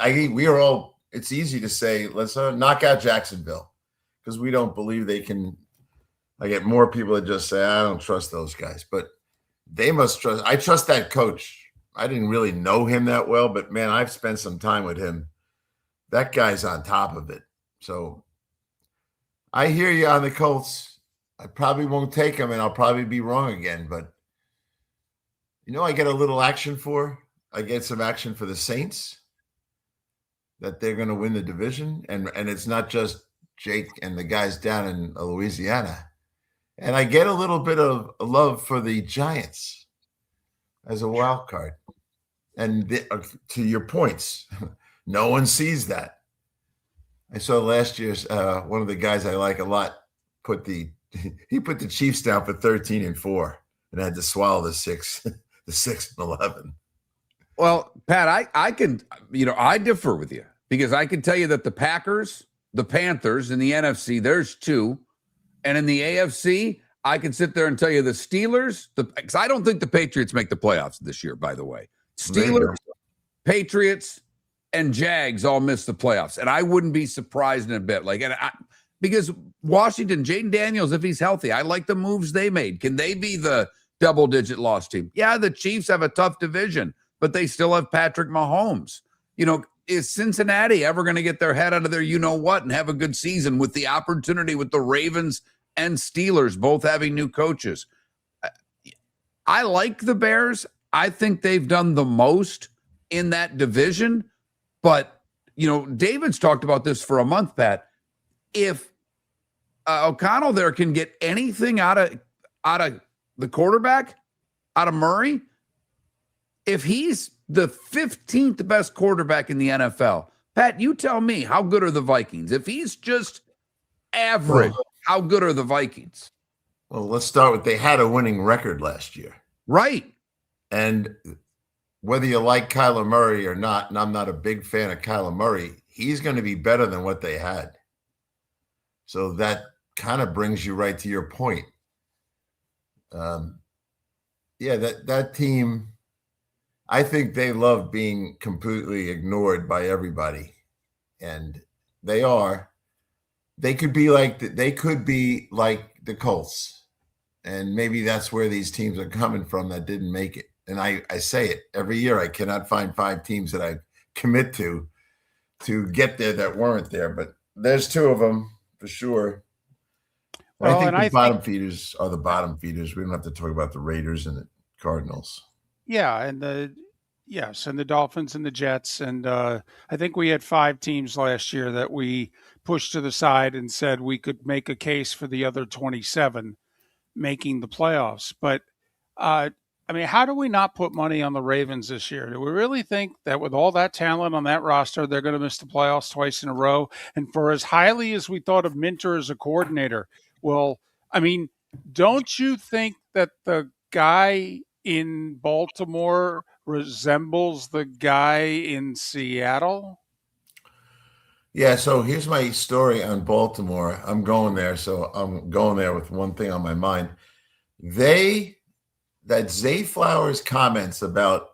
It's easy to say, let's knock out Jacksonville, because we don't believe they can. I get more people that just say, I don't trust those guys. But they must trust. I trust that coach. I didn't really know him that well, but, man, I've spent some time with him. That guy's on top of it. So I hear you on the Colts. I probably won't take them, and I'll probably be wrong again. But, I get a little action for. I get some action for the Saints, that they're going to win the division. And it's not just Jake and the guys down in Louisiana. And I get a little bit of love for the Giants as a wild card. And to your points, no one sees that. I saw last year's one of the guys I like a lot put the Chiefs down for 13-4 and had to swallow the 6-11. Well, Pat, I can, I differ with you, because I can tell you that the Packers, the Panthers in the NFC, there's two. And in the AFC, I can sit there and tell you the Steelers, because I don't think the Patriots make the playoffs this year, by the way. Steelers, Patriots, and Jags all missed the playoffs. And I wouldn't be surprised in a bit. Because Washington, Jaden Daniels, if he's healthy, I like the moves they made. Can they be the double-digit loss team? Yeah, the Chiefs have a tough division, but they still have Patrick Mahomes. Is Cincinnati ever going to get their head out of their you-know-what and have a good season with the opportunity with the Ravens and Steelers both having new coaches? I like the Bears. I think they've done the most in that division. But, David's talked about this for a month, Pat. If O'Connell there can get anything out of the quarterback, out of Murray, if he's the 15th best quarterback in the NFL, Pat, you tell me, how good are the Vikings? If he's just average, how good are the Vikings? Well, let's start with, they had a winning record last year. Right. And whether you like Kyler Murray or not, and I'm not a big fan of Kyler Murray, he's going to be better than what they had. So that kind of brings you right to your point. That team, I think they love being completely ignored by everybody. And they are. They could be like the Colts. And maybe that's where these teams are coming from that didn't make it. And I say it every year. I cannot find 5 teams that I commit to get there that weren't there. But there's 2 of them for sure. Well, I think the bottom feeders are the bottom feeders. We don't have to talk about the Raiders and the Cardinals. Yeah, and the Dolphins and the Jets. And I think we had 5 teams last year that we pushed to the side and said we could make a case for the other 27 making the playoffs. But how do we not put money on the Ravens this year? Do we really think that with all that talent on that roster, they're going to miss the playoffs twice in a row? And for as highly as we thought of Minter as a coordinator, don't you think that the guy in Baltimore resembles the guy in Seattle? Yeah, so here's my story on Baltimore. I'm going there, so I'm going there with one thing on my mind. That Zay Flowers comments about,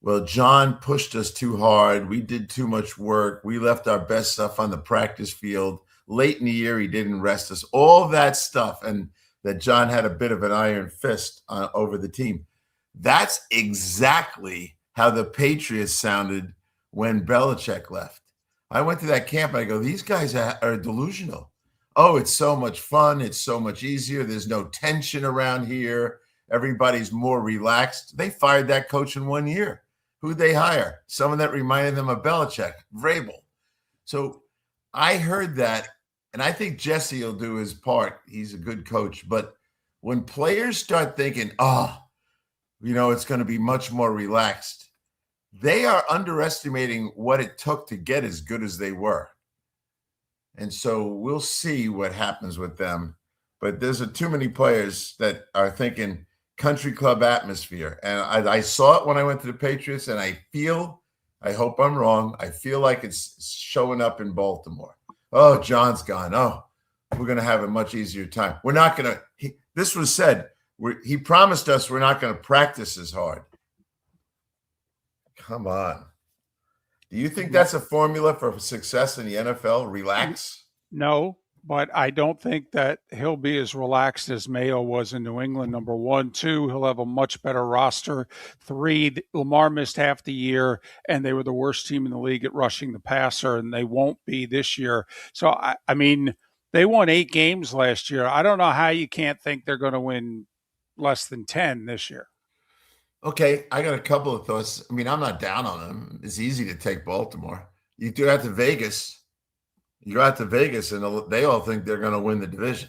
well, John pushed us too hard. We did too much work. We left our best stuff on the practice field. Late in the year, he didn't rest us. All that stuff, and that John had a bit of an iron fist over the team. That's exactly how the Patriots sounded when Belichick left. I went to that camp and I go, these guys are delusional. Oh, it's so much fun. It's so much easier. There's no tension around here. Everybody's more relaxed. They fired that coach in 1 year. Who'd they hire? Someone that reminded them of Belichick, Vrabel. So I heard that, and I think Jesse will do his part. He's a good coach. But when players start thinking, it's going to be much more relaxed, they are underestimating what it took to get as good as they were. And so we'll see what happens with them. But there's too many players that are thinking, country club atmosphere. And I saw it when I went to the Patriots, and I hope I'm wrong, I feel like it's showing up in Baltimore. Oh, John's gone. Oh, we're going to have a much easier time. We're not going to – this was said. He promised us we're not going to practice as hard. Come on. Do you think that's a formula for success in the NFL? Relax? No, but I don't think that he'll be as relaxed as Mayo was in New England, number one. Two, he'll have a much better roster. Three, Lamar missed half the year, and they were the worst team in the league at rushing the passer, and they won't be this year. So, I mean, they won 8 games last year. I don't know how you can't think they're going to win less than 10 this year. Okay, I got a couple of thoughts. I mean, I'm not down on them. It's easy to take Baltimore. You go out to Vegas. You go out to Vegas, and they all think they're going to win the division.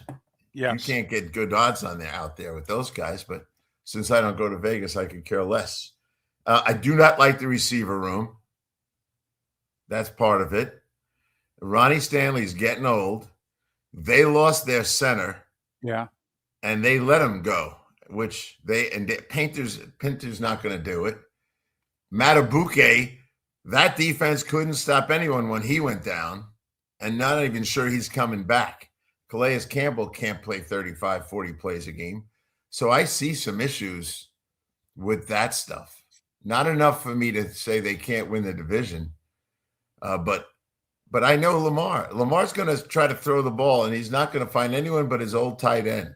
Yes. You can't get good odds on out there with those guys, but since I don't go to Vegas, I could care less. I do not like the receiver room. That's part of it. Ronnie Stanley's getting old. They lost their center. Yeah. And they let him go. Painter's not going to do it. Matabuke, that defense couldn't stop anyone when he went down, and not even sure he's coming back. Calais Campbell can't play 35, 40 plays a game. So I see some issues with that stuff. Not enough for me to say they can't win the division, but I know Lamar. Lamar's going to try to throw the ball, and he's not going to find anyone but his old tight end.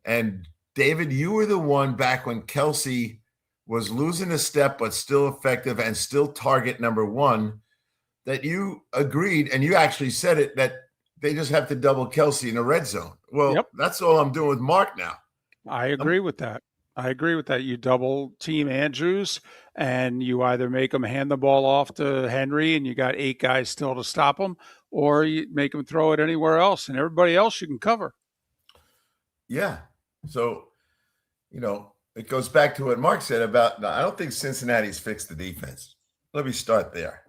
And David, you were the one back when Kelsey was losing a step but still effective and still target number one that you agreed, and you actually said it, that they just have to double Kelsey in the red zone. Well, That's all I'm doing with Mark now. I agree with that. You double team Andrews, and you either make him hand the ball off to Henry and you got 8 guys still to stop him, or you make him throw it anywhere else, and everybody else you can cover. Yeah. So, it goes back to what Mark said about, I don't think Cincinnati's fixed the defense. Let me start there.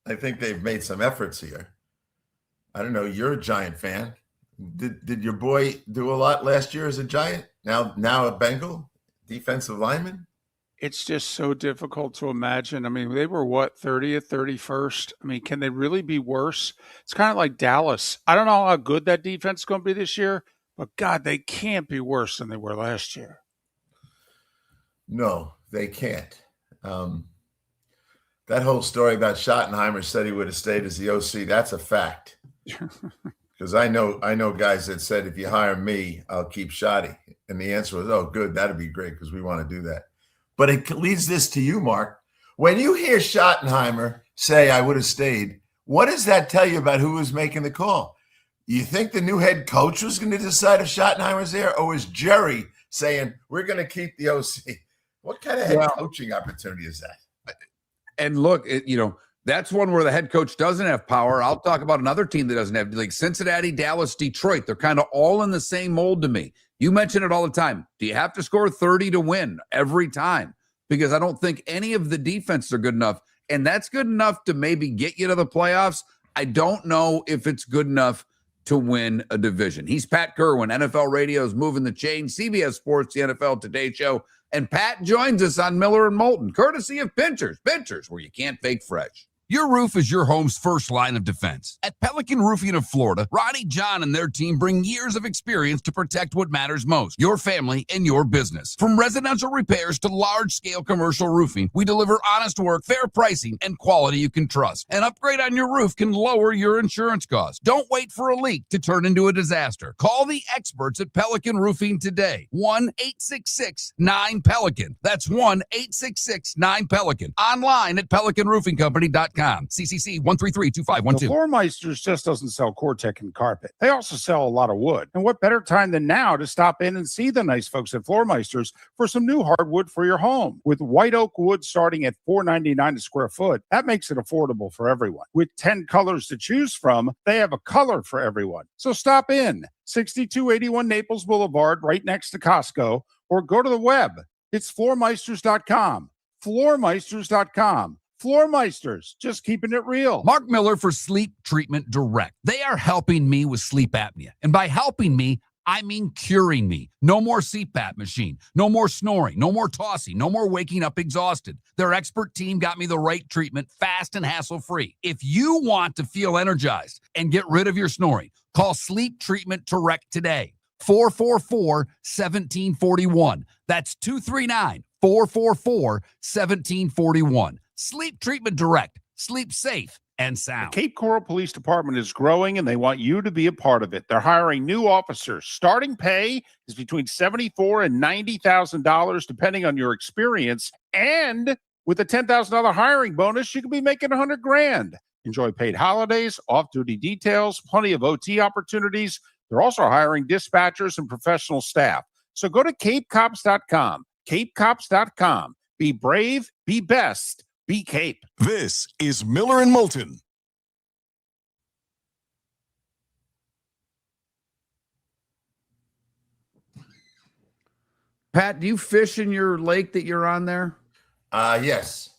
I think they've made some efforts here. I don't know. You're a Giant fan. Did your boy do a lot last year as a Giant? Now a Bengal defensive lineman? It's just so difficult to imagine. I mean, they were 30th, 31st. I mean, can they really be worse? It's kind of like Dallas. I don't know how good that defense is going to be this year, but God, they can't be worse than they were last year. No, they can't. That whole story about Schottenheimer said he would have stayed as the OC, that's a fact. Because I know guys that said, if you hire me, I'll keep Schotty. And the answer was, oh, good, that'd be great because we want to do that. But it leads this to you, Mark. When you hear Schottenheimer say, I would have stayed, what does that tell you about who was making the call? You think the new head coach was going to decide if Schottenheimer's there, or was Jerry saying, we're going to keep the OC? What kind of head coaching opportunity is that? And look, that's one where the head coach doesn't have power. I'll talk about another team that doesn't have, like Cincinnati, Dallas, Detroit. They're kind of all in the same mold to me. You mention it all the time. Do you have to score 30 to win every time? Because I don't think any of the defenses are good enough. And that's good enough to maybe get you to the playoffs. I don't know if it's good enough to win a division. He's Pat Kirwan, NFL Radio's Moving the Chain, CBS Sports, the NFL Today Show. And Pat joins us on Miller and Moulton, courtesy of Pinchers, where you can't fake fresh. Your roof is your home's first line of defense. At Pelican Roofing of Florida, Ronnie John and their team bring years of experience to protect what matters most, your family and your business. From residential repairs to large-scale commercial roofing, we deliver honest work, fair pricing, and quality you can trust. An upgrade on your roof can lower your insurance costs. Don't wait for a leak to turn into a disaster. Call the experts at Pelican Roofing today. 1-866-9-PELICAN. That's 1-866-9-PELICAN. Online at pelicanroofingcompany.com. CCC 1332512. The Floormeisters just doesn't sell Cortec and carpet. They also sell a lot of wood. And what better time than now to stop in and see the nice folks at Floormeisters for some new hardwood for your home. With white oak wood starting at $4.99 a square foot, that makes it affordable for everyone. With 10 colors to choose from, they have a color for everyone. So stop in. 6281 Naples Boulevard, right next to Costco, or go to the web. It's floormeisters.com. Floormeisters.com. Floormeisters, just keeping it real. Mark Miller for Sleep Treatment Direct. They are helping me with sleep apnea. And by helping me, I mean curing me. No more CPAP machine, no more snoring, no more tossing, no more waking up exhausted. Their expert team got me the right treatment, fast and hassle-free. If you want to feel energized and get rid of your snoring, call Sleep Treatment Direct today. 444-1741. That's 239-444-1741. Sleep Treatment Direct. Sleep safe and The sound. Cape Coral Police Department is growing, and they want you to be a part of it. They're hiring new officers. Starting pay is between $74,000 and $90,000, depending on your experience. And with a $10,000 hiring bonus, you could be making $100,000. Enjoy paid holidays, off-duty details, plenty of OT opportunities. They're also hiring dispatchers and professional staff. So go to capecops.com. Capecops.com. Be brave, be best, be Cape. This is Miller and Moulton. Pat, do you fish in your lake that you're on there? Yes.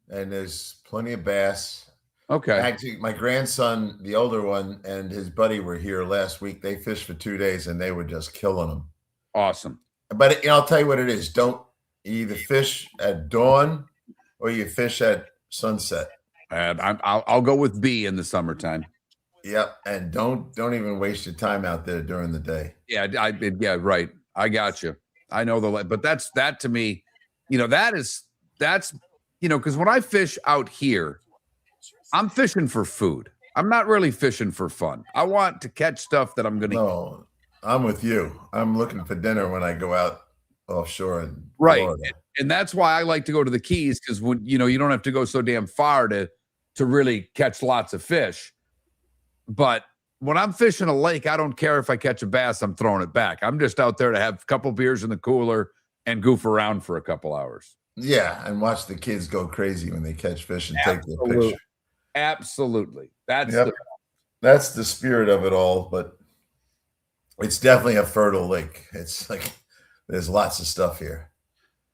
And there's plenty of bass. Okay. Actually, my grandson, the older one, and his buddy were here last week. They fished for 2 days, and they were just killing them. Awesome. But I'll tell you what it is. Don't you either fish at dawn or you fish at sunset. I'll go with B in the summertime. Yep. And don't even waste your time out there during the day. Yeah, yeah, right. I got you. I know but that to me, that's because when I fish out here, I'm fishing for food. I'm not really fishing for fun. I want to catch stuff that I'm going to eat. No, I'm with you. I'm looking for dinner when I go out offshore. In Right. Florida. And that's why I like to go to the Keys, because when you don't have to go so damn far to really catch lots of fish. But when I'm fishing a lake, I don't care if I catch a bass, I'm throwing it back. I'm just out there to have a couple beers in the cooler and goof around for a couple hours. Yeah, and watch the kids go crazy when they catch fish and take their Absolutely. picture. Absolutely. That's That's the spirit of it all, but it's definitely a fertile lake. It's like there's lots of stuff here.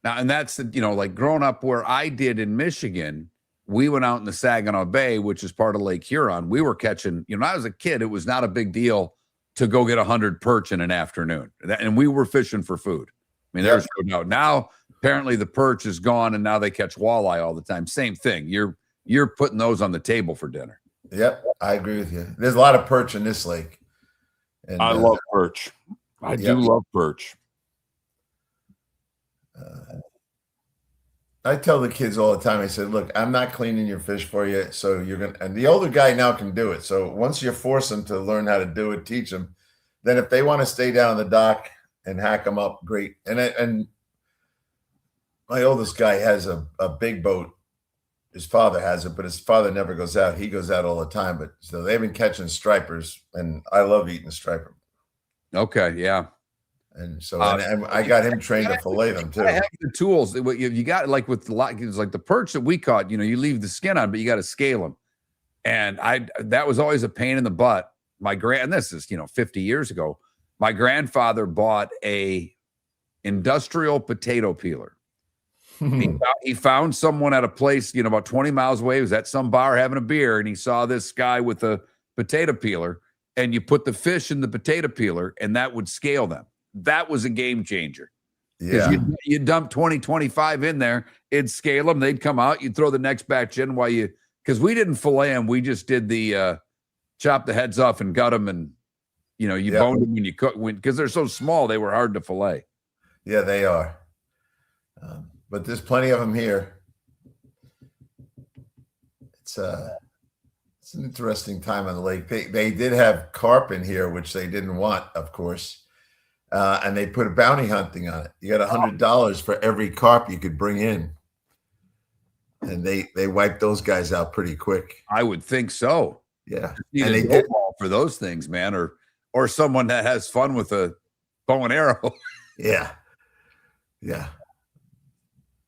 now, and that's like growing up where I did in Michigan, we went out in the Saginaw Bay, which is part of Lake Huron. We were catching, when I was a kid, it was not a big deal to go get 100 perch in an afternoon. And we were fishing for food. I mean, there's no doubt. Now, apparently the perch is gone and now they catch walleye all the time. Same thing. You're putting those on the table for dinner. Yep, I agree with you. There's a lot of perch in this lake. And, I love perch. I do love perch. I tell the kids all the time, I said, look, I'm not cleaning your fish for you. So you're going to, and the older guy now can do it. So once you force them to learn how to do it, teach them, then if they want to stay down the dock and hack them up, great. And my oldest guy has a big boat. His father has it, but his father never goes out. He goes out all the time. But so they've been catching stripers, and I love eating striper. Okay, yeah. And so and I got him trained to fillet them too. I have the tools. You got like with like the perch that we caught. You leave the skin on, but you got to scale them. And that was always a pain in the butt. And this is 50 years ago. My grandfather bought a industrial potato peeler. He found someone at a place about 20 miles away. He was at some bar having a beer, and he saw this guy with a potato peeler. And you put the fish in the potato peeler, and that would scale them. That was a game changer. Yeah. You dump 20, 25 in there, it'd scale them. They'd come out. You'd throw the next batch in because we didn't fillet them. We just did the chop the heads off and gut them. And, boned them when you cook, because they're so small, they were hard to fillet. Yeah, they are. But there's plenty of them here. It's an interesting time on the lake. They did have carp in here, which they didn't want, of course. And they put a bounty hunting on it. You got $100 for every carp you could bring in. And they wiped those guys out pretty quick. I would think so. Yeah. And they did for those things, man, or someone that has fun with a bow and arrow. Yeah. Yeah.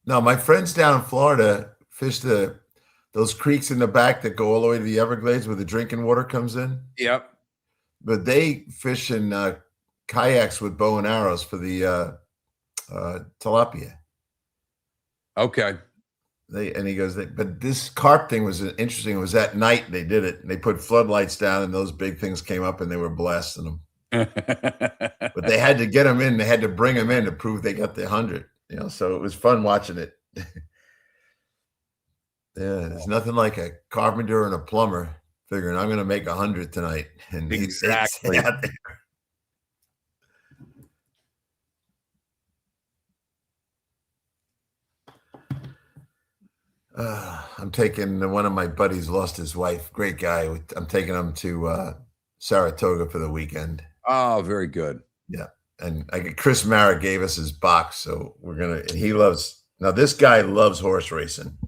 No, my friends down in Florida fish those creeks in the back that go all the way to the Everglades where the drinking water comes in. Yep. But they fish in kayaks with bow and arrows for the tilapia. Okay. He goes, but this carp thing was interesting. It was at night they did it. And they put floodlights down, and those big things came up, and they were blasting them. But they had to get him in. They had to bring him in to prove they got the 100. So it was fun watching it. Yeah, there's nothing like a carpenter and a plumber figuring I'm going to make 100 tonight, and Exactly. out there. I'm taking one of my buddies lost his wife. Great guy. I'm taking him to Saratoga for the weekend. Oh, very good. Yeah. And Chris Mara gave us his box. So and he loves, now this guy loves horse racing.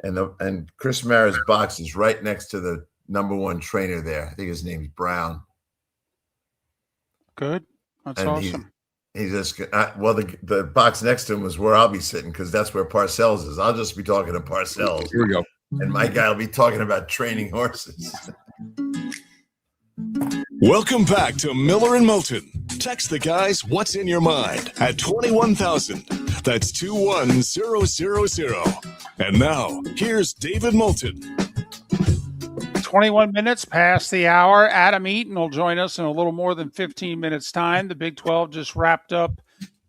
And Chris Mara's box is right next to the #1 trainer there. I think his name's Brown. Good. That's And awesome. He's just the box next to him is where I'll be sitting, because that's where Parcells is. I'll just be talking to Parcells, Here we go. and my guy will be talking about training horses. Welcome back to Miller and Moulton. Text the guys what's in your mind at 21,000. That's 21000. And now, here's David Moulton. 21 minutes past the hour. Adam Eaton will join us in a little more than 15 minutes' time. The Big 12 just wrapped up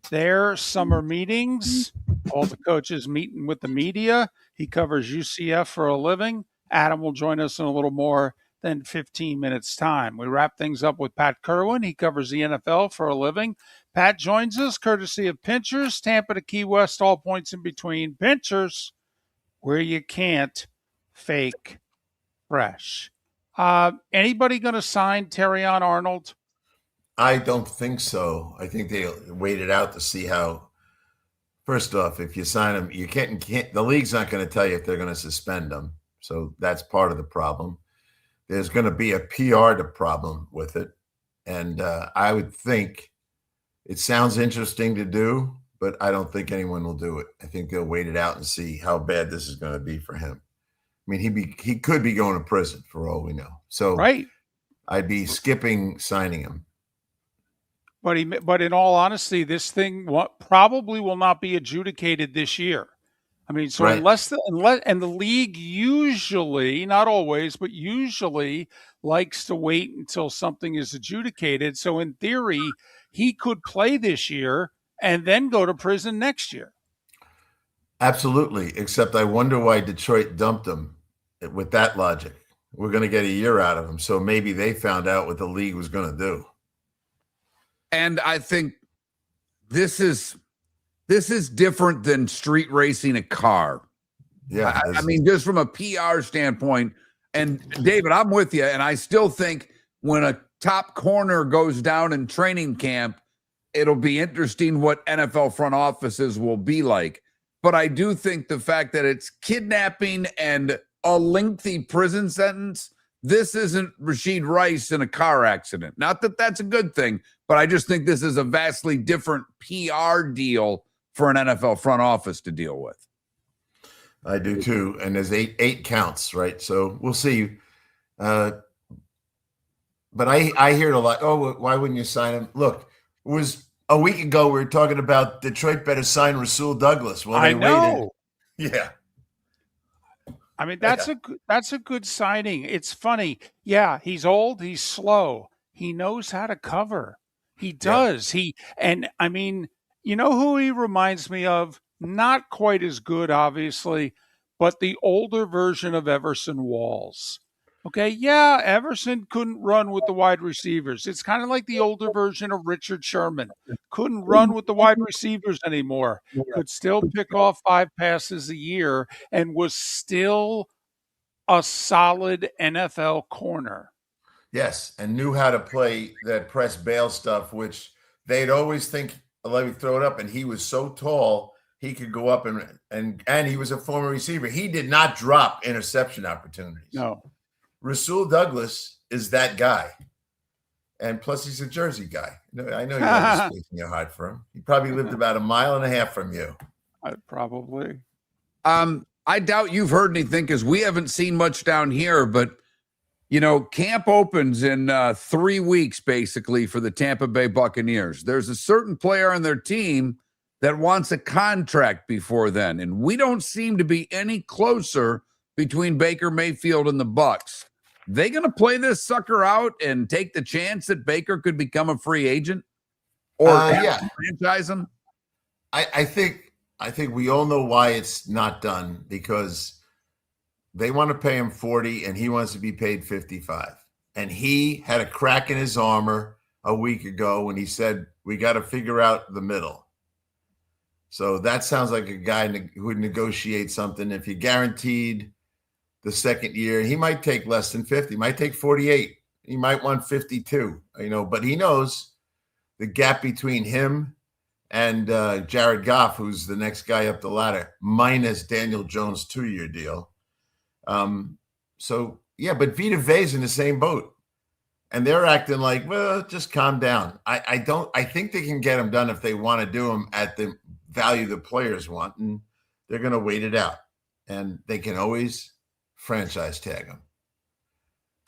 their summer meetings. All the coaches meeting with the media. He covers UCF for a living. Adam will join us in a little more than 15 minutes' time. We wrap things up with Pat Kirwan. He covers the NFL for a living. Pat joins us courtesy of Pinchers, Tampa to Key West, all points in between. Pinchers, where you can't fake fresh. Anybody going to sign Terrion Arnold? I don't think so. I think they waited out to see how. First off, if you sign him, you can't. The league's not going to tell you if they're going to suspend him, so that's part of the problem. There's going to be a PR problem with it, and I would think it sounds interesting to do, but I don't think anyone will do it. I think they'll wait it out and see how bad this is going to be for him. I mean, he could be going to prison for all we know. So Right. I'd be skipping signing him. But in all honesty, this thing probably will not be adjudicated this year. I mean, so Right. unless the league usually, not always, but usually likes to wait until something is adjudicated. So in theory, he could play this year and then go to prison next year. Absolutely, except I wonder why Detroit dumped him with that logic. We're going to get a year out of him, so maybe they found out what the league was going to do. And I think this is different than street racing a car. Yeah, I mean, just from a PR standpoint. And David, I'm with you. And I still think when a top corner goes down in training camp, it'll be interesting what NFL front offices will be like. But I do think the fact that it's kidnapping and a lengthy prison sentence, this isn't Rashid Rice in a car accident. Not that that's a good thing, but I just think this is a vastly different PR deal for an NFL front office to deal with. I do too. And there's eight counts, right? So we'll see. But I hear it a lot. Oh, why wouldn't you sign him? Look, it was a week ago we were talking about Detroit better sign Rasul Douglas. Well, I know. Waited. Yeah. I mean, that's a good signing. It's funny. Yeah, he's old. He's slow. He knows how to cover. He does. I mean, you know who he reminds me of? Not quite as good, obviously, but the older version of Everson Walls. Okay, yeah, Everson couldn't run with the wide receivers. It's kind of like the older version of Richard Sherman. Couldn't run with the wide receivers anymore. Could still pick off 5 passes a year and was still a solid NFL corner. Yes, and knew how to play that press bail stuff, which they'd always think, let me throw it up. And he was so tall, he could go up and he was a former receiver. He did not drop interception opportunities. No. Rasul Douglas is that guy. And plus he's a Jersey guy. I know you have a space in your heart for him. He probably lived about 1.5 miles from you. Probably. I doubt you've heard anything because we haven't seen much down here, but you know, camp opens in 3 weeks, basically, for the Tampa Bay Buccaneers. There's a certain player on their team that wants a contract before then, and we don't seem to be any closer between Baker Mayfield and the Bucs they going to play this sucker out and take the chance that Baker could become a free agent or franchise him? I think we all know why it's not done, because they want to pay him 40 and he wants to be paid 55. And he had a crack in his armor a week ago when he said, we got to figure out the middle. So that sounds like a guy who would negotiate something. If you guaranteed the second year, he might take less than 50, might take 48. He might want 52, but he knows the gap between him and Jared Goff, who's the next guy up the ladder, minus Daniel Jones' 2-year deal. But Vita Vea's in the same boat. And they're acting like, well, just calm down. I think they can get them done if they want to do them at the value the players want, and they're going to wait it out. And they can always franchise tag them.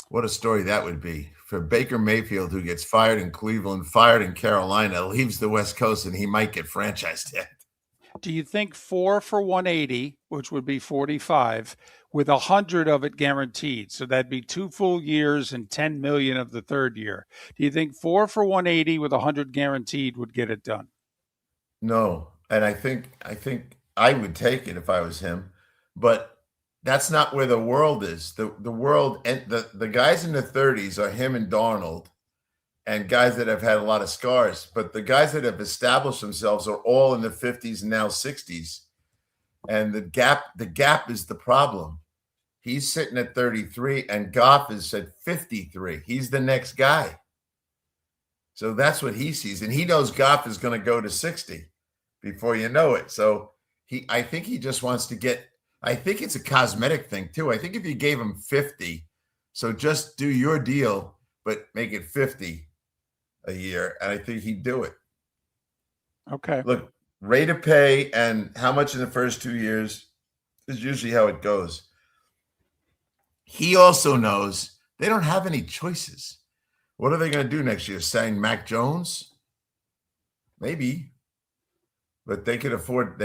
What a story that would be for Baker Mayfield, who gets fired in Cleveland, fired in Carolina, leaves the West Coast, and he might get franchise tagged. Do you think 4 for 180, which would be 45, with 100 of it guaranteed? So that'd be 2 full years and 10 million of the third year. Do you think 4 for 180 with 100 guaranteed would get it done? No, and I think I would take it if I was him, but that's not where the world is. The world and the guys in the 30s are him and Darnold, and guys that have had a lot of scars. But the guys that have established themselves are all in the 50s and now 60s. And the gap is the problem. He's sitting at 33 and Goff is at 53. He's the next guy. So that's what he sees. And he knows Goff is going to go to 60 before you know it. So I think he just wants to get, I think it's a cosmetic thing too. I think if you gave him 50, so just do your deal, but make it 50 a year, and I think he'd do it. Okay. Look, rate of pay and how much in the first 2 years is usually how it goes. He also knows they don't have any choices. What are they going to do next year? Sign Mac Jones? Maybe. But they can't afford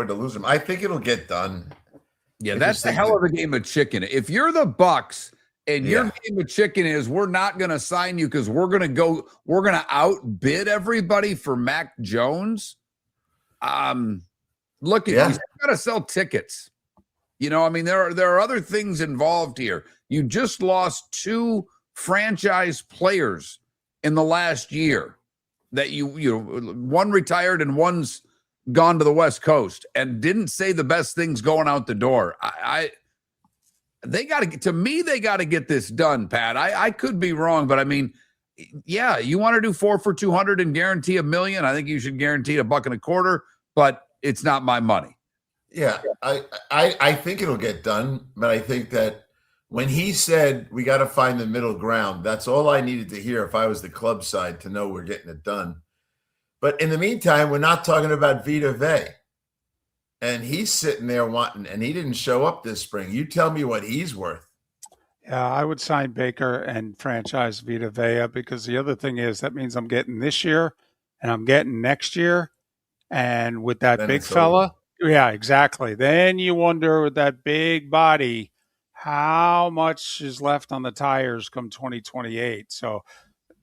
to lose him. I think it'll get done. Yeah, that's the hell of a game of chicken. If you're the Bucks and your game of chicken is we're not going to sign you because we're going to outbid everybody for Mac Jones. Look at you. You've got to sell tickets. There are other things involved here. You just lost 2 franchise players in the last year that one retired and one's gone to the West Coast and didn't say the best things going out the door. They got to get this done, Pat. I could be wrong, but you want to do 4 for 200 and guarantee $1 million. I think you should guarantee $1.25, but it's not my money. Yeah. I think it'll get done, but I think that when he said we got to find the middle ground, that's all I needed to hear if I was the club side to know we're getting it done. But in the meantime, we're not talking about Vita Vea. And he's sitting there and he didn't show up this spring. You tell me what he's worth. Yeah, I would sign Baker and franchise Vita Vea, because the other thing is that means I'm getting this year and I'm getting next year. And with that Then big it's fella, yeah, exactly. Then you wonder with that big body, how much is left on the tires come 2028. So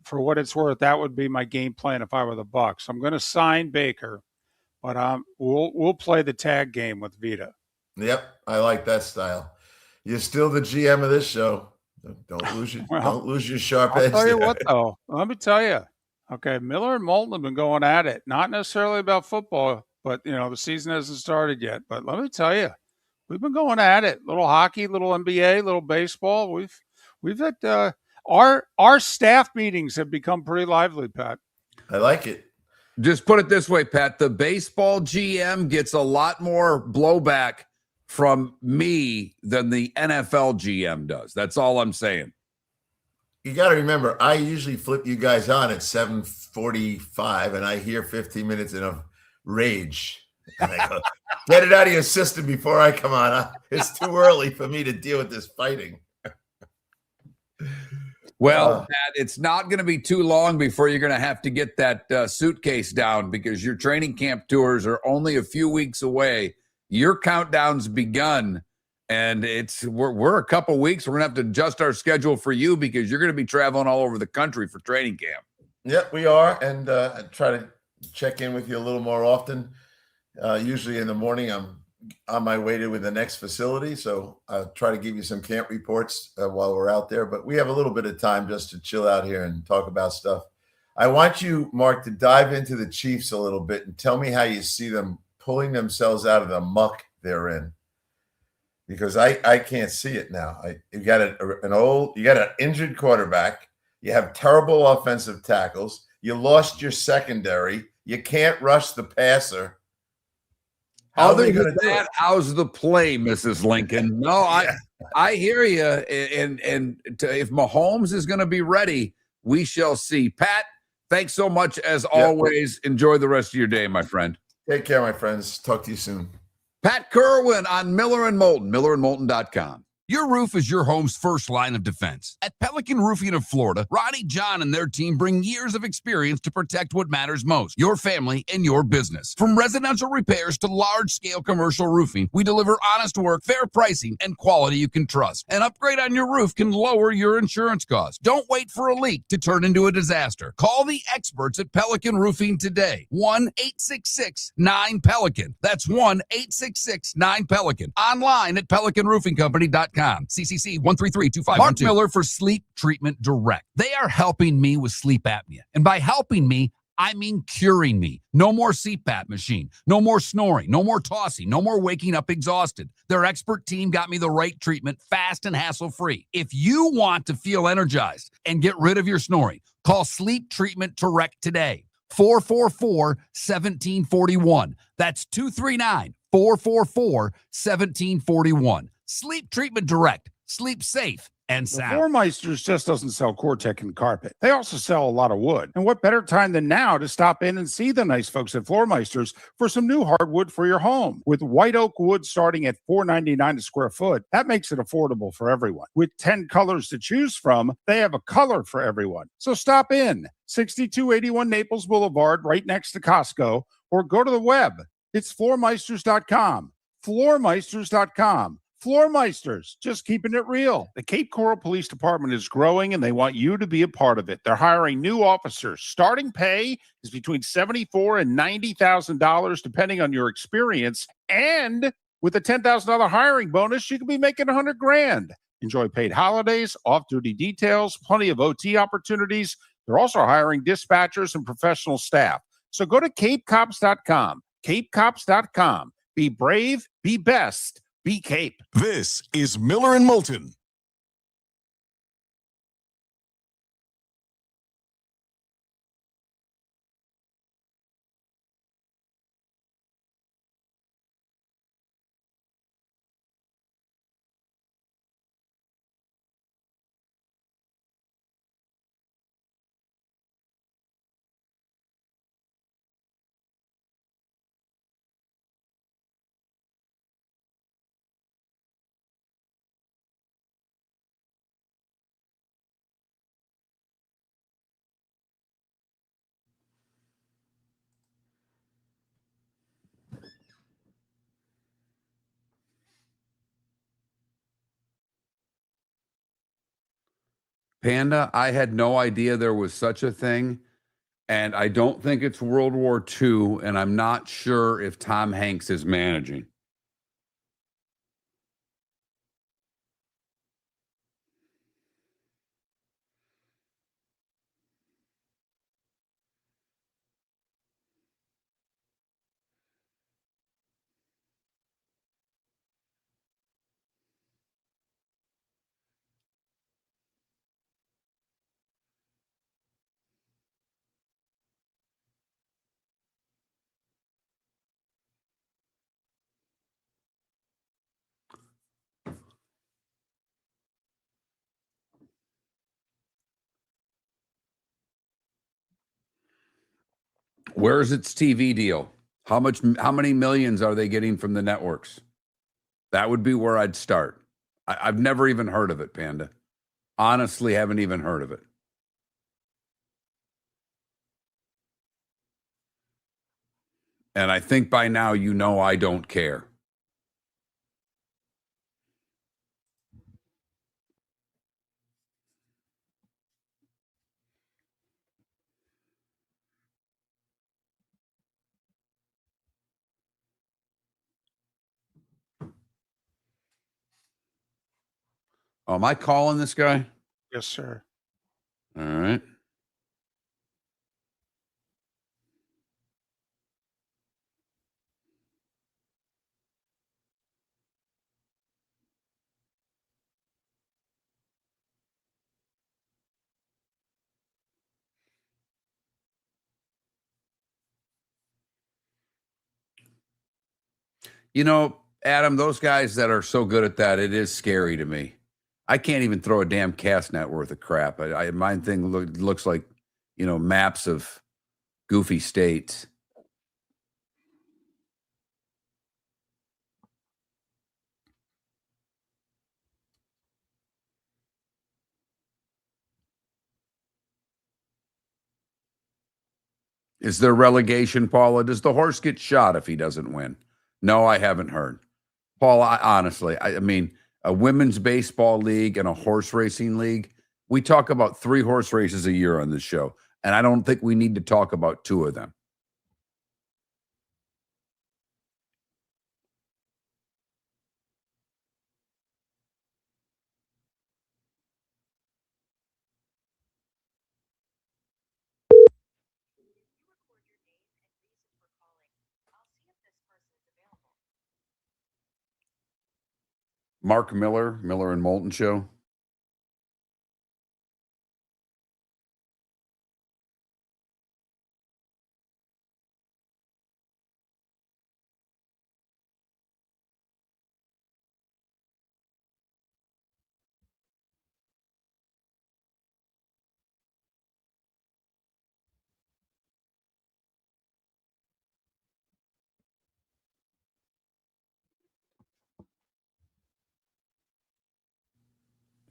for what it's worth, that would be my game plan if I were the Bucks. I'm going to sign Baker, but we'll play the tag game with Vita. Yep, I like that style. You're still the GM of this show. Don't lose your sharp edge. I'll tell you what, though. Let me tell you. Okay, Miller and Moulton have been going at it. Not necessarily about football, but the season hasn't started yet. But let me tell you, we've been going at it. Little hockey, little NBA, little baseball. We've had our staff meetings have become pretty lively, Pat. I like it. Just put it this way, Pat. The baseball GM gets a lot more blowback from me than the NFL GM does. That's all I'm saying. You got to remember, I usually flip you guys on at 7:45, and I hear 15 minutes of rage. And I go, get it out of your system before I come on. It's too early for me to deal with this fighting. Well, Pat, it's not going to be too long before you're going to have to get that suitcase down, because your training camp tours are only a few weeks away. Your countdown's begun, And we're a couple weeks. We're gonna have to adjust our schedule for you because you're gonna be traveling all over the country for training camp. Yep, we are, and I try to check in with you a little more often. Usually in the morning, I'm on my way to the next facility, so I'll try to give you some camp reports while we're out there. But we have a little bit of time just to chill out here and talk about stuff. I want you, Mark, to dive into the Chiefs a little bit and tell me how you see them pulling themselves out of the muck they're in. Because I can't see it now. You got an injured quarterback. You have terrible offensive tackles. You lost your secondary. You can't rush the passer. Other than that, how's the play, Mrs. Lincoln? No, I hear you. And if Mahomes is going to be ready, we shall see. Pat, thanks so much as always. Enjoy the rest of your day, my friend. Take care, my friends. Talk to you soon. Pat Kirwan on Miller and Moulton, millerandmoulton.com. Your roof is your home's first line of defense. At Pelican Roofing of Florida, Ronnie John and their team bring years of experience to protect what matters most, your family and your business. From residential repairs to large-scale commercial roofing, we deliver honest work, fair pricing, and quality you can trust. An upgrade on your roof can lower your insurance costs. Don't wait for a leak to turn into a disaster. Call the experts at Pelican Roofing today. 1-866-9-PELICAN. That's 1-866-9-PELICAN. Online at pelicanroofingcompany.com. CCC 1332512. Mark Miller for Sleep Treatment Direct. They are helping me with sleep apnea. And by helping me, I mean curing me. No more CPAP machine. No more snoring. No more tossing. No more waking up exhausted. Their expert team got me the right treatment, fast and hassle-free. If you want to feel energized and get rid of your snoring, call Sleep Treatment Direct today. 444-1741. That's 239-444-1741. Sleep Treatment Direct. Sleep safe and sound. Floormeisters just doesn't sell Cortec and carpet. They also sell a lot of wood. And what better time than now to stop in and see the nice folks at Floormeisters for some new hardwood for your home. With white oak wood starting at $4.99 a square foot, that makes it affordable for everyone. With 10 colors to choose from, they have a color for everyone. So stop in. 6281 Naples Boulevard, right next to Costco, or go to the web. It's floormeisters.com. Floormeisters.com. Floormeisters, just keeping it real. The Cape Coral Police Department is growing, and they want you to be a part of it. They're hiring new officers. Starting pay is between $74,000 and $90,000, depending on your experience. And with a $10,000 hiring bonus, you could be making $100,000. Enjoy paid holidays, off-duty details, plenty of OT opportunities. They're also hiring dispatchers and professional staff. So go to capecops.com. Capecops.com. Be brave, be best. Be Cape. This is Miller and Moulton. Panda, I had no idea there was such a thing. And I don't think it's World War II. And I'm not sure if Tom Hanks is managing. Where's its TV deal? How many millions are they getting from the networks? That would be where I'd start. I've never even heard of it, Panda. Honestly, haven't even heard of it. And I think by now you know I don't care. Oh, am I calling this guy? Yes, sir. All right. You know, Adam, those guys that are so good at that, it is scary to me. I can't even throw a damn cast net worth of crap. My thing looks like, maps of goofy states. Is there relegation, Paula? Does the horse get shot if he doesn't win? No, I haven't heard. Paula, honestly, I mean, a women's baseball league and a horse racing league, we talk about 3 horse races a year on this show, and I don't think we need to talk about 2 of them. Mark Miller and Moulton Show.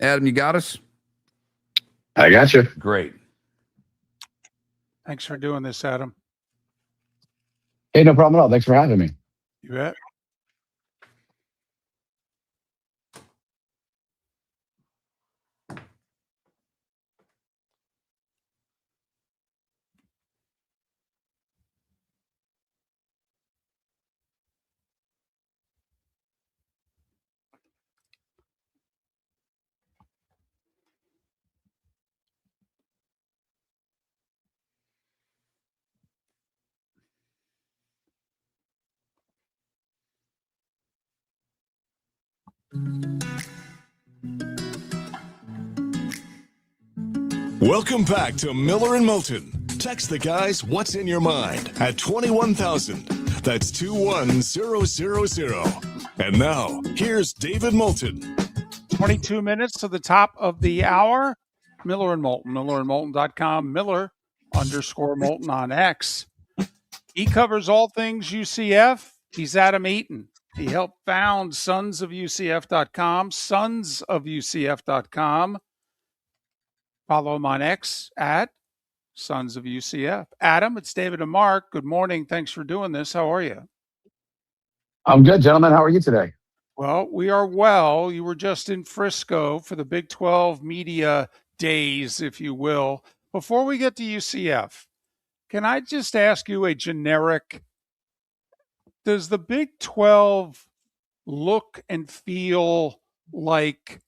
Adam, you got us? I got you. Great. Thanks for doing this, Adam. Hey, no problem at all. Thanks for having me. You bet. Welcome back to Miller and Moulton. Text the guys what's in your mind at 21,000. That's 21000. And now, here's David Moulton. 22 minutes to the top of the hour. Miller and Moulton, millerandmoulton.com, Miller_Moulton on X. He covers all things UCF. He's Adam Eaton. He helped found sonsofUCF.com, sonsofUCF.com. Follow him on X at Sons of UCF. Adam, it's David and Mark. Good morning. Thanks for doing this. How are you? I'm good, gentlemen. How are you today? Well, we are well. You were just in Frisco for the Big 12 media days, if you will. Before we get to UCF, can I just ask you a generic, does the Big 12 look and feel like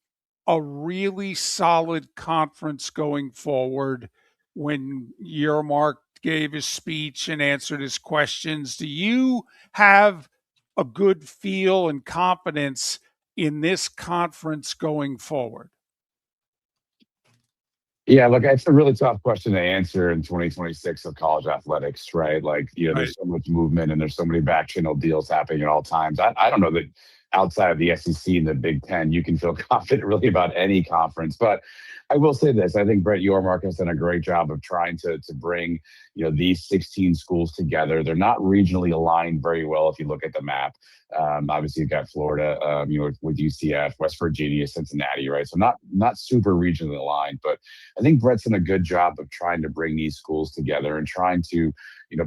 a really solid conference going forward? When Yermark gave his speech and answered his questions, do you have a good feel and confidence in this conference going forward? Yeah, look, it's a really tough question to answer in 2026 of college athletics, right? Like, there's so much movement and there's so many back channel deals happening at all times. I don't know that outside of the SEC and the Big Ten, you can feel confident really about any conference. But I will say this: I think Brett Yormark has done a great job of trying to bring these 16 schools together. They're not regionally aligned very well if you look at the map. Obviously, you've got Florida, with UCF, West Virginia, Cincinnati, right? So not super regionally aligned, but I think Brett's done a good job of trying to bring these schools together and trying to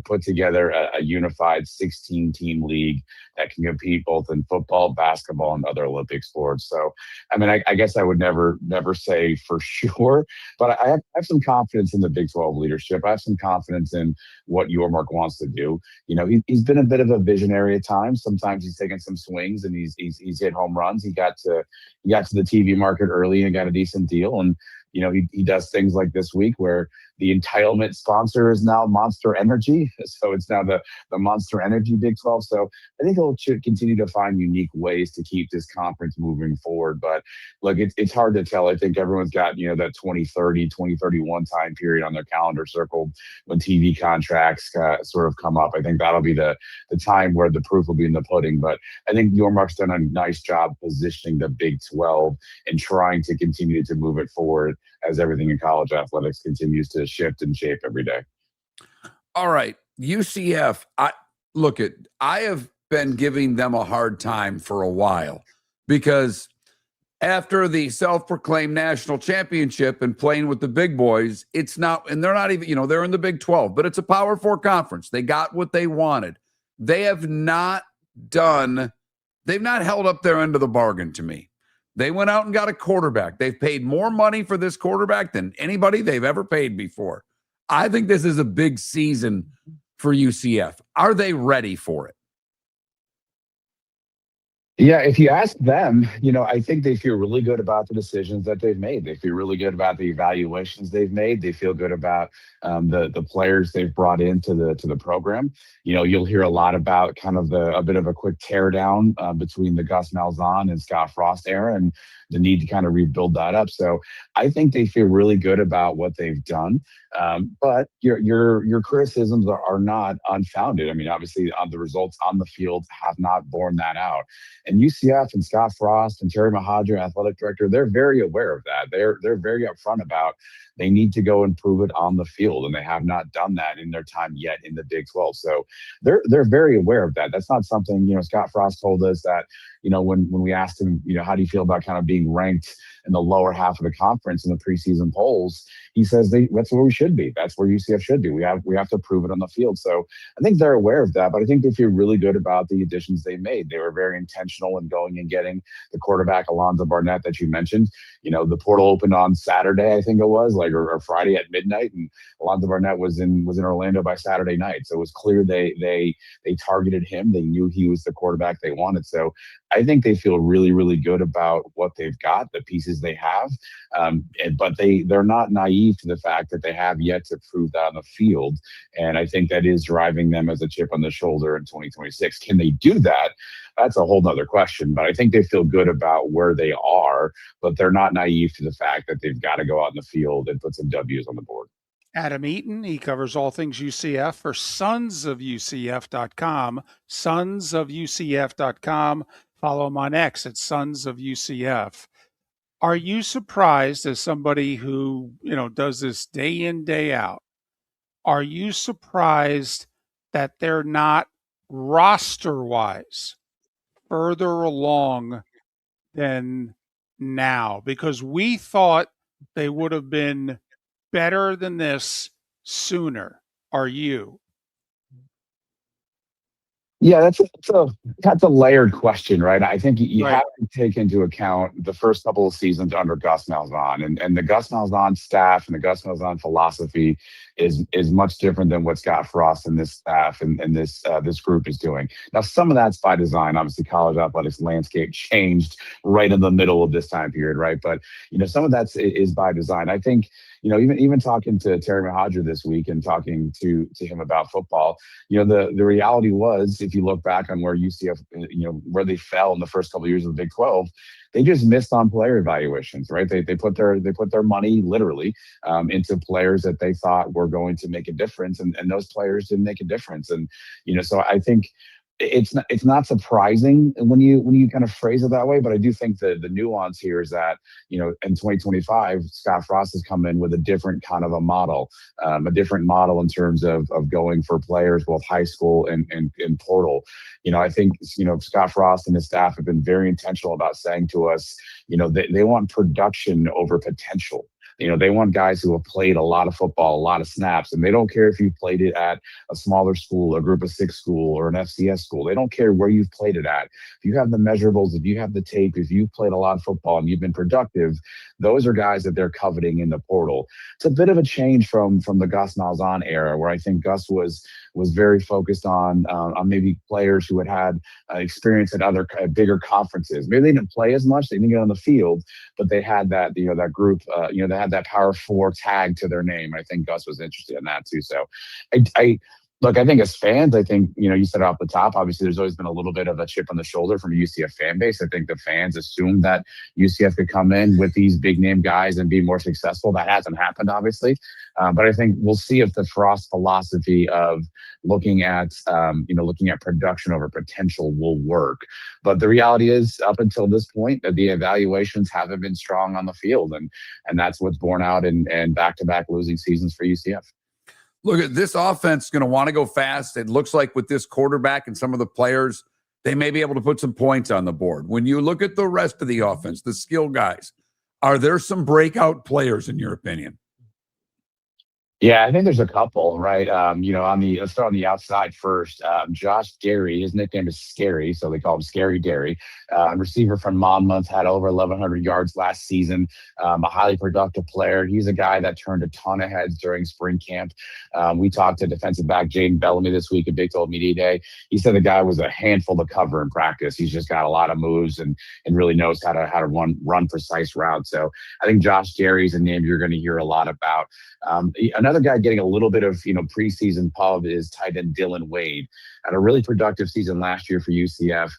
put together a unified 16-team league that can compete both in football, basketball, and other Olympic sports. So, I mean, I guess I would never say for sure, but I have some confidence in the Big 12 leadership. I have some confidence in what Yormark wants to do. He's been a bit of a visionary at times. Sometimes he's taken some swings and he's hit home runs. He got to the TV market early and got a decent deal. And he does things like this week where the entitlement sponsor is now Monster Energy. So it's now the Monster Energy Big 12. So I think he'll continue to find unique ways to keep this conference moving forward. But look, it's hard to tell. I think everyone's got, that 2030, 2031 time period on their calendar circled when TV contracts sort of come up. I think that'll be the time where the proof will be in the pudding. But I think Yormark's done a nice job positioning the Big 12 and trying to continue to move it forward as everything in college athletics continues to shift and shape every day. All right. UCF, I have been giving them a hard time for a while because after the self-proclaimed national championship and playing with the big boys, it's not, and they're not even, they're in the Big 12, but it's a Power 4 conference. They got what they wanted. They have not they've not held up their end of the bargain to me. They went out and got a quarterback. They've paid more money for this quarterback than anybody they've ever paid before. I think this is a big season for UCF. Are they ready for it? Yeah, if you ask them, I think they feel really good about the decisions that they've made. They feel really good about the evaluations they've made. They feel good about the players they've brought into the program. You'll hear a lot about kind of a bit of a quick teardown between the Gus Malzahn and Scott Frost era and the need to kind of rebuild that up. So I think they feel really good about what they've done. But your criticisms are not unfounded. I mean, obviously, the results on the field have not borne that out. And UCF and Scott Frost and Terry Mahadra, athletic director, they're very aware of that. They're very upfront about they need to go improve it on the field, and they have not done that in their time yet in the Big 12. So they're very aware of that. That's not something, Scott Frost told us that, when we asked him, how do you feel about kind of being ranked in the lower half of the conference in the preseason polls? He says that's where we should be. That's where UCF should be. We have to prove it on the field. So I think they're aware of that, but I think they feel really good about the additions they made. They were very intentional in going and getting the quarterback, Alonzo Barnett, that you mentioned. The portal opened on Saturday, I think it was, or Friday at midnight, and Alonzo Barnett was in Orlando by Saturday night. So it was clear they targeted him. They knew he was the quarterback they wanted. So I think they feel really, really good about what they've got, the pieces they have. But they're not naive to the fact that they have yet to prove that on the field. And I think that is driving them as a chip on the shoulder in 2026. Can they do that? That's a whole nother question. But I think they feel good about where they are, but they're not naive to the fact that they've got to go out in the field and put some W's on the board. Adam Eaton, he covers all things UCF for sonsofUCF.com, sonsofUCF.com. Follow him on X at Sons of UCF. Are you surprised, as somebody who, does this day in, day out, are you surprised that they're not roster-wise further along than now? Because we thought they would have been better than this sooner. Are you? Yeah, that's a layered question, right? I think you have to take into account the first couple of seasons under Gus Malzahn, and the Gus Malzahn staff and the Gus Malzahn philosophy is much different than what Scott Frost and this staff and this group is doing. Now, some of that's by design. Obviously, college athletics landscape changed right in the middle of this time period, right? But some of that is by design. I think even talking to Terry Mahadra this week and talking to him about football, the reality was, if you look back on where UCF, where they fell in the first couple of years of the Big 12, they just missed on player evaluations, right? They put their money literally into players that they thought were going to make a difference, and those players didn't make a difference. And so I think it's not surprising when you kind of phrase it that way, but I do think the nuance here is that in 2025 Scott Frost has come in with a different kind of a model in terms of going for players both high school and portal. I think Scott Frost and his staff have been very intentional about saying to us they want production over potential. They want guys who have played a lot of football, a lot of snaps, and they don't care if you played it at a smaller school, a group of 6 school, or an FCS school. They don't care where you've played it at. If you have the measurables, if you have the tape, if you've played a lot of football and you've been productive, those are guys that they're coveting in the portal. It's a bit of a change from the Gus Malzahn era, where I think Gus was very focused on maybe players who had experience at other bigger conferences. Maybe they didn't play as much, they didn't get on the field, but they had that that group. They had that Power 4 tag to their name. I think Gus was interested in that too. So, Look, I think as fans, you said it off the top, obviously there's always been a little bit of a chip on the shoulder from the UCF fan base. I think the fans assumed that UCF could come in with these big name guys and be more successful. That hasn't happened, obviously. But I think we'll see if the Frost philosophy of looking at production over potential will work. But the reality is, up until this point, the evaluations haven't been strong on the field. And that's what's borne out in back-to-back losing seasons for UCF. Look, at this offense is going to want to go fast. It looks like with this quarterback and some of the players, they may be able to put some points on the board. When you look at the rest of the offense, the skill guys, are there some breakout players in your opinion? Yeah, I think there's a couple, right? Let's start on the outside first. Josh Gary, his nickname is Scary, so they call him Scary Gary. Receiver from Monmouth, had over 1,100 yards last season. A highly productive player. He's a guy that turned a ton of heads during spring camp. We talked to defensive back Jaden Bellamy this week at Big 12 Media Day. He said the guy was a handful to cover in practice. He's just got a lot of moves and really knows how to run precise routes. So I think Josh Gary's a name you're going to hear a lot about. Another guy getting a little bit of preseason pub is tight end Dylan Wade. Had a really productive season last year for UCF.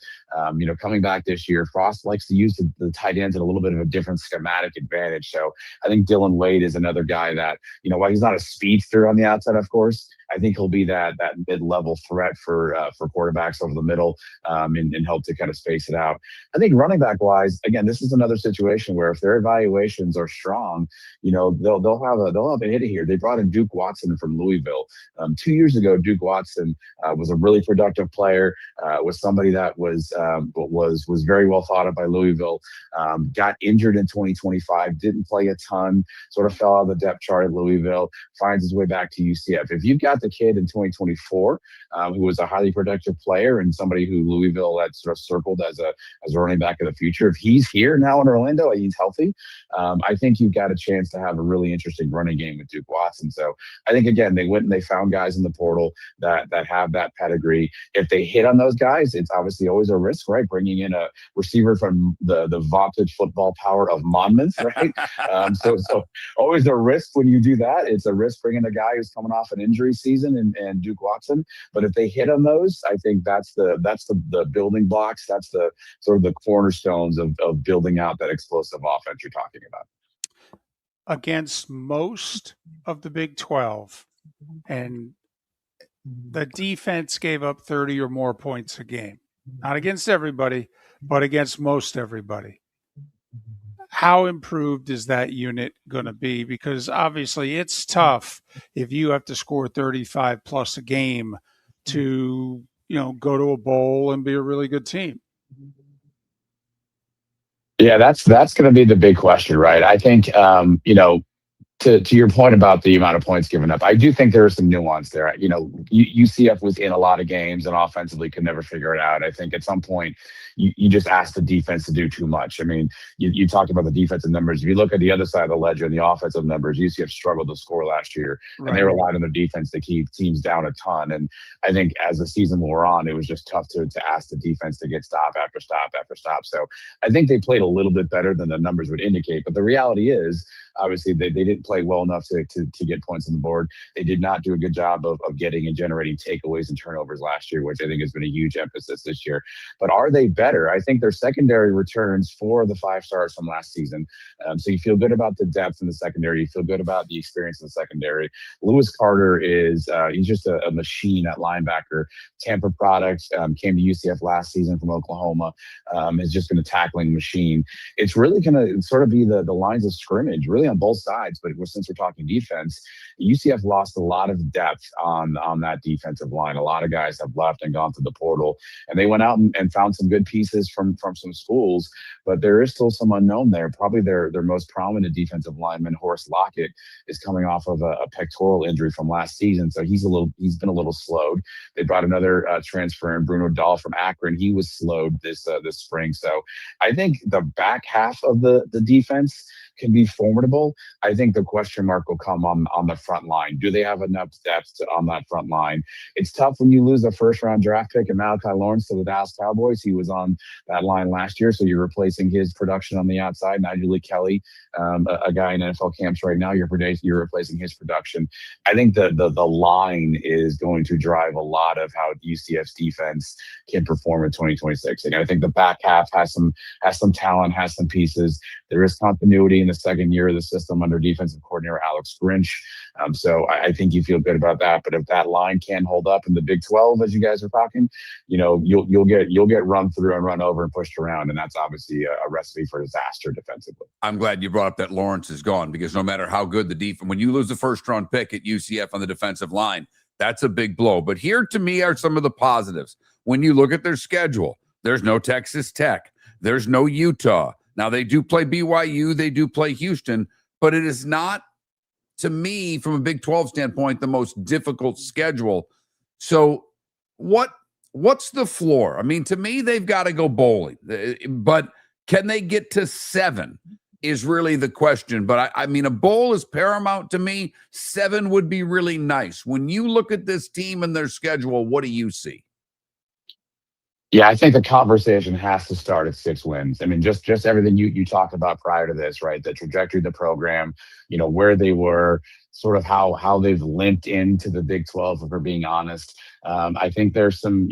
Coming back this year, Frost likes to use the tight ends at a little bit of a different schematic advantage. So I think Dylan Wade is another guy that, while he's not a speedster on the outside, of course, I think he'll be that mid-level threat for quarterbacks over the middle and help to kind of space it out. I think running back wise, again, this is another situation where if their evaluations are strong, they'll have a hit here. They brought in Duke Watson from Louisville. 2 years ago, Duke Watson was a really productive player, was somebody that was very well thought of by Louisville. Got injured in 2025, didn't play a ton, sort of fell out of the depth chart at Louisville, finds his way back to UCF. If you've got the kid in 2024 who was a highly productive player and somebody who Louisville had sort of circled as a running back of the future, if he's here now in Orlando and he's healthy, I think you've got a chance to have a really interesting running game with Duke Watson. So I think, again, they went and they found guys in the portal that have that pedigree. If they hit on those guys, it's obviously always a risk, right? Bringing in a receiver from the vaunted football power of Monmouth, right? So always a risk when you do that. It's a risk bringing a guy who's coming off an injury season and Duke Watson. But if they hit on those, I think that's the building blocks. That's the sort of the cornerstones of building out that explosive offense you're talking about. Against most of the Big 12, and the defense gave up 30 or more points a game. Not against everybody, but against most everybody. How improved is that unit going to be? Because obviously it's tough if you have to score 35 plus a game to, go to a bowl and be a really good team. Yeah, that's going to be the big question, right? I think, to your point about the amount of points given up, I do think there is some nuance there. UCF was in a lot of games and offensively could never figure it out. I think at some point you just ask the defense to do too much. I mean, you talked about the defensive numbers. If you look at the other side of the ledger and the offensive numbers, UCF struggled to score last year, and they relied on their defense to keep teams down a ton. And I think as the season wore on, it was just tough to ask the defense to get stop after stop after stop. So I think they played a little bit better than the numbers would indicate. But the reality is, obviously, they didn't play well enough to get points on the board. They did not do a good job of getting and generating takeaways and turnovers last year, which I think has been a huge emphasis this year. But are they better? I think their secondary returns for the 5 stars from last season. So you feel good about the depth in the secondary. You feel good about the experience in the secondary. Lewis Carter he's just a machine at linebacker. Tampa product, came to UCF last season from Oklahoma. Is just been a tackling machine. It's really going to sort of be the lines of scrimmage, really really on both sides. But since we're talking defense, UCF lost a lot of depth on that defensive line. A lot of guys have left and gone to the portal, and they went out and found some good pieces from some schools. But there is still some unknown there. Probably their most prominent defensive lineman, Horace Lockett, is coming off of a pectoral injury from last season, so he's been a little slowed. They brought another transfer in, Bruno Dahl from Akron. He was slowed this spring. So I think the back half of the defense can be formidable. I think the question mark will come on the front line. Do they have enough depth on that front line? It's tough when you lose a first-round draft pick and Malachi Lawrence to the Dallas Cowboys. He was on that line last year, so you're replacing his production on the outside. Nigel Lee Kelly, a guy in NFL camps right now, you're replacing his production. I think the line is going to drive a lot of how UCF's defense can perform in 2026. And I think the back half has some talent, has some pieces. There is continuity in the second year of the system under defensive coordinator Alex Grinch. So I think you feel good about that. But if that line can hold up in the Big 12, as you guys are talking, you'll get run through and run over and pushed around, and that's obviously a recipe for disaster defensively. I'm glad you brought up that Lawrence is gone, because no matter how good the defense, when you lose the first-round pick at UCF on the defensive line, that's a big blow. But here, to me, are some of the positives. When you look at their schedule, there's no Texas Tech. There's no Utah. Now, they do play BYU. They do play Houston. But it is not, to me, from a Big 12 standpoint, the most difficult schedule. So what's the floor? I mean, to me, they've got to go bowling. But can they get to 7 is really the question. But, I mean, a bowl is paramount to me. 7 would be really nice. When you look at this team and their schedule, what do you see? Yeah, I think the conversation has to start at 6 wins. I mean, just everything you talked about prior to this, right? The trajectory of the program, where they were, sort of how they've limped into the Big 12, if we're being honest. I think there's some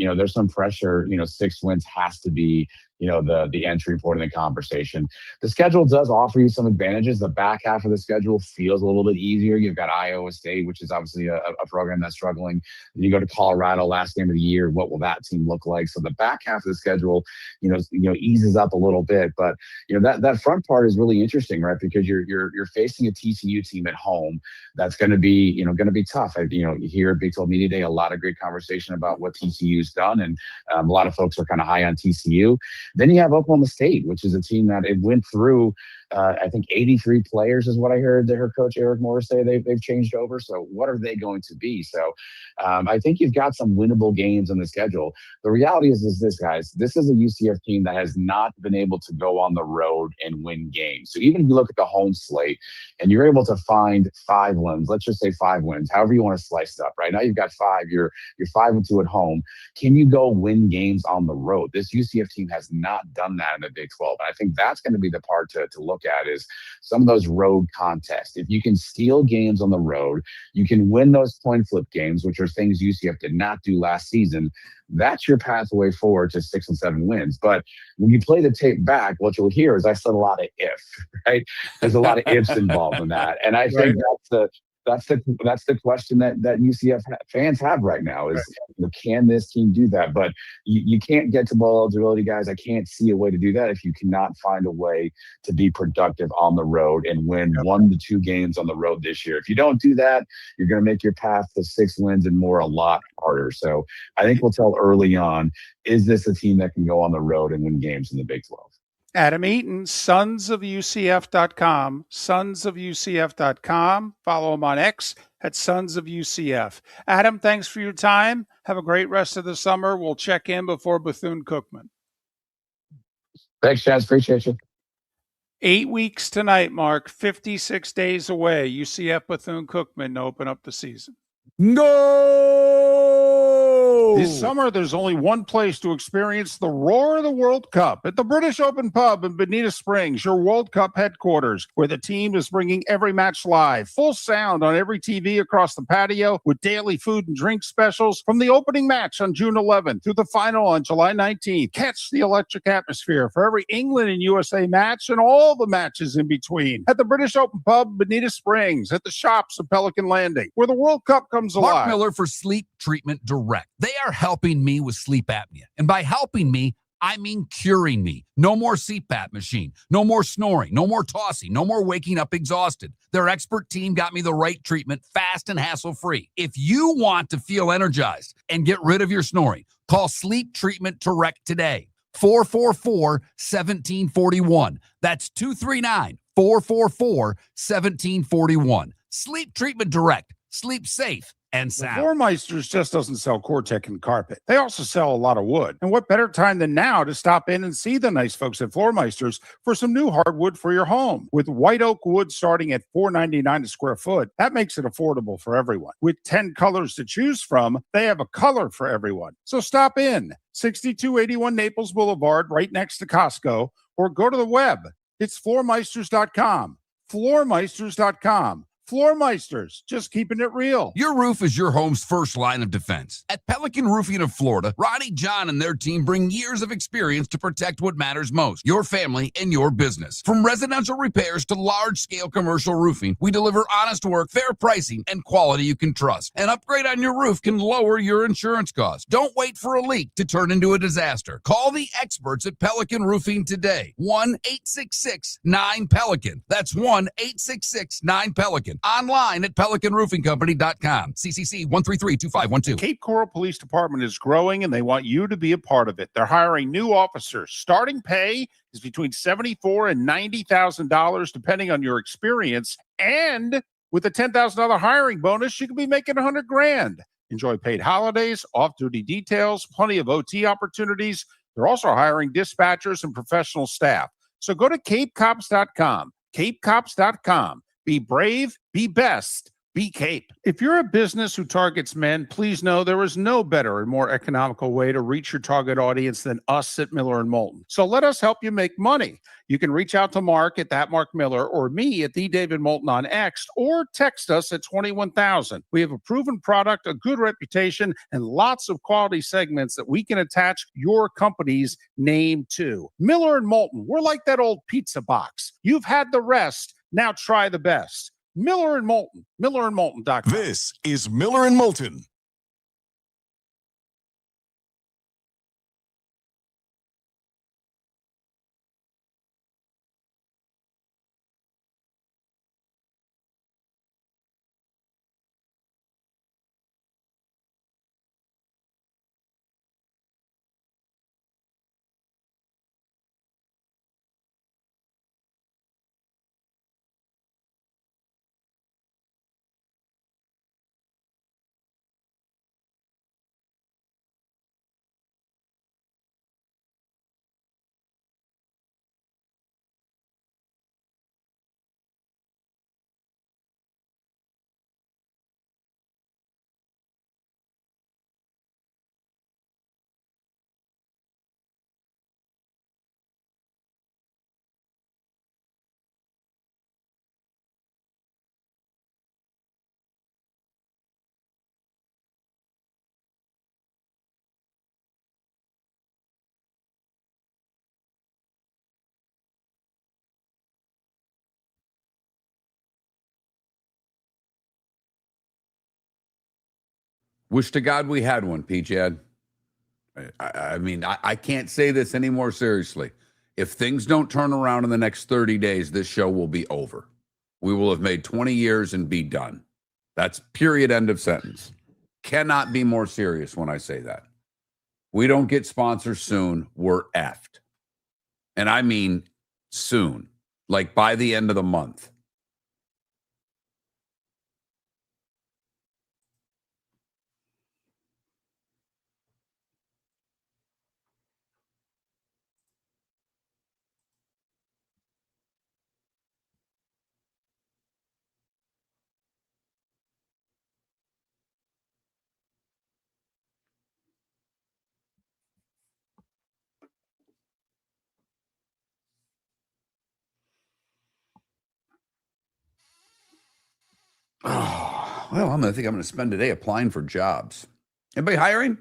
pressure. 6 wins has to be, the entry point in the conversation. The schedule does offer you some advantages. The back half of the schedule feels a little bit easier. You've got Iowa State, which is obviously a program that's struggling. And you go to Colorado last game of the year. What will that team look like? So the back half of the schedule, eases up a little bit. But that front part is really interesting, right? Because you're facing a TCU team at home that's going to be tough. Here at Big 12 Media Day, a lot of great conversation about what TCU's done, and a lot of folks are kind of high on TCU. Then you have Oklahoma State, which is a team that it went through, I think 83 players is what I heard their coach Eric Morris say they've changed over. So what are they going to be? So I think you've got some winnable games on the schedule. The reality is this, guys. This is a UCF team that has not been able to go on the road and win games. So even if you look at the home slate and you're able to find 5 wins, let's just say 5 wins, however you want to slice it up. Right now you've got 5. You're 5-2 at home. Can you go win games on the road? This UCF team has not done that in the Big 12. And I think that's going to be the part to look at, is some of those road contests. If you can steal games on the road, you can win those point flip games, which are things UCF did not do last season. That's your pathway forward to 6 and 7 wins. But when you play the tape back, what you'll hear is I said a lot of if, right? There's a lot of ifs involved in that. And I think that's the question that UCF fans have right now is, can this team do that? But you can't get to bowl eligibility, guys. I can't see a way to do that if you cannot find a way to be productive on the road and win 1 to 2 games on the road this year. If you don't do that, you're going to make your path to 6 wins and more a lot harder. So I think we'll tell early on, is this a team that can go on the road and win games in the Big 12? Adam Eaton, sonsofUCF.com, sonsofUCF.com. Follow him on X at sonsofUCF. Adam, thanks for your time. Have a great rest of the summer. We'll check in before Bethune-Cookman. Thanks, Chaz. Appreciate you. 8 weeks tonight, Mark. 56 days away. UCF Bethune-Cookman to open up the season. No! This summer, there's only one place to experience the roar of the World Cup, at the British Open Pub in Bonita Springs, your World Cup headquarters, where the team is bringing every match live, full sound on every TV across the patio, with daily food and drink specials from the opening match on June 11th through the final on July 19th. Catch the electric atmosphere for every England and USA match and all the matches in between at the British Open Pub, Bonita Springs, at the shops of Pelican Landing, where the World Cup comes alive. Mark Miller for Sleep Treatment Direct. They are helping me with sleep apnea. And by helping me, I mean curing me. No more CPAP machine, no more snoring, no more tossing, no more waking up exhausted. Their expert team got me the right treatment fast and hassle-free. If you want to feel energized and get rid of your snoring, call Sleep Treatment Direct today. 444-1741. That's 239-444-1741. Sleep Treatment Direct. Sleep safe and sound. Floormeisters just doesn't sell Cortec and carpet. They also sell a lot of wood. And what better time than now to stop in and see the nice folks at Floormeisters for some new hardwood for your home. With white oak wood starting at $4.99 a square foot, that makes it affordable for everyone. With 10 colors to choose from, they have a color for everyone. So stop in, 6281 Naples Boulevard, right next to Costco, or go to the web. It's floormeisters.com. Floormeisters.com. Floormeisters, just keeping it real. Your roof is your home's first line of defense. At Pelican Roofing of Florida, Ronnie John and their team bring years of experience to protect what matters most, your family and your business. From residential repairs to large-scale commercial roofing, we deliver honest work, fair pricing, and quality you can trust. An upgrade on your roof can lower your insurance costs. Don't wait for a leak to turn into a disaster. Call the experts at Pelican Roofing today. 1-866-9-PELICAN. That's 1-866-9-PELICAN. Online at pelicanroofingcompany.com. CCC 1332512. Cape Coral Police Department is growing and they want you to be a part of it. They're hiring new officers. Starting pay is between $74,000 and $90,000 depending on your experience. And with a $10,000 hiring bonus, you can be making $100,000. Enjoy paid holidays, off-duty details, plenty of OT opportunities. They're also hiring dispatchers and professional staff. So go to capecops.com. capecops.com. Be brave, be best, be Cape. If you're a business who targets men, please know there is no better and more economical way to reach your target audience than us at Miller & Moulton. So let us help you make money. You can reach out to Mark at that Mark Miller or me at the David Moulton on X or text us at 21,000. We have a proven product, a good reputation, and lots of quality segments that we can attach your company's name to. Miller & Moulton, we're like that old pizza box. You've had the rest. Now try the best. Miller & Moulton, millerandmoulton.com. This is Miller and Moulton. Wish to God we had one, P-Chad. I mean, I can't say this any more seriously. If things don't turn around in the next 30 days, this show will be over. We will have made 20 years and be done. That's period, end of sentence. Cannot be more serious when I say that. We don't get sponsors soon, we're effed. And I mean soon, like by the end of the month. Oh, well, I think I'm going to spend today applying for jobs. Anybody hiring?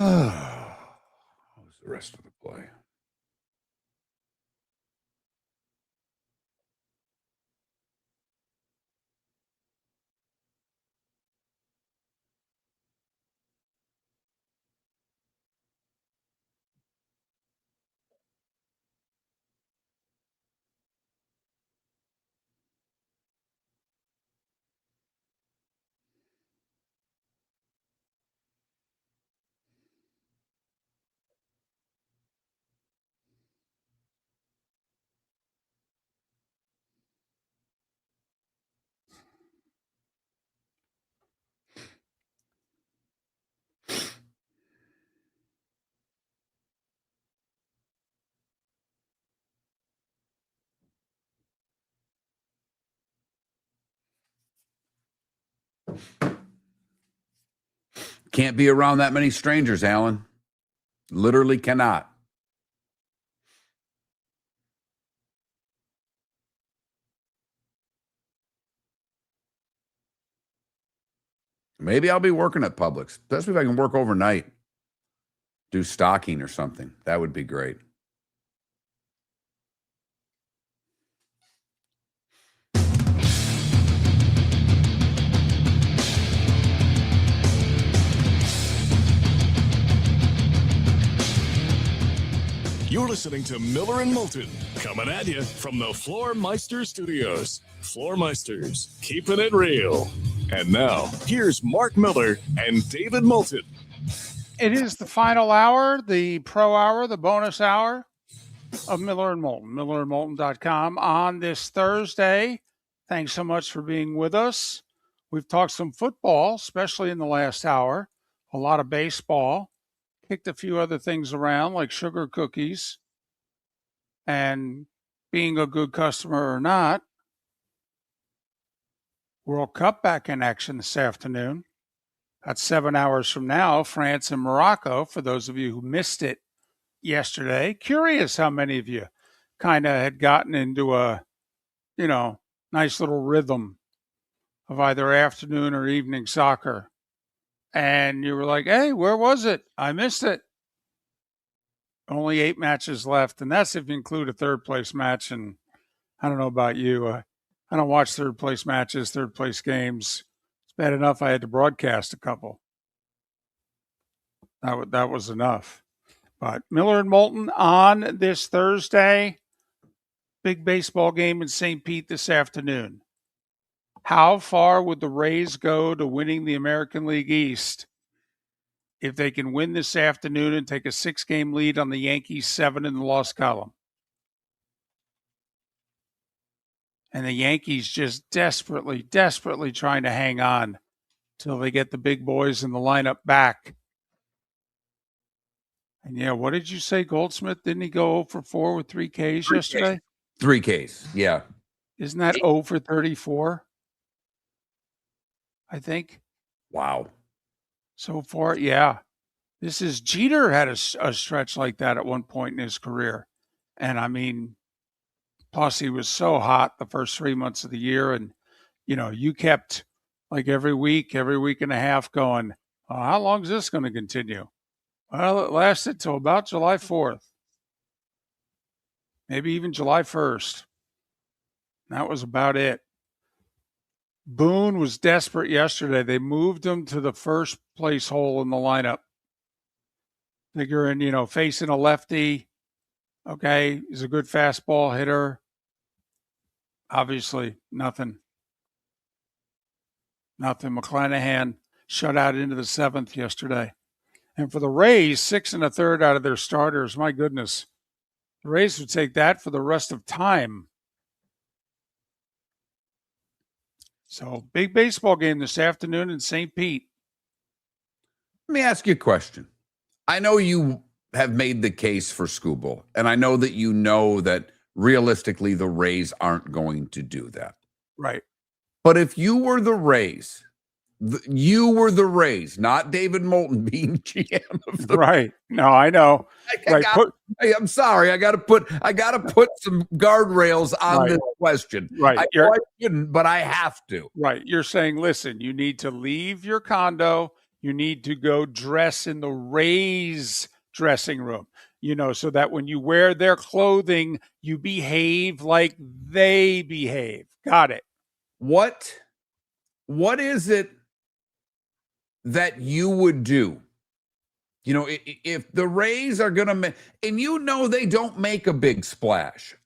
How's the rest of the play? Can't be around that many strangers, Alan. Literally cannot. Maybe I'll be working at Publix. Especially if I can work overnight. Do stocking or something. That would be great. You're listening to Miller and Moulton, coming at you from the Floor Meister Studios. Floor Meisters, keeping it real. And now, here's Mark Miller and David Moulton. It is the final hour, the pro hour, the bonus hour of Miller and Moulton, millerandmoulton.com on this Thursday. Thanks so much for being with us. We've talked some football, especially in the last hour, a lot of baseball, kicked a few other things around like sugar cookies and being a good customer or not. World Cup back in action this afternoon. That's 7 hours from now, France and Morocco, for those of you who missed it yesterday. Curious how many of you kind of had gotten into a, nice little rhythm of either afternoon or evening soccer. And you were like, hey, where was it? I missed it. Only 8 matches left, and that's if you include a third-place match. And I don't know about you. I don't watch third-place matches, third-place games. It's bad enough I had to broadcast a couple. That was enough. But Miller and Moulton on this Thursday. Big baseball game in St. Pete this afternoon. How far would the Rays go to winning the American League East if they can win this afternoon and take a 6-game lead on the Yankees, 7 in the loss column? And the Yankees just desperately trying to hang on till they get the big boys in the lineup back. And yeah, what did you say, Goldsmith? Didn't he go 0 for 4 with 3 Ks yesterday? 3 Ks, yeah. Isn't that 0 for 34? I think. Wow. So far, yeah. This is Jeter had a stretch like that at one point in his career. And I mean, plus he was so hot the first 3 months of the year. And, you kept like every week and a half going, how long is this going to continue? Well, it lasted till about July 4th. Maybe even July 1st. That was about it. Boone was desperate yesterday. They moved him to the first place hole in the lineup. Figuring, facing a lefty. Okay, he's a good fastball hitter. Obviously, nothing. McClanahan shut out into the 7th yesterday. And for the Rays, 6 1/3 out of their starters. My goodness. The Rays would take that for the rest of time. So, big baseball game this afternoon in St. Pete. Let me ask you a question. I know you have made the case for Skubal, and I know that that realistically the Rays aren't going to do that. Right. But if you were the Rays, not David Moulton being GM of the Right. No, I know. I'm sorry. I got to put some guardrails on this question. Right. I know I shouldn't, but I have to. Right. You're saying, listen, you need to leave your condo, You need to go dress in the Rays dressing room, so that when you wear their clothing, you behave like they behave. Got it. What is it that you would do? If the Rays are going to make, and they don't make a big splash.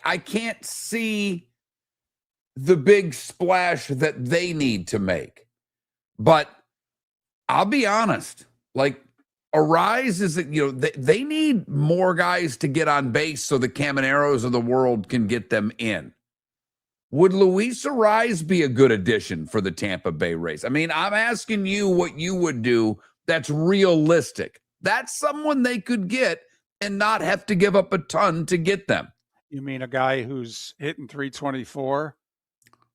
I can't see the big splash that they need to make. But I'll be honest, like Arise is that, they need more guys to get on base so the Camaneros of the world can get them in. Would Luis Arise be a good addition for the Tampa Bay Rays? I mean, I'm asking you what you would do that's realistic. That's someone they could get and not have to give up a ton to get them. You mean a guy who's hitting 324?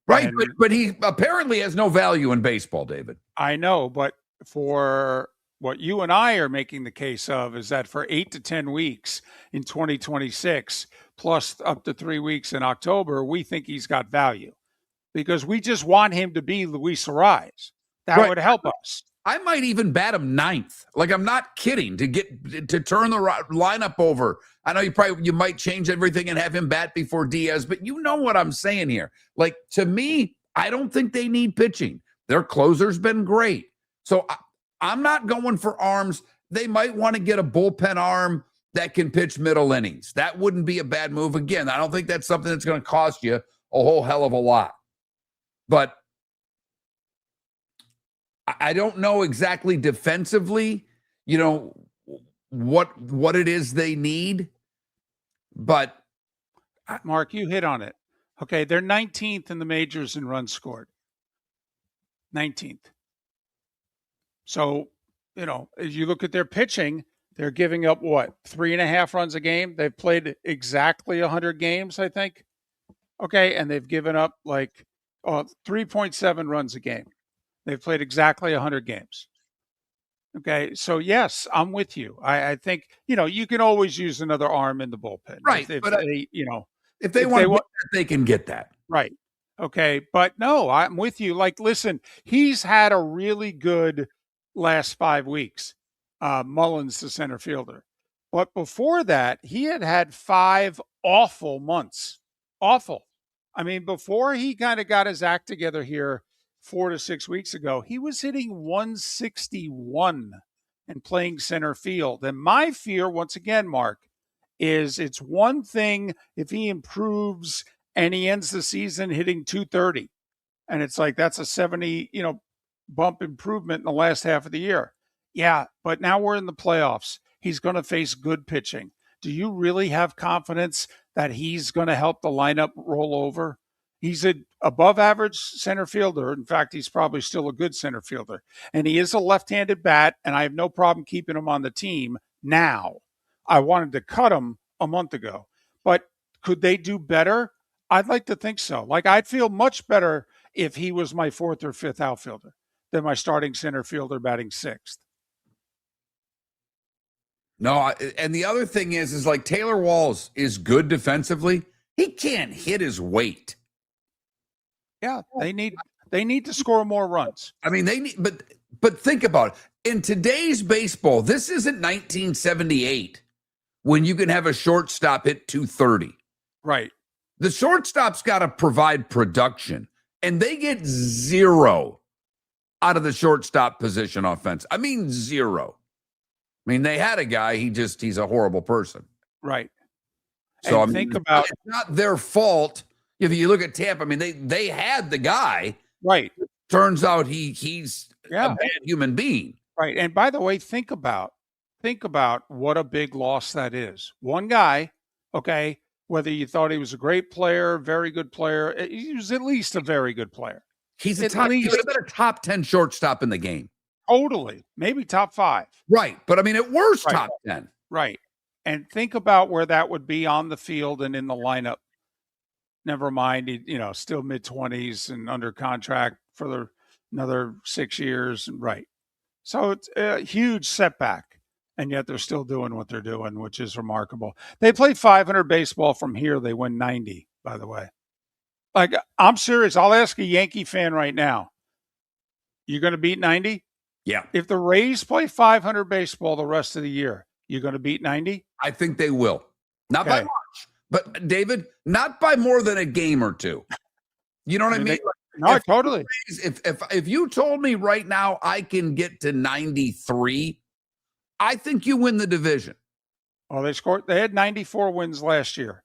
Right, but he apparently has no value in baseball, David. I know, but for what you and I are making the case of is that for 8 to 10 weeks in 2026, plus up to 3 weeks in October, we think he's got value because we just want him to be Luis Arise. That would help us. I might even bat him ninth. Like, I'm not kidding, to turn the lineup over. I know you might change everything and have him bat before Diaz, but you know what I'm saying here. Like, to me, I don't think they need pitching. Their closer's been great. So I'm not going for arms. They might want to get a bullpen arm that can pitch middle innings. That wouldn't be a bad move. Again, I don't think that's something that's going to cost you a whole hell of a lot. But I don't know exactly defensively, what it is they need. But Mark, you hit on it. Okay, they're 19th in the majors in runs scored. 19th. So, as you look at their pitching, they're giving up 3.5 runs a game. They've played exactly 100 games, I think. Okay, and they've given up 3.7 runs a game. They've played exactly 100 games. Okay, so yes, I'm with you. I think, you can always use another arm in the bullpen. Right, If they want, they can get that. Right. Okay, but no, I'm with you. Like, listen, he's had a really good last 5 weeks. Mullins, the center fielder. But before that, he had 5 awful months. Awful. I mean, before he kind of got his act together here 4 to 6 weeks ago, he was hitting 161 and playing center field. And my fear, once again, Mark, is it's one thing if he improves and he ends the season hitting 230. And it's like, that's a 70, bump improvement in the last half of the year. Yeah, but now we're in the playoffs. He's going to face good pitching. Do you really have confidence that he's going to help the lineup roll over? He's an above average center fielder. In fact, he's probably still a good center fielder. And he is a left-handed bat, and I have no problem keeping him on the team now. I wanted to cut him a month ago. But could they do better? I'd like to think so. Like, I'd feel much better if he was my 4th or 5th outfielder than my starting center fielder batting 6th. No, and the other thing is like Taylor Walls is good defensively. He can't hit his weight. Yeah, they need to score more runs. I mean, they need, but think about it. In today's baseball, this isn't 1978 when you can have a shortstop hit 230. Right. The shortstop's got to provide production, and they get 0 out of the shortstop position offense. I mean, 0. I mean, they had a guy, he's a horrible person. Right. So and think about it's not their fault. If you look at Tampa, I mean, they had the guy. Right. Turns out he's a bad human being. Right. And by the way, think about what a big loss that is. One guy, okay, whether you thought he was a great player, very good player, he was at least a very good player. He would have been a top 10 shortstop in the game. Totally. Maybe top 5. Right. But I mean, at worst, top 10. Right. And think about where that would be on the field and in the lineup. Never mind, still mid-20s and under contract for another 6 years. Right. So it's a huge setback. And yet they're still doing what they're doing, which is remarkable. They play 500 baseball from here. They win 90, by the way. Like, I'm serious. I'll ask a Yankee fan right now. You going to beat 90? Yeah. If the Rays play 500 baseball the rest of the year, you're going to beat 90? I think they will. Not by Okay. much, but David, not by more than a game or two. You know what I mean? No, totally. If you told me right now I can get to 93, I think you win the division. Well, they had 94 wins last year.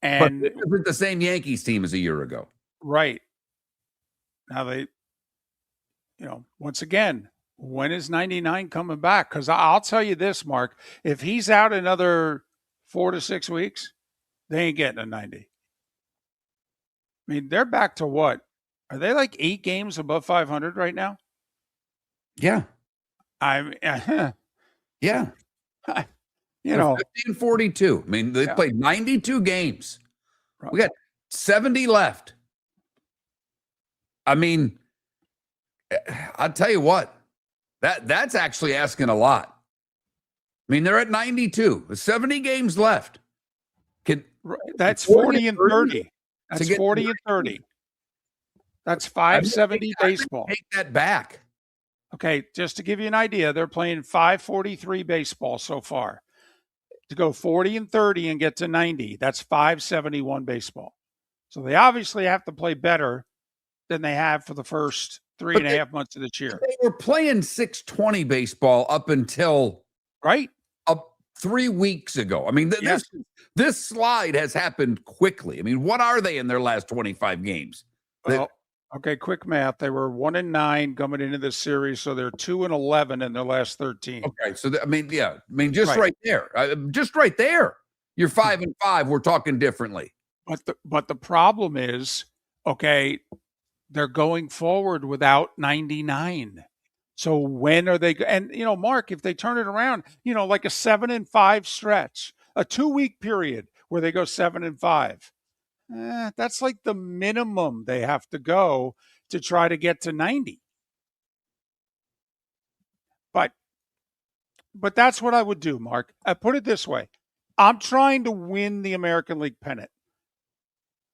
But And it isn't the same Yankees team as a year ago. right. Now once again, when is 99 coming back? Because I'll tell you this, Mark, if he's out another 4 to 6 weeks, they ain't getting a 90. I mean, they're back to what? Are they like 8 games above 500 right now? Yeah. I'm, Yeah. you know, 50 and 42. I mean, they played 92 games. Right. We got 70 left. I mean, I'll tell you what, that's actually asking a lot. I mean, they're at 92, 70 games left. that's 40 and 30. That's 40 and 30. That's 570 baseball. Take that back. Okay, just to give you an idea, they're playing 543 baseball so far. To go 40 and 30 and get to 90, that's 571 baseball. So they obviously have to play better than they have for the first 3.5 months of this year. They were playing 620 baseball up until right 3 weeks ago. I mean, this slide has happened quickly. I mean, what are they in their last 25 games? Well, okay, quick math. They were 1-9 coming into this series, so they're 2-11 in their last 13. Okay, so just right there, just right there, you're 5-5. We're talking differently. But the problem is, okay, they're going forward without 99. So when are they? And Mark, if they turn it around, like a 7-5 stretch, a 2-week period where they go 7-5. That's like the minimum they have to go to try to get to 90. But that's what I would do, Mark. I put it this way. I'm trying to win the American League pennant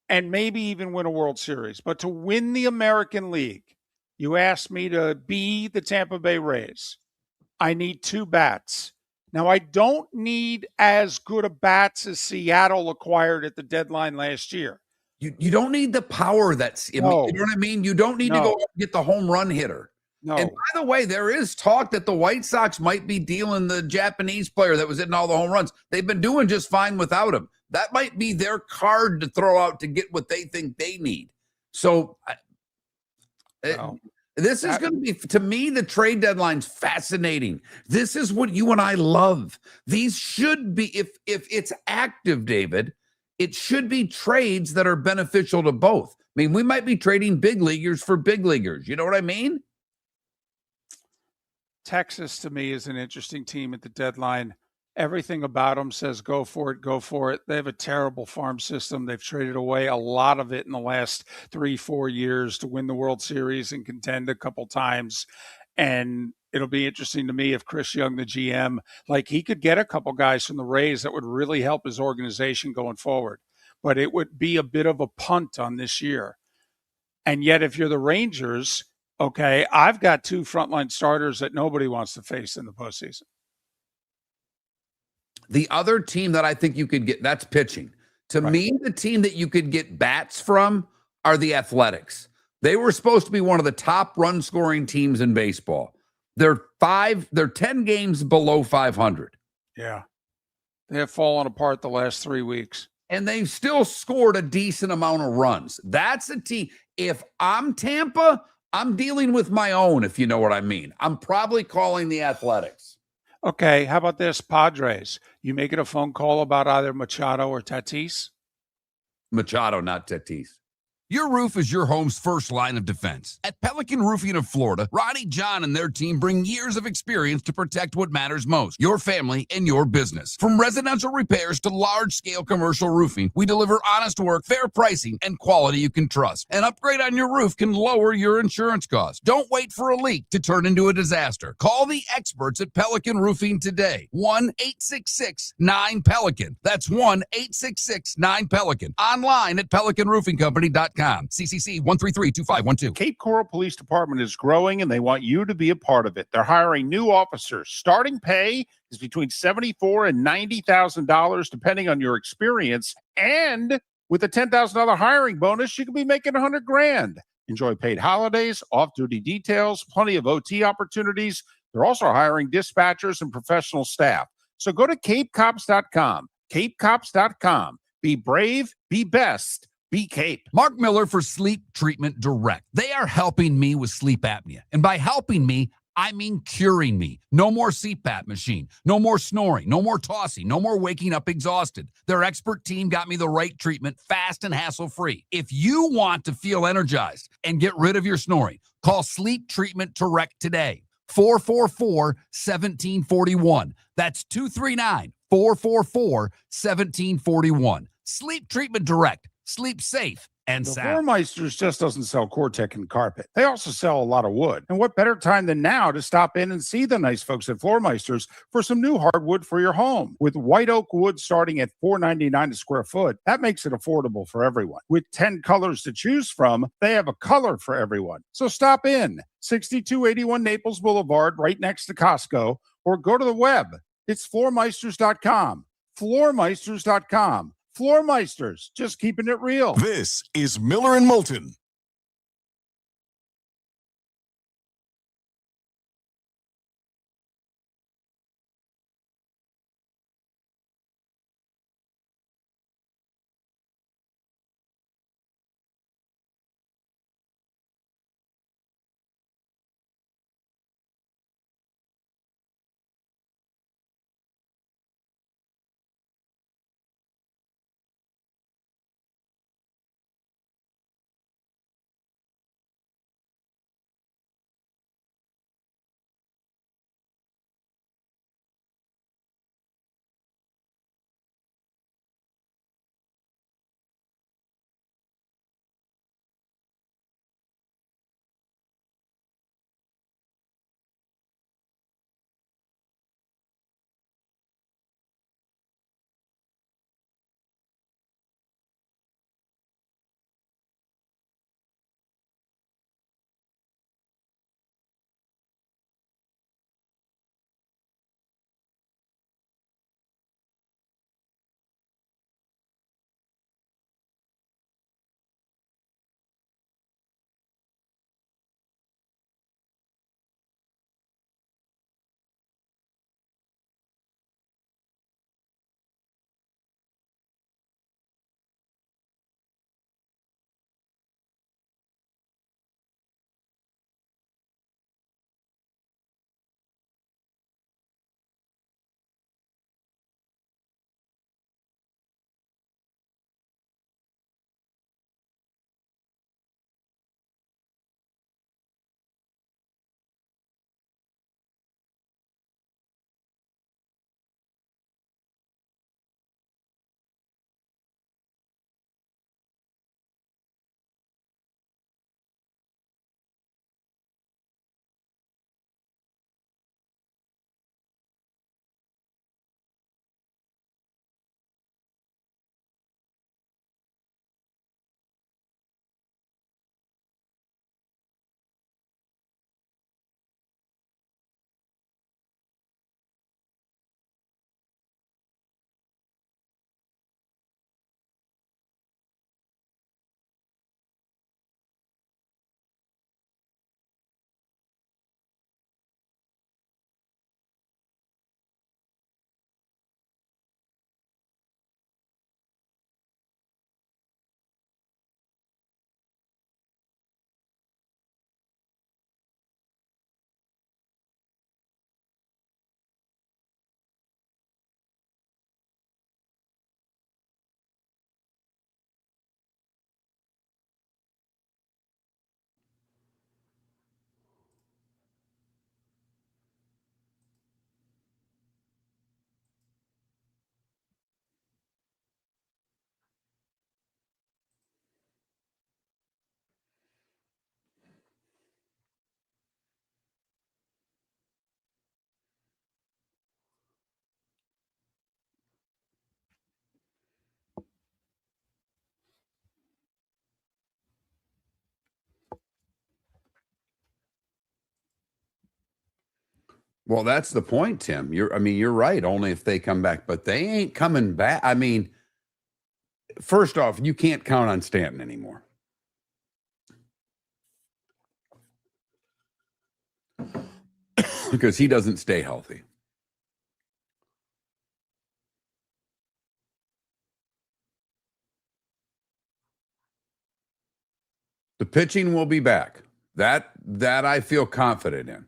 and maybe even win a World Series. But to win the American League, you asked me to be the Tampa Bay Rays. I need 2 bats. Now, I don't need as good a bats as Seattle acquired at the deadline last year. You don't need the power you know what I mean? You don't need to go get the home run hitter. No. And by the way, there is talk that the White Sox might be dealing the Japanese player that was hitting all the home runs. They've been doing just fine without him. That might be their card to throw out to get what they think they need. So this is going to be, to me, the trade deadline's fascinating. This is what you and I love. These should be, if it's active, David, it should be trades that are beneficial to both. I mean, we might be trading big leaguers for big leaguers. You know what I mean? Texas, to me, is an interesting team at the deadline. Everything about them says go for it, go for it. They have a terrible farm system. They've traded away a lot of it in the last 3-4 years to win the World Series and contend a couple times. And it'll be interesting to me if Chris Young, the GM, he could get a couple guys from the Rays that would really help his organization going forward. But it would be a bit of a punt on this year. And yet, if you're the Rangers, okay, I've got 2 frontline starters that nobody wants to face in the postseason. The other team that I think you could get, that's pitching. To me, the team that you could get bats from are the Athletics. They were supposed to be one of the top run-scoring teams in baseball. They're 10 games below 500. Yeah. They have fallen apart the last 3 weeks. And they've still scored a decent amount of runs. That's a team. If I'm Tampa, I'm dealing with my own, if you know what I mean. I'm probably calling the Athletics. Okay, how about this, Padres? You making a phone call about either Machado or Tatis? Machado, not Tatis. Your roof is your home's first line of defense. At Pelican Roofing of Florida, Ronnie John and their team bring years of experience to protect what matters most, your family and your business. From residential repairs to large-scale commercial roofing, we deliver honest work, fair pricing, and quality you can trust. An upgrade on your roof can lower your insurance costs. Don't wait for a leak to turn into a disaster. Call the experts at Pelican Roofing today. 1-866-9-PELICAN. That's 1-866-9-PELICAN. Online at pelicanroofingcompany.com. CapeCoral.com. CCC 1332512. Cape Coral Police Department is growing and they want you to be a part of it. They're hiring new officers. Starting pay is between $74,000 and $90,000 depending on your experience. And with a $10,000 hiring bonus, you could be making $100,000. Enjoy paid holidays, off-duty details, plenty of OT opportunities. They're also hiring dispatchers and professional staff. So go to capecops.com. capecops.com. Be brave, be best, be Cape. Mark Miller for Sleep Treatment Direct. They are helping me with sleep apnea. And by helping me, I mean curing me. No more CPAP machine. No more snoring. No more tossing. No more waking up exhausted. Their expert team got me the right treatment, fast and hassle-free. If you want to feel energized and get rid of your snoring, call Sleep Treatment Direct today. 444-1741. That's 239-444-1741. Sleep Treatment Direct. Sleep safe and The sound. Floormeisters just doesn't sell Cortec and carpet. They also sell a lot of wood. And what better time than now to stop in and see the nice folks at Floormeisters for some new hardwood for your home. With white oak wood starting at $4.99 a square foot, that makes it affordable for everyone. With 10 colors to choose from, they have a color for everyone. So stop in, 6281 Naples Boulevard, right next to Costco, or go to the web. It's floormeisters.com. Floormeisters.com. Floormeisters, just keeping it real. This is Miller and Moulton. Well, that's the point, Tim. You're right. Only if they come back, but they ain't coming back. I mean, first off, you can't count on Stanton anymore. Because he doesn't stay healthy. The pitching will be back. That I feel confident in.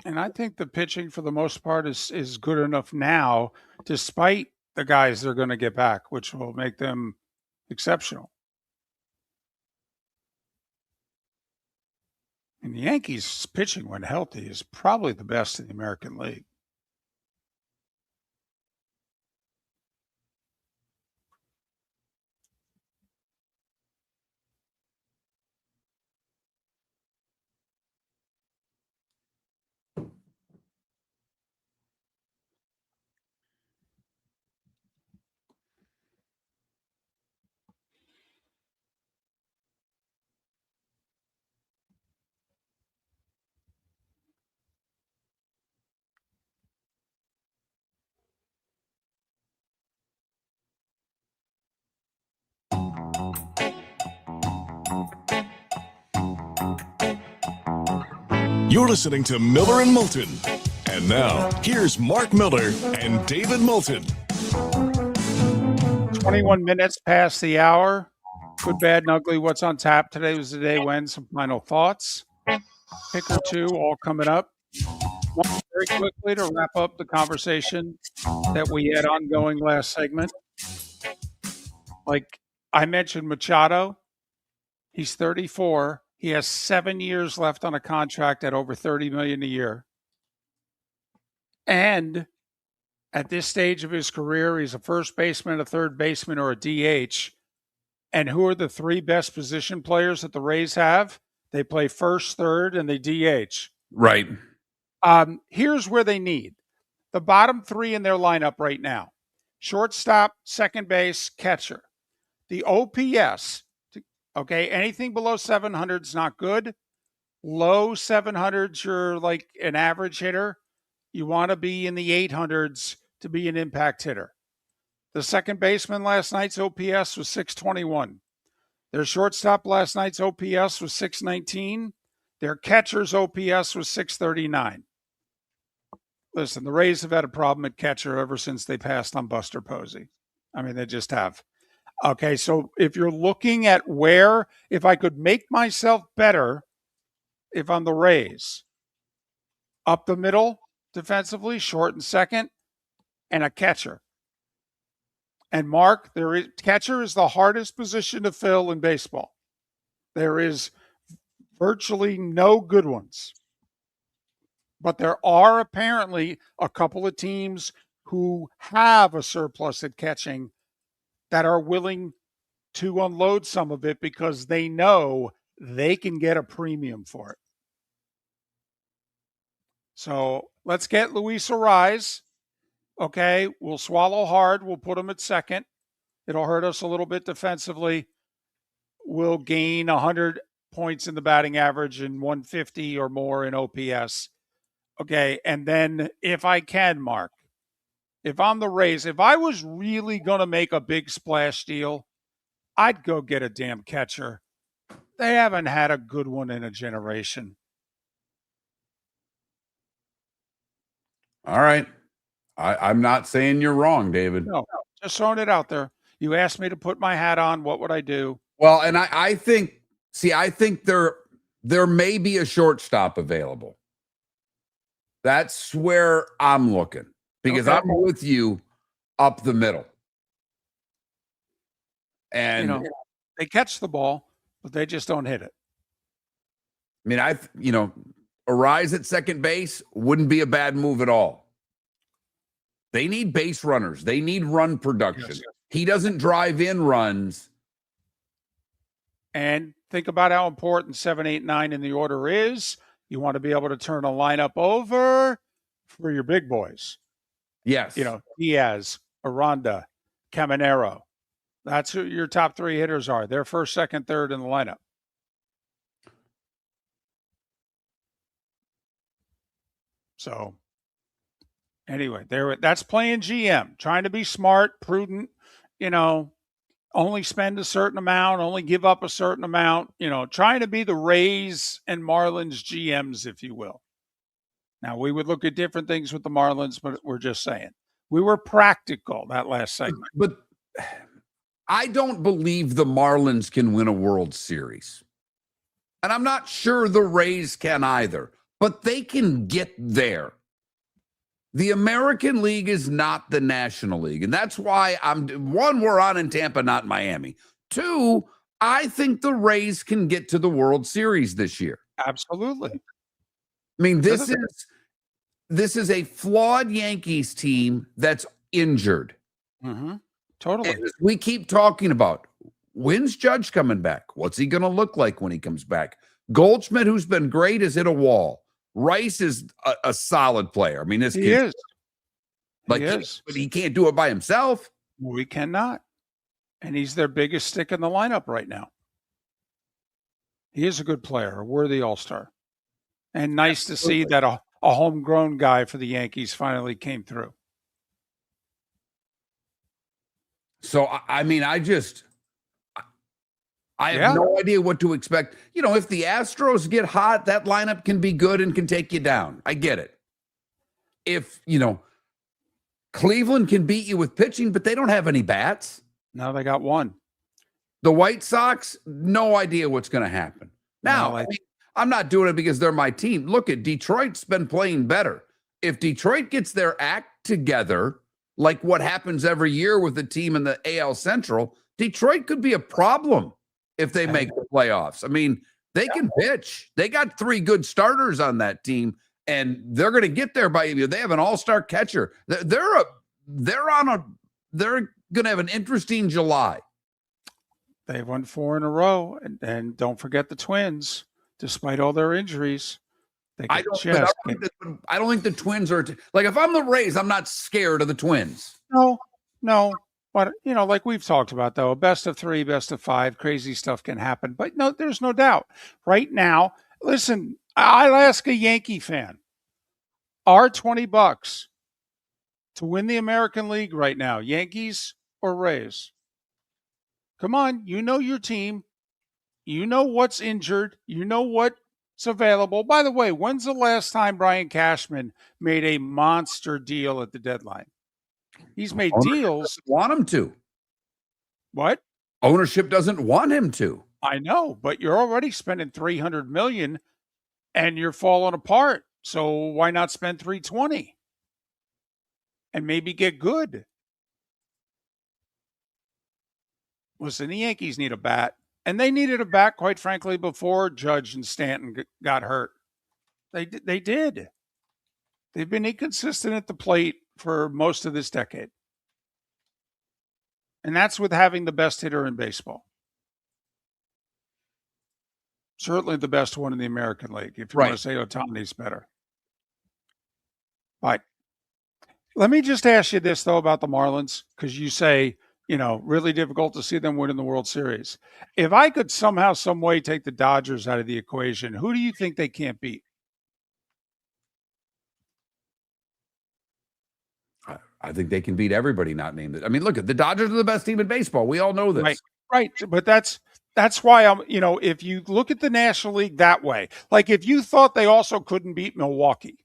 And I think the pitching, for the most part, is good enough now, despite the guys they're going to get back, which will make them exceptional. And the Yankees' pitching, when healthy, is probably the best in the American League. You're listening to Miller and Moulton. And now, here's Mark Miller and David Moulton. 21 minutes past the hour. Good, bad, and ugly. What's on tap? Today was the day when. Some final thoughts. Pick or two, all coming up. Very quickly to wrap up the conversation that we had ongoing last segment. Like I mentioned, Machado, he's 34. He has 7 years left on a contract at over $30 million a year. And at this stage of his career, he's a first baseman, a third baseman, or a DH. And who are the three best position players that the Rays have? They play first, third, and they DH. Right. Here's where they need the bottom three in their lineup right now: shortstop, second base, catcher. The OPS, okay, anything below 700 is not good. Low 700s, you're like an average hitter. You want to be in the 800s to be an impact hitter. The second baseman last night's OPS was 621. Their shortstop last night's OPS was 619. Their catcher's OPS was 639. Listen, the Rays have had a problem at catcher ever since they passed on Buster Posey. I mean, they just have. Okay, so if you're looking at where, if I could make myself better, if I'm the Rays, up the middle defensively, short and second, and a catcher. And Mark, catcher is the hardest position to fill in baseball. There is virtually no good ones. But there are apparently a couple of teams who have a surplus at catching that are willing to unload some of it because they know they can get a premium for it. So let's get Luis Ariz. Okay, we'll swallow hard. We'll put him at second. It'll hurt us a little bit defensively. We'll gain 100 points in the batting average and 150 or more in OPS. Okay, and then if I can, Mark, if I'm the Rays, if I was really going to make a big splash deal, I'd go get a damn catcher. They haven't had a good one in a generation. All right. I'm not saying you're wrong, David. No, just throwing it out there. You asked me to put my hat on. What would I do? Well, and I think there may be a shortstop available. That's where I'm looking because Okay. I'm with you up the middle. And they catch the ball, but they just don't hit it. I mean, Ariz at second base wouldn't be a bad move at all. They need base runners. They need run production. Yes. He doesn't drive in runs. And think about how important 7, 8, 9 in the order is. You want to be able to turn a lineup over for your big boys. Yes. Diaz, Aranda, Caminero. That's who your top three hitters are. They're first, second, third in the lineup. So anyway, that's playing GM, trying to be smart, prudent, only spend a certain amount, only give up a certain amount, trying to be the Rays and Marlins GMs, if you will. Now, we would look at different things with the Marlins, but we're just saying. We were practical that last segment. But I don't believe the Marlins can win a World Series. And I'm not sure the Rays can either, but they can get there. The American League is not the National League. And that's why we're on in Tampa, not Miami. 2, I think the Rays can get to the World Series this year. Absolutely. I mean, this is a flawed Yankees team that's injured. Mm-hmm. Totally. And we keep talking about, when's Judge coming back? What's he going to look like when he comes back? Goldschmidt, who's been great, is hit a wall. Rice is a solid player. I mean, this kid is. Like, but he can't do it by himself. We cannot. And he's their biggest stick in the lineup right now. He is a good player, a worthy all-star. And nice to see that a homegrown guy for the Yankees finally came through. So, I mean, I have no idea what to expect. If the Astros get hot, that lineup can be good and can take you down. I get it. If, Cleveland can beat you with pitching, but they don't have any bats. Now they got one. The White Sox, no idea what's going to happen. Now, I'm not doing it because they're my team. Look, Detroit's been playing better. If Detroit gets their act together, like what happens every year with the team in the AL Central, Detroit could be a problem if they make the playoffs. I mean, they can pitch. They got 3 good starters on that team, and they're going to get there they have an all-star catcher. They're going to have an interesting July. They've won 4 in a row, and don't forget the Twins. Despite all their injuries, I don't think the Twins are like, if I'm the Rays, I'm not scared of the Twins. No. But, like we've talked about, though, a best of 3, best of 5, crazy stuff can happen. But no, there's no doubt. Right now, listen, I'll ask a Yankee fan, are $20 to win the American League right now, Yankees or Rays? Come on, your team. You know what's injured. You know what's available. By the way, when's the last time Brian Cashman made a monster deal at the deadline? He's made deals. Want him to. What? Ownership doesn't want him to. I know, but you're already spending $300 million and you're falling apart. So why not spend $320 and maybe get good? Listen, the Yankees need a bat. And they needed a bat, quite frankly, before Judge and Stanton got hurt. They did. They've been inconsistent at the plate for most of this decade. And that's with having the best hitter in baseball. Certainly the best one in the American League, if you want to say Ohtani's better. But let me just ask you this, though, about the Marlins, because you say, really difficult to see them win in the World Series. If I could somehow, some way take the Dodgers out of the equation, who do you think they can't beat? I think they can beat everybody not named it. I mean, look, the Dodgers are the best team in baseball. We all know this. Right. But that's why I'm, if you look at the National League that way, like if you thought they also couldn't beat Milwaukee,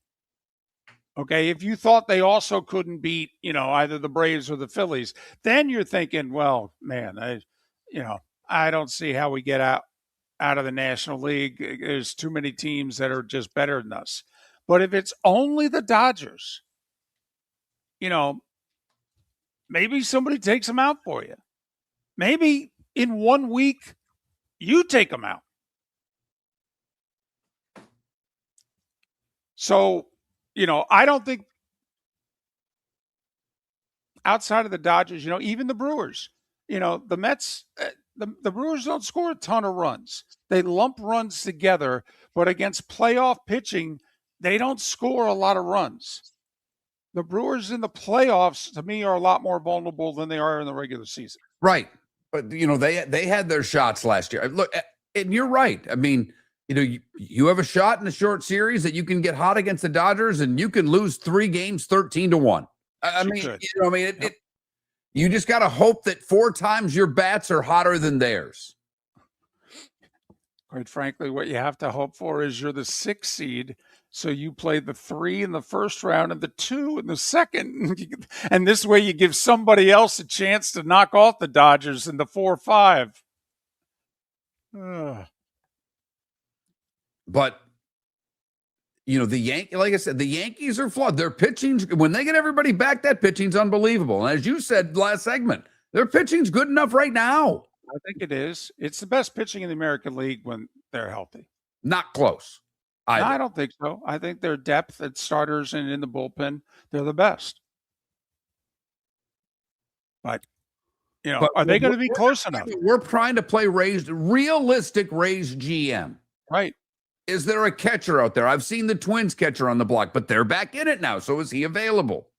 okay, if you thought they also couldn't beat, either the Braves or the Phillies, then you're thinking, well, man, I don't see how we get out of the National League. There's too many teams that are just better than us. But if it's only the Dodgers, maybe somebody takes them out for you. Maybe in 1 week, you take them out. So, I don't think outside of the Dodgers, even the Brewers, the Mets, the Brewers don't score a ton of runs. They lump runs together, but against playoff pitching, they don't score a lot of runs. The Brewers in the playoffs, to me, are a lot more vulnerable than they are in the regular season. Right. But, they had their shots last year. Look, and you're right. I mean, You have a shot in a short series that you can get hot against the Dodgers, and you can lose 3 games 13-1. You just got to hope that 4 times your bats are hotter than theirs. Quite frankly, what you have to hope for is you're the 6th seed, so you play the 3 in the first round and the 2 in the second, and this way you give somebody else a chance to knock off the Dodgers in the 4-5. But like I said, the Yankees are flawed. Their pitching, when they get everybody back, that pitching's unbelievable. And as you said last segment, their pitching's good enough right now. I think it is. It's the best pitching in the American League when they're healthy. Not close. No, I don't think so. I think their depth at starters and in the bullpen, they're the best. But, are they going to be close enough? We're trying to play realistic Rays GM. Right. Is there a catcher out there? I've seen the Twins catcher on the block, but they're back in it now. So is he available?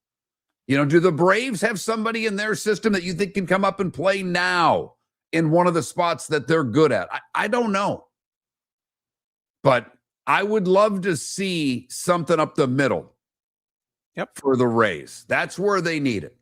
Do the Braves have somebody in their system that you think can come up and play now in one of the spots that they're good at? I don't know. But I would love to see something up the middle for the Rays. That's where they need it.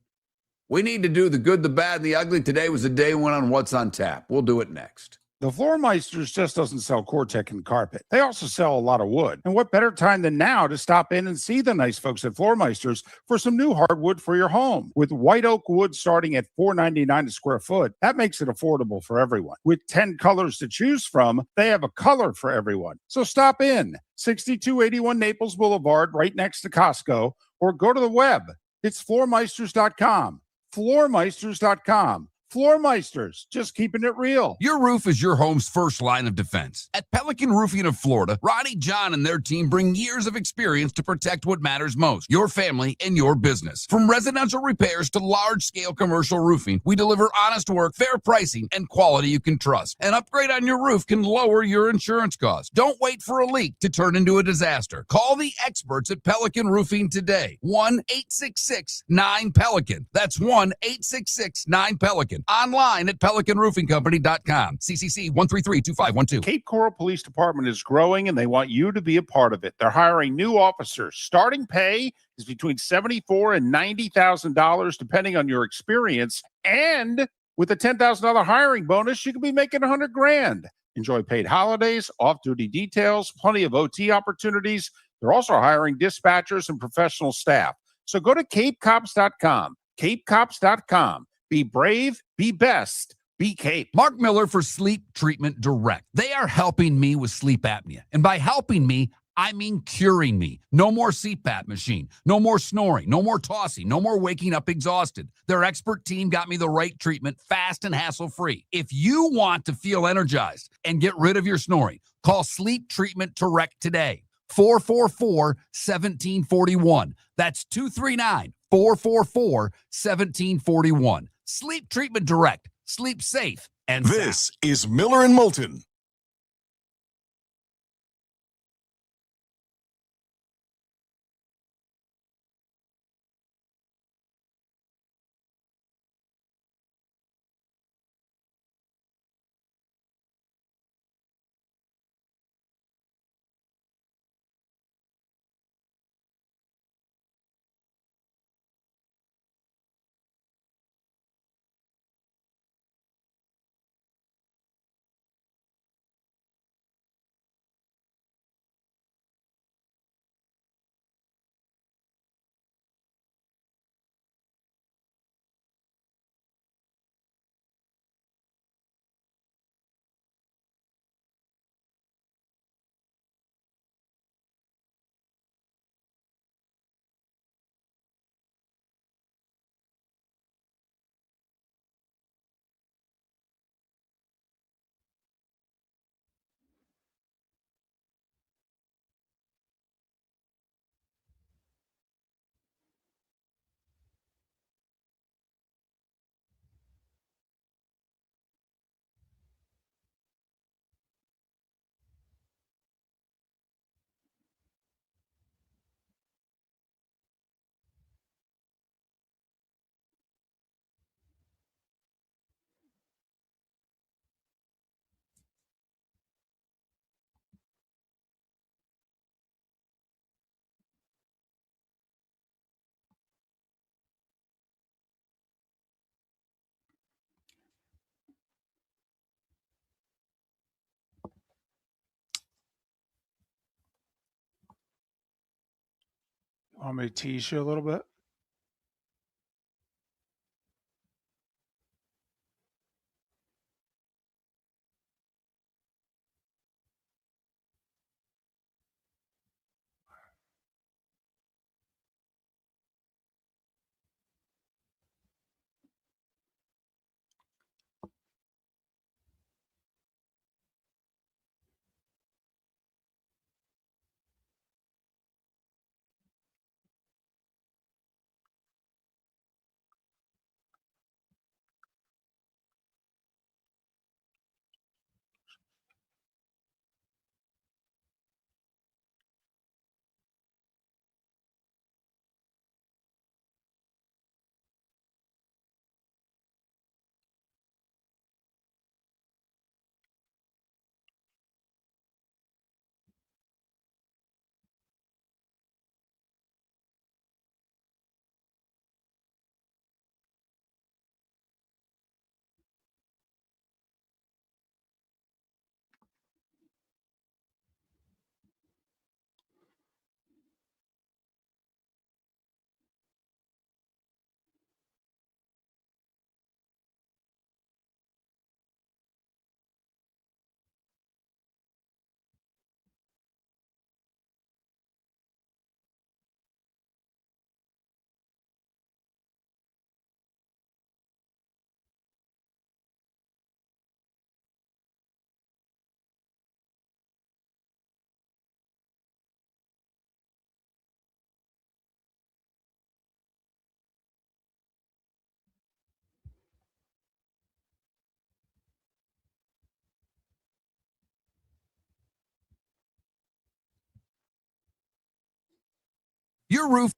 We need to do the good, the bad, and the ugly. Today was the day one on What's on Tap. We'll do it next. The Floormeisters just doesn't sell Cortec and carpet. They also sell a lot of wood. And what better time than now to stop in and see the nice folks at Floormeisters for some new hardwood for your home. With white oak wood starting at $4.99 a square foot, that makes it affordable for everyone. With 10 colors to choose from, they have a color for everyone. So stop in, 6281 Naples Boulevard, right next to Costco, or go to the web. It's floormeisters.com. Floormeisters.com. Floormeisters, just keeping it real. Your roof is your home's first line of defense. At Pelican Roofing of Florida, Ronnie John and their team bring years of experience to protect what matters most, your family and your business. From residential repairs to large-scale commercial roofing, we deliver honest work, fair pricing, and quality you can trust. An upgrade on your roof can lower your insurance costs. Don't wait for a leak to turn into a disaster. Call the experts at Pelican Roofing today. 1-866-9-PELICAN. That's 1-866-9-PELICAN. Online at PelicanRoofingCompany.com. CCC 1332512. Cape Coral Police Department is growing, and they want you to be a part of it. They're hiring new officers. Starting pay is between $74,000 and $90,000, depending on your experience. And with a $10,000 hiring bonus, you could be making $100,000. Enjoy paid holidays, off-duty details, plenty of OT opportunities. They're also hiring dispatchers and professional staff. So go to CapeCops.com. CapeCops.com. Be brave, be best, be Cape. Mark Miller for Sleep Treatment Direct. They are helping me with sleep apnea. And by helping me, I mean curing me. No more CPAP machine. No more snoring. No more tossing. No more waking up exhausted. Their expert team got me the right treatment, fast and hassle-free. If you want to feel energized and get rid of your snoring, call Sleep Treatment Direct today. 444-1741. That's 239-444-1741. Sleep Treatment Direct. Sleep safe and sound. This is Miller and Moulton. Want me to tease you a little bit? Your roof.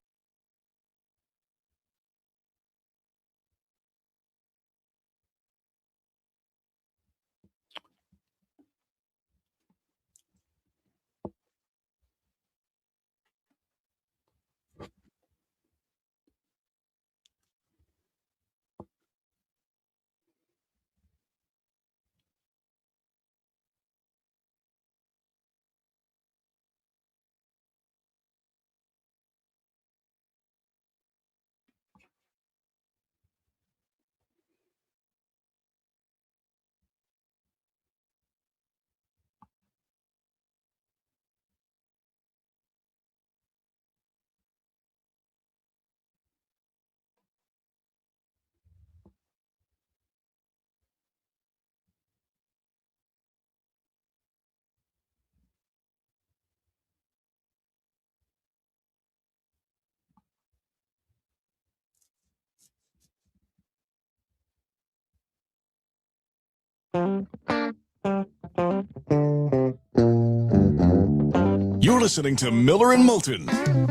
You're listening to Miller and Moulton.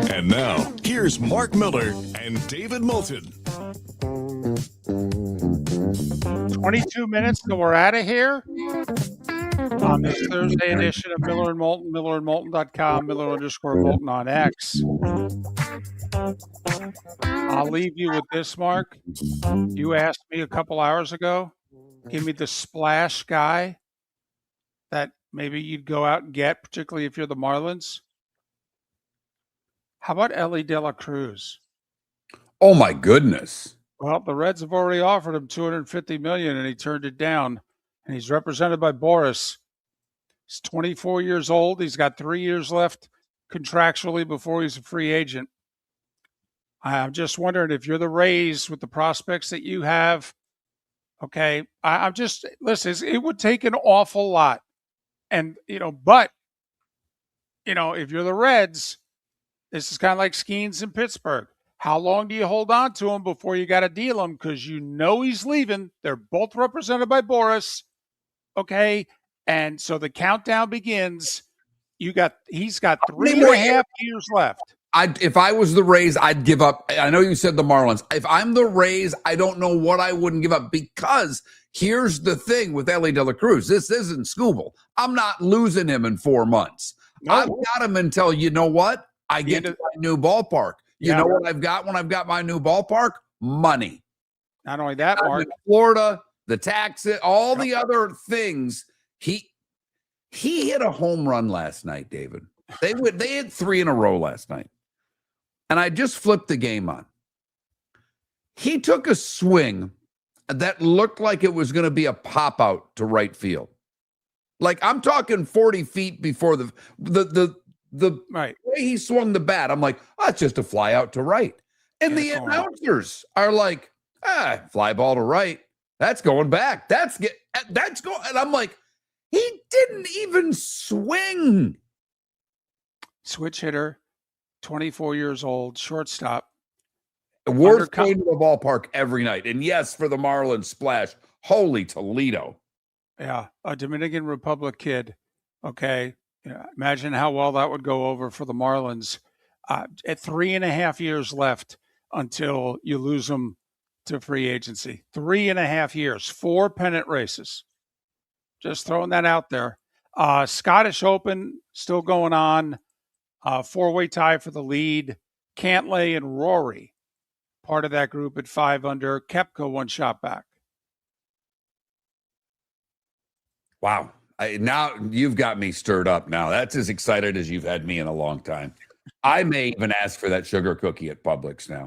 And now, here's Mark Miller and David Moulton. 22 minutes till we're out of here on this Thursday edition of Miller and Moulton, millerandmoulton.com, Miller_Moulton on X. I'll leave you with this, Mark. You asked me a couple hours ago, give me the splash guy that maybe you'd go out and get, particularly if you're the Marlins. How about Ellie De La Cruz? Oh my goodness. Well, the Reds have already offered him $250 million, and he turned it down. And he's represented by Boris. He's 24 years old. He's got 3 years left contractually before he's a free agent. I'm just wondering if you're the Rays with the prospects that you have. Okay, I'm just listen. It would take an awful lot, and but if you're the Reds, this is kind of like Skeens in Pittsburgh. How long do you hold on to him before you got to deal him? Because he's leaving. They're both represented by Boris. Okay. And so the countdown begins. He's got 3.5 years left. If I was the Rays, I'd give up. I know you said the Marlins. If I'm the Rays, I don't know what I wouldn't give up, because here's the thing with Ellie De La Cruz. This isn't Scooble. I'm not losing him in 4 months. No. I've got him until, you know what? I get to my new ballpark. You know what I've got when I've got my new ballpark? Money. Not only that, I'm Mark. in Florida, the taxes, all the other things. He hit a home run last night, David. They had 3 in a row last night. and I just flipped the game on. He took a swing that looked like it was going to be a pop out to right field. Like, I'm talking 40 feet before the Right. way he swung the bat. I'm like, oh, it's just a fly out to right. And Yeah, the it's going announcers are like, fly ball to right. That's going back. That's going. And I'm like, he didn't even swing. Switch hitter, 24 years old, shortstop. Worth going to the ballpark every night. And yes, for the Marlins splash. Holy Toledo. Yeah, a Dominican Republic kid. Okay. Yeah, imagine how well that would go over for the Marlins. At 3.5 years left until you lose them to free agency. 3.5 years, 4 pennant races. Just throwing that out there. Scottish Open still going on. 4-way tie for the lead. Cantlay and Rory, part of that group at 5 under. Koepka 1 shot back. Wow. Now you've got me stirred up now. That's as excited as you've had me in a long time. I may even ask for that sugar cookie at Publix now.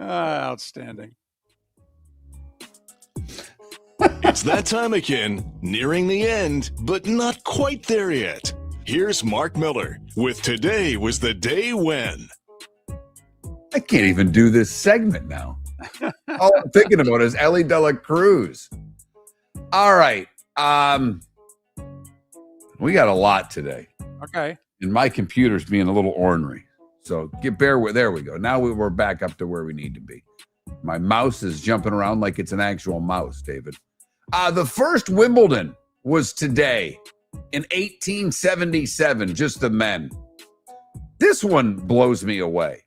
Outstanding. It's that time again, nearing the end, but not quite there yet. Here's Mark Miller with Today Was the Day When. I can't even do this segment now. All I'm thinking about is Ellie De La Cruz. All right. We got a lot today. Okay. And my computer's being a little ornery. So bear with. There we go. Now we're back up to where we need to be. My mouse is jumping around like it's an actual mouse, David. The first Wimbledon was today in 1877, just the men. This one blows me away.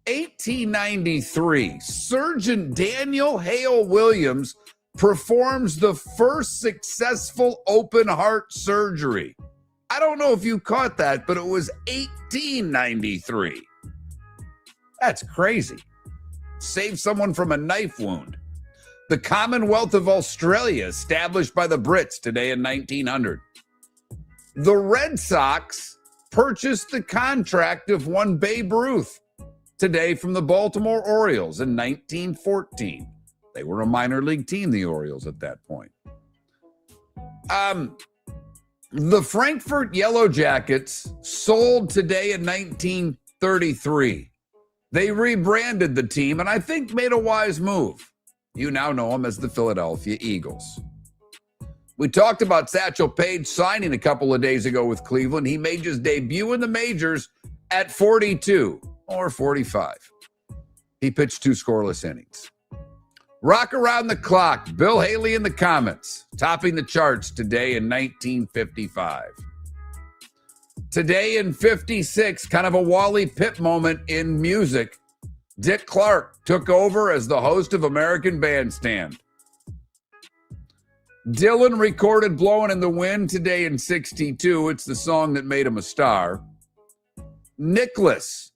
1893, Surgeon Daniel Hale Williams performs the first successful open heart surgery. I don't know if you caught that, but it was 1893. That's crazy. Saved someone from a knife wound. The Commonwealth of Australia, established by the Brits today in 1900. The Red Sox purchased the contract of one Babe Ruth today from the Baltimore Orioles in 1914. They were a minor league team, the Orioles, at that point. The Frankfurt Yellow Jackets sold today in 1933. They rebranded the team and I think made a wise move. You now know them as the Philadelphia Eagles. We talked about Satchel Paige signing a couple of days ago with Cleveland. He made his debut in the majors at 42 or 45. He pitched 2 scoreless innings. Rock around the clock, Bill Haley and the Comets, topping the charts today in 1955. Today in 56, kind of a Wally Pipp moment in music, Dick Clark took over as the host of American Bandstand. Dylan recorded Blowing in the Wind today in 62. It's the song that made him a star. Nicklaus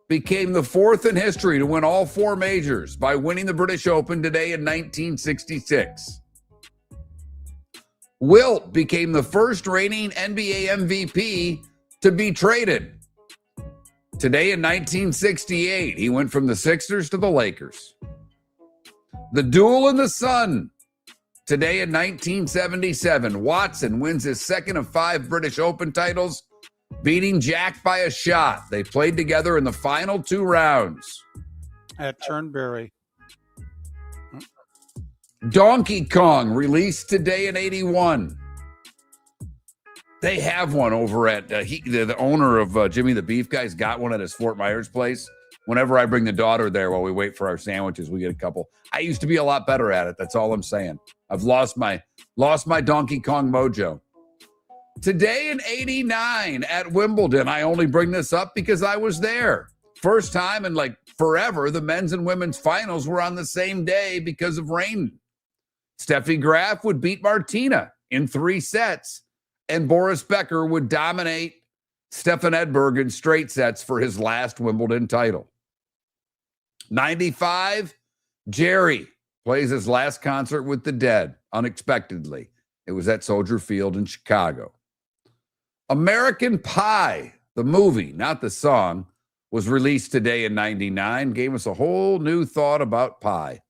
became the 4th in history to win all 4 majors by winning the British Open today in 1966. Wilt became the first reigning NBA MVP to be traded. Today in 1968, he went from the Sixers to the Lakers. The Duel in the Sun. Today in 1977, Watson wins his 2nd of 5 British Open titles, beating Jack by a shot. They played together in the final 2 rounds. At Turnberry. Donkey Kong released today in 81. They have one over at the owner of Jimmy the Beef Guy's got one at his Fort Myers place. Whenever I bring the daughter there while we wait for our sandwiches, we get a couple. I used to be a lot better at it. That's all I'm saying. I've lost my Donkey Kong mojo. Today in 89 at Wimbledon, I only bring this up because I was there. First time in like forever, the men's and women's finals were on the same day because of rain. Steffi Graf would beat Martina in 3 sets, and Boris Becker would dominate Stefan Edberg in straight sets for his last Wimbledon title. 95, Jerry plays his last concert with the Dead unexpectedly. It was at Soldier Field in Chicago. American Pie, the movie, not the song, was released today in 99. Gave us a whole new thought about pie.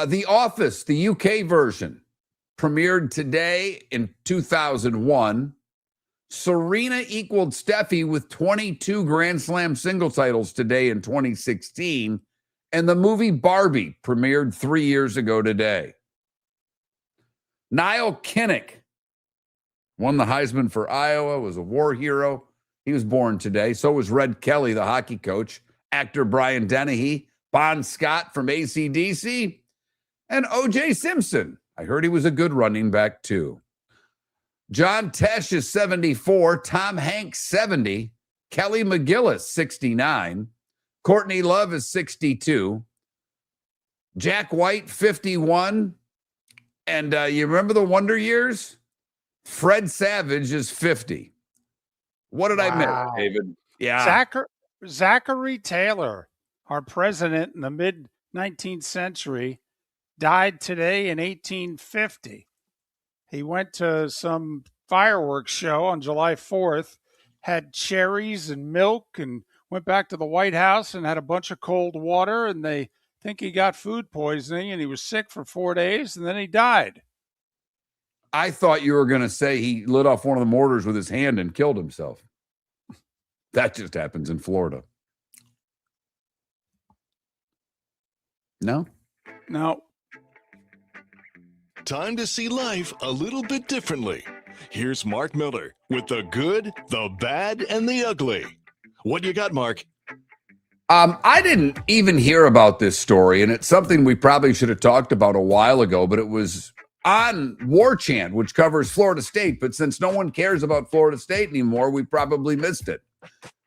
The Office, the UK version, premiered today in 2001. Serena equaled Steffi with 22 Grand Slam single titles today in 2016. And the movie Barbie premiered 3 years ago today. Niall Kinnick won the Heisman for Iowa, was a war hero. He was born today. So was Red Kelly, the hockey coach, actor Brian Dennehy, Bon Scott from AC/DC, and O.J. Simpson. I heard he was a good running back, too. John Tesh is 74, Tom Hanks 70, Kelly McGillis 69, Courtney Love is 62, Jack White 51, and you remember the Wonder Years? Fred Savage is 50. What did I miss, David? Yeah. Zachary Taylor, our president in the mid-19th century, died today in 1850. He went to some fireworks show on July 4th, had cherries and milk, and went back to the White House and had a bunch of cold water, and they think he got food poisoning, and he was sick for 4 days, and then he died. I thought you were going to say he lit off one of the mortars with his hand and killed himself. That just happens in Florida. No? No. Time to see life a little bit differently. Here's Mark Miller with the good, the bad, and the ugly. What you got, Mark? I didn't even hear about this story, and it's something we probably should have talked about a while ago, but it was on War Chant, which covers Florida State. But since no one cares about Florida State anymore, we probably missed it.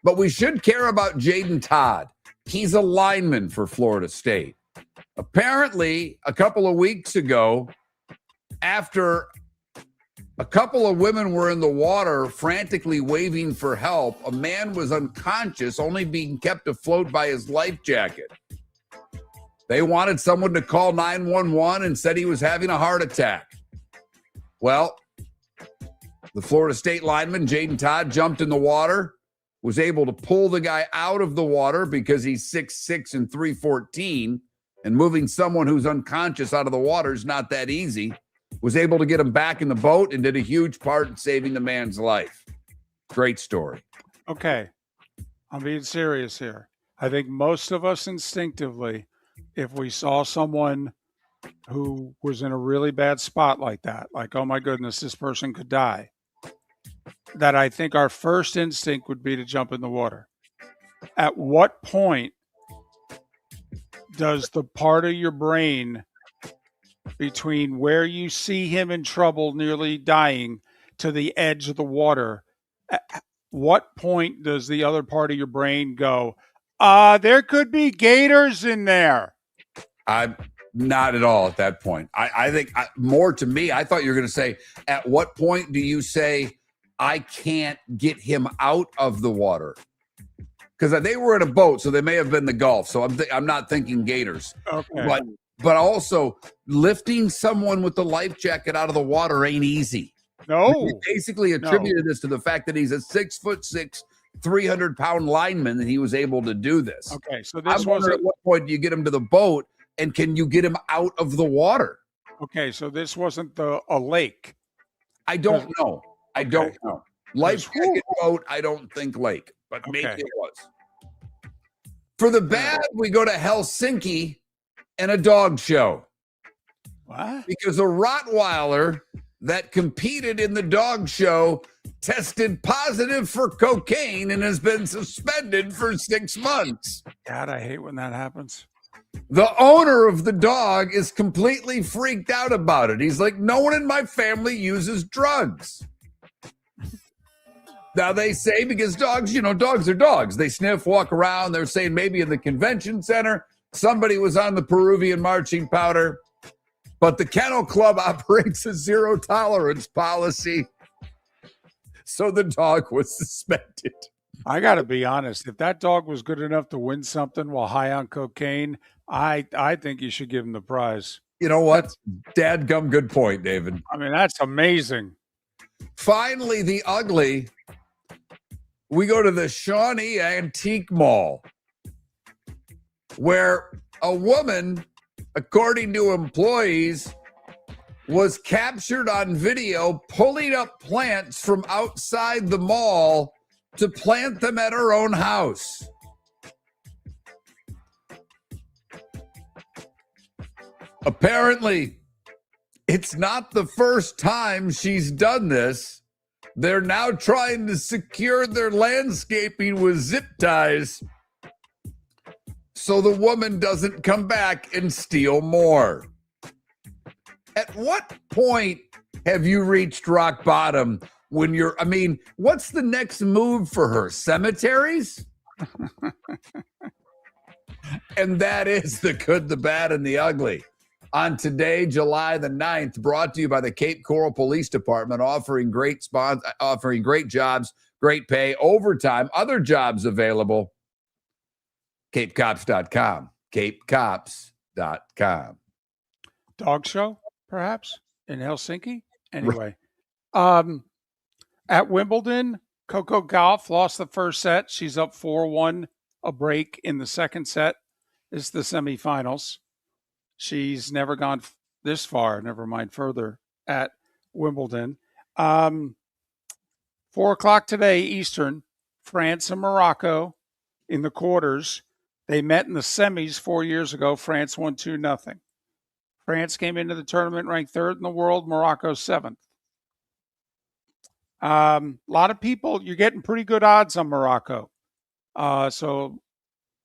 But we should care about Jaden Todd. He's a lineman for Florida State. Apparently, a couple of weeks ago, after a couple of women were in the water frantically waving for help, a man was unconscious, only being kept afloat by his life jacket. They wanted someone to call 911 and said he was having a heart attack. Well, the Florida State lineman, Jaden Todd, jumped in the water, was able to pull the guy out of the water because he's 6'6" and 314, and moving someone who's unconscious out of the water is not that easy. Was able to get him back in the boat and did a huge part in saving the man's life. Great story. Okay. I'm being serious here. I think most of us instinctively, if we saw someone who was in a really bad spot like that, like, oh my goodness, this person could die, that I think our first instinct would be to jump in the water. At what point does the part of your brain between where you see him in trouble, nearly dying, to the edge of the water, at what point does the other part of your brain go, there could be gators in there? I'm not at all at that point. I think more to me, I thought you were going to say, at what point do you say, I can't get him out of the water? Because they were in a boat, so they may have been the Gulf. So I'm not thinking gators. Okay. But also, lifting someone with the life jacket out of the water ain't easy. No. We basically attributed this to the fact that he's a 6'6", 300-pound lineman, and he was able to do this. Okay, so I'm this wondering wasn't. at what point do you get him to the boat, and can you get him out of the water? Okay, so this wasn't a lake. I don't know. I don't know. Life Whew. jacket boat, I don't think lake, but maybe Okay. it was. For the bad, we go to Helsinki and a dog show. What? Because a Rottweiler that competed in the dog show tested positive for cocaine and has been suspended for 6 months. God, I hate when that happens. The owner of the dog is completely freaked out about it. He's like, no one in my family uses drugs. Now they say, because dogs, dogs are dogs. They sniff, walk around. They're saying maybe in the convention center, somebody was on the Peruvian marching powder. But the Kennel Club operates a zero tolerance policy. So the dog was suspended. I got to be honest. If that dog was good enough to win something while high on cocaine, I think you should give him the prize. You know what? Dadgum good point, David. I mean, that's amazing. Finally, the ugly. We go to the Shawnee Antique Mall, where a woman, according to employees, was captured on video pulling up plants from outside the mall to plant them at her own house. Apparently, it's not the first time she's done this. They're now trying to secure their landscaping with zip ties so the woman doesn't come back and steal more. At what point have you reached rock bottom when what's the next move for her? Cemeteries? And that is the good, the bad, and the ugly. On today, July the 9th, brought to you by the Cape Coral Police Department, offering great jobs, great pay, overtime, other jobs available. CapeCops.com. CapeCops.com. Dog show, perhaps, in Helsinki? Anyway. At Wimbledon, Coco Gauff lost the first set. She's up 4-1, a break in the second set. It's the semifinals. She's never gone this far, never mind further, at Wimbledon. 4:00 today, Eastern, France and Morocco in the quarters. They met in the semis 4 years ago. France won 2-0. France came into the tournament ranked third in the world, Morocco 7th. A lot of people, you're getting pretty good odds on Morocco. So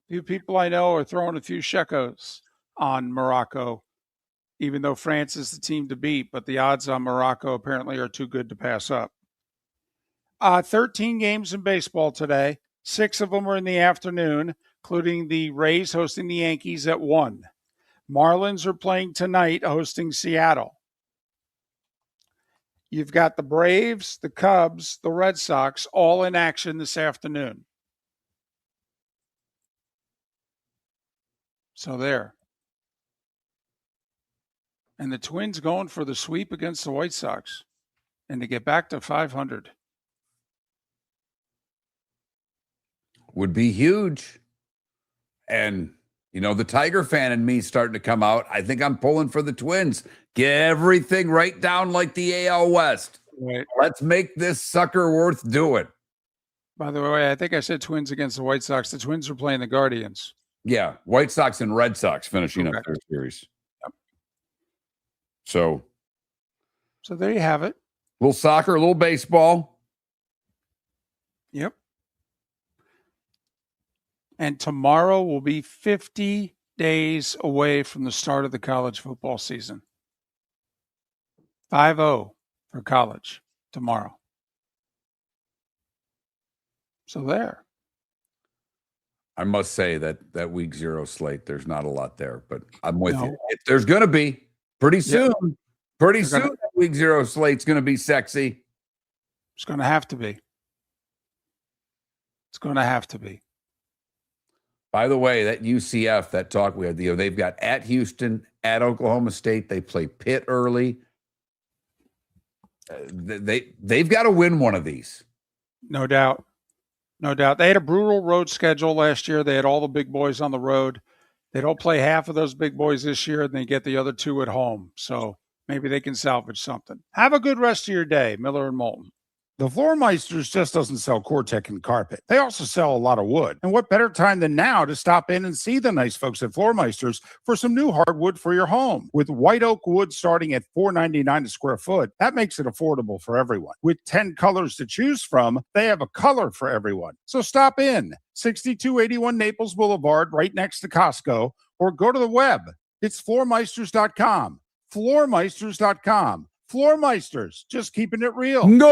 a few people I know are throwing a few shekels on Morocco, even though France is the team to beat, but the odds on Morocco apparently are too good to pass up. 13 games in baseball today. 6 of them are in the afternoon, including the Rays hosting the Yankees at 1. Marlins are playing tonight, hosting Seattle. You've got the Braves, the Cubs, the Red Sox, all in action this afternoon. So there. And the Twins going for the sweep against the White Sox and to get back to 500. Would be huge. And, the Tiger fan in me starting to come out. I think I'm pulling for the Twins. Get everything right down like the AL West. Right. Let's make this sucker worth doing. By the way, I think I said Twins against the White Sox. The Twins are playing the Guardians. Yeah, White Sox and Red Sox finishing up their series. Yep. So there you have it. A little soccer, a little baseball. Yep. And tomorrow will be 50 days away from the start of the college football season. 5-0 for college tomorrow. So there. I must say that week 0 slate, there's not a lot there, but I'm with you. There's going to be pretty soon. Yep. Pretty soon, that week 0 slate's going to be sexy. It's going to have to be. It's going to have to be. By the way, that UCF, that talk we had, they've got at Houston, at Oklahoma State. They play Pitt early. They've got to win one of these. No doubt. No doubt. They had a brutal road schedule last year. They had all the big boys on the road. They don't play half of those big boys this year, and they get the other 2 at home. So maybe they can salvage something. Have a good rest of your day, Miller and Moulton. The Floormeisters just doesn't sell Cortec and carpet. They also sell a lot of wood. And what better time than now to stop in and see the nice folks at Floormeisters for some new hardwood for your home. With white oak wood starting at $4.99 a square foot, that makes it affordable for everyone. With 10 colors to choose from, they have a color for everyone. So stop in, 6281 Naples Boulevard, right next to Costco, or go to the web. It's floormeisters.com. Floormeisters.com. Floormeisters, just keeping it real. No!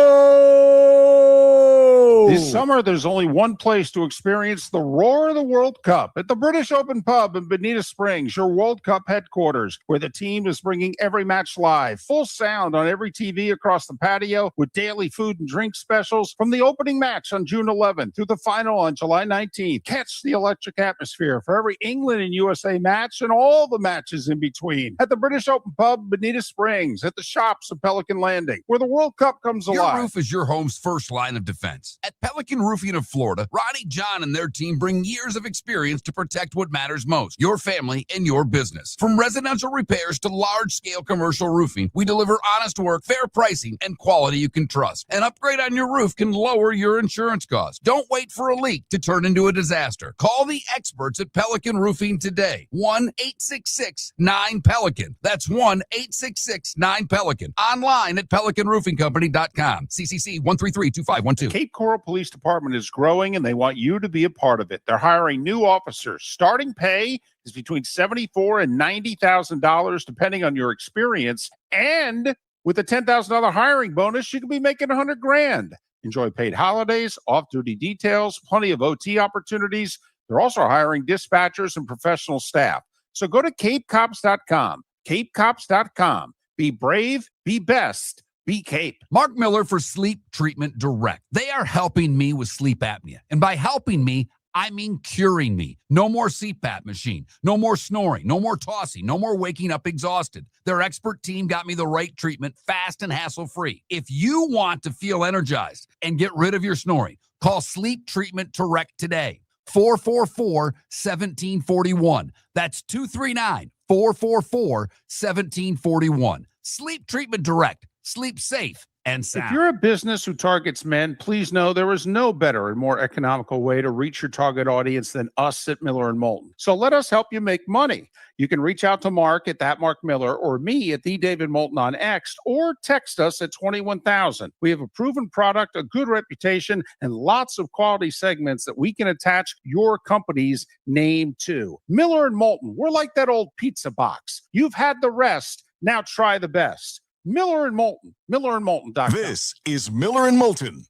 This summer, there's only one place to experience the roar of the World Cup at the British Open Pub in Bonita Springs, your World Cup headquarters, where the team is bringing every match live, full sound on every TV across the patio, with daily food and drink specials from the opening match on June 11th through the final on July 19th. Catch the electric atmosphere for every England and USA match and all the matches in between at the British Open Pub, Bonita Springs, at the shops of Pelican Landing, where the World Cup comes alive. Your roof is your home's first line of defense. At Pelican Roofing of Florida, Ronnie John and their team bring years of experience to protect what matters most, your family and your business. From residential repairs to large-scale commercial roofing, we deliver honest work, fair pricing, and quality you can trust. An upgrade on your roof can lower your insurance costs. Don't wait for a leak to turn into a disaster. Call the experts at Pelican Roofing today. 1-866-9-PELICAN. That's 1-866-9-PELICAN. Online at pelicanroofingcompany.com. CCC 1332512. Cape Coral Police Department is growing and they want you to be a part of it. They're hiring new officers. Starting pay is between $74,000 and $90,000 depending on your experience. And with a $10,000 hiring bonus, you could be making $100,000. Enjoy paid holidays, off-duty details, plenty of OT opportunities. They're also hiring dispatchers and professional staff. So go to capecops.com. capecops.com. Be brave, be best, be Cape. Mark Miller for Sleep Treatment Direct. They are helping me with sleep apnea. And by helping me, I mean curing me. No more CPAP machine, no more snoring, no more tossing, no more waking up exhausted. Their expert team got me the right treatment fast and hassle-free. If you want to feel energized and get rid of your snoring, call Sleep Treatment Direct today. 444-1741. That's 239-444-1741. Sleep Treatment Direct. Sleep safe and sound. If you're a business who targets men, please know there is no better and more economical way to reach your target audience than us at Miller and Moulton. So let us help you make money. You can reach out to Mark at that Mark Miller or me at the David Moulton on X, or text us at 21,000. We have a proven product, a good reputation, and lots of quality segments that we can attach your company's name to. Miller and Moulton, we're like that old pizza box. You've had the rest. Now try the best. Miller and Moulton, millerandmoulton.com. This is Miller and Moulton.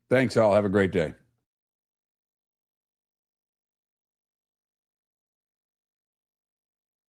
Thanks, all. Have a great day.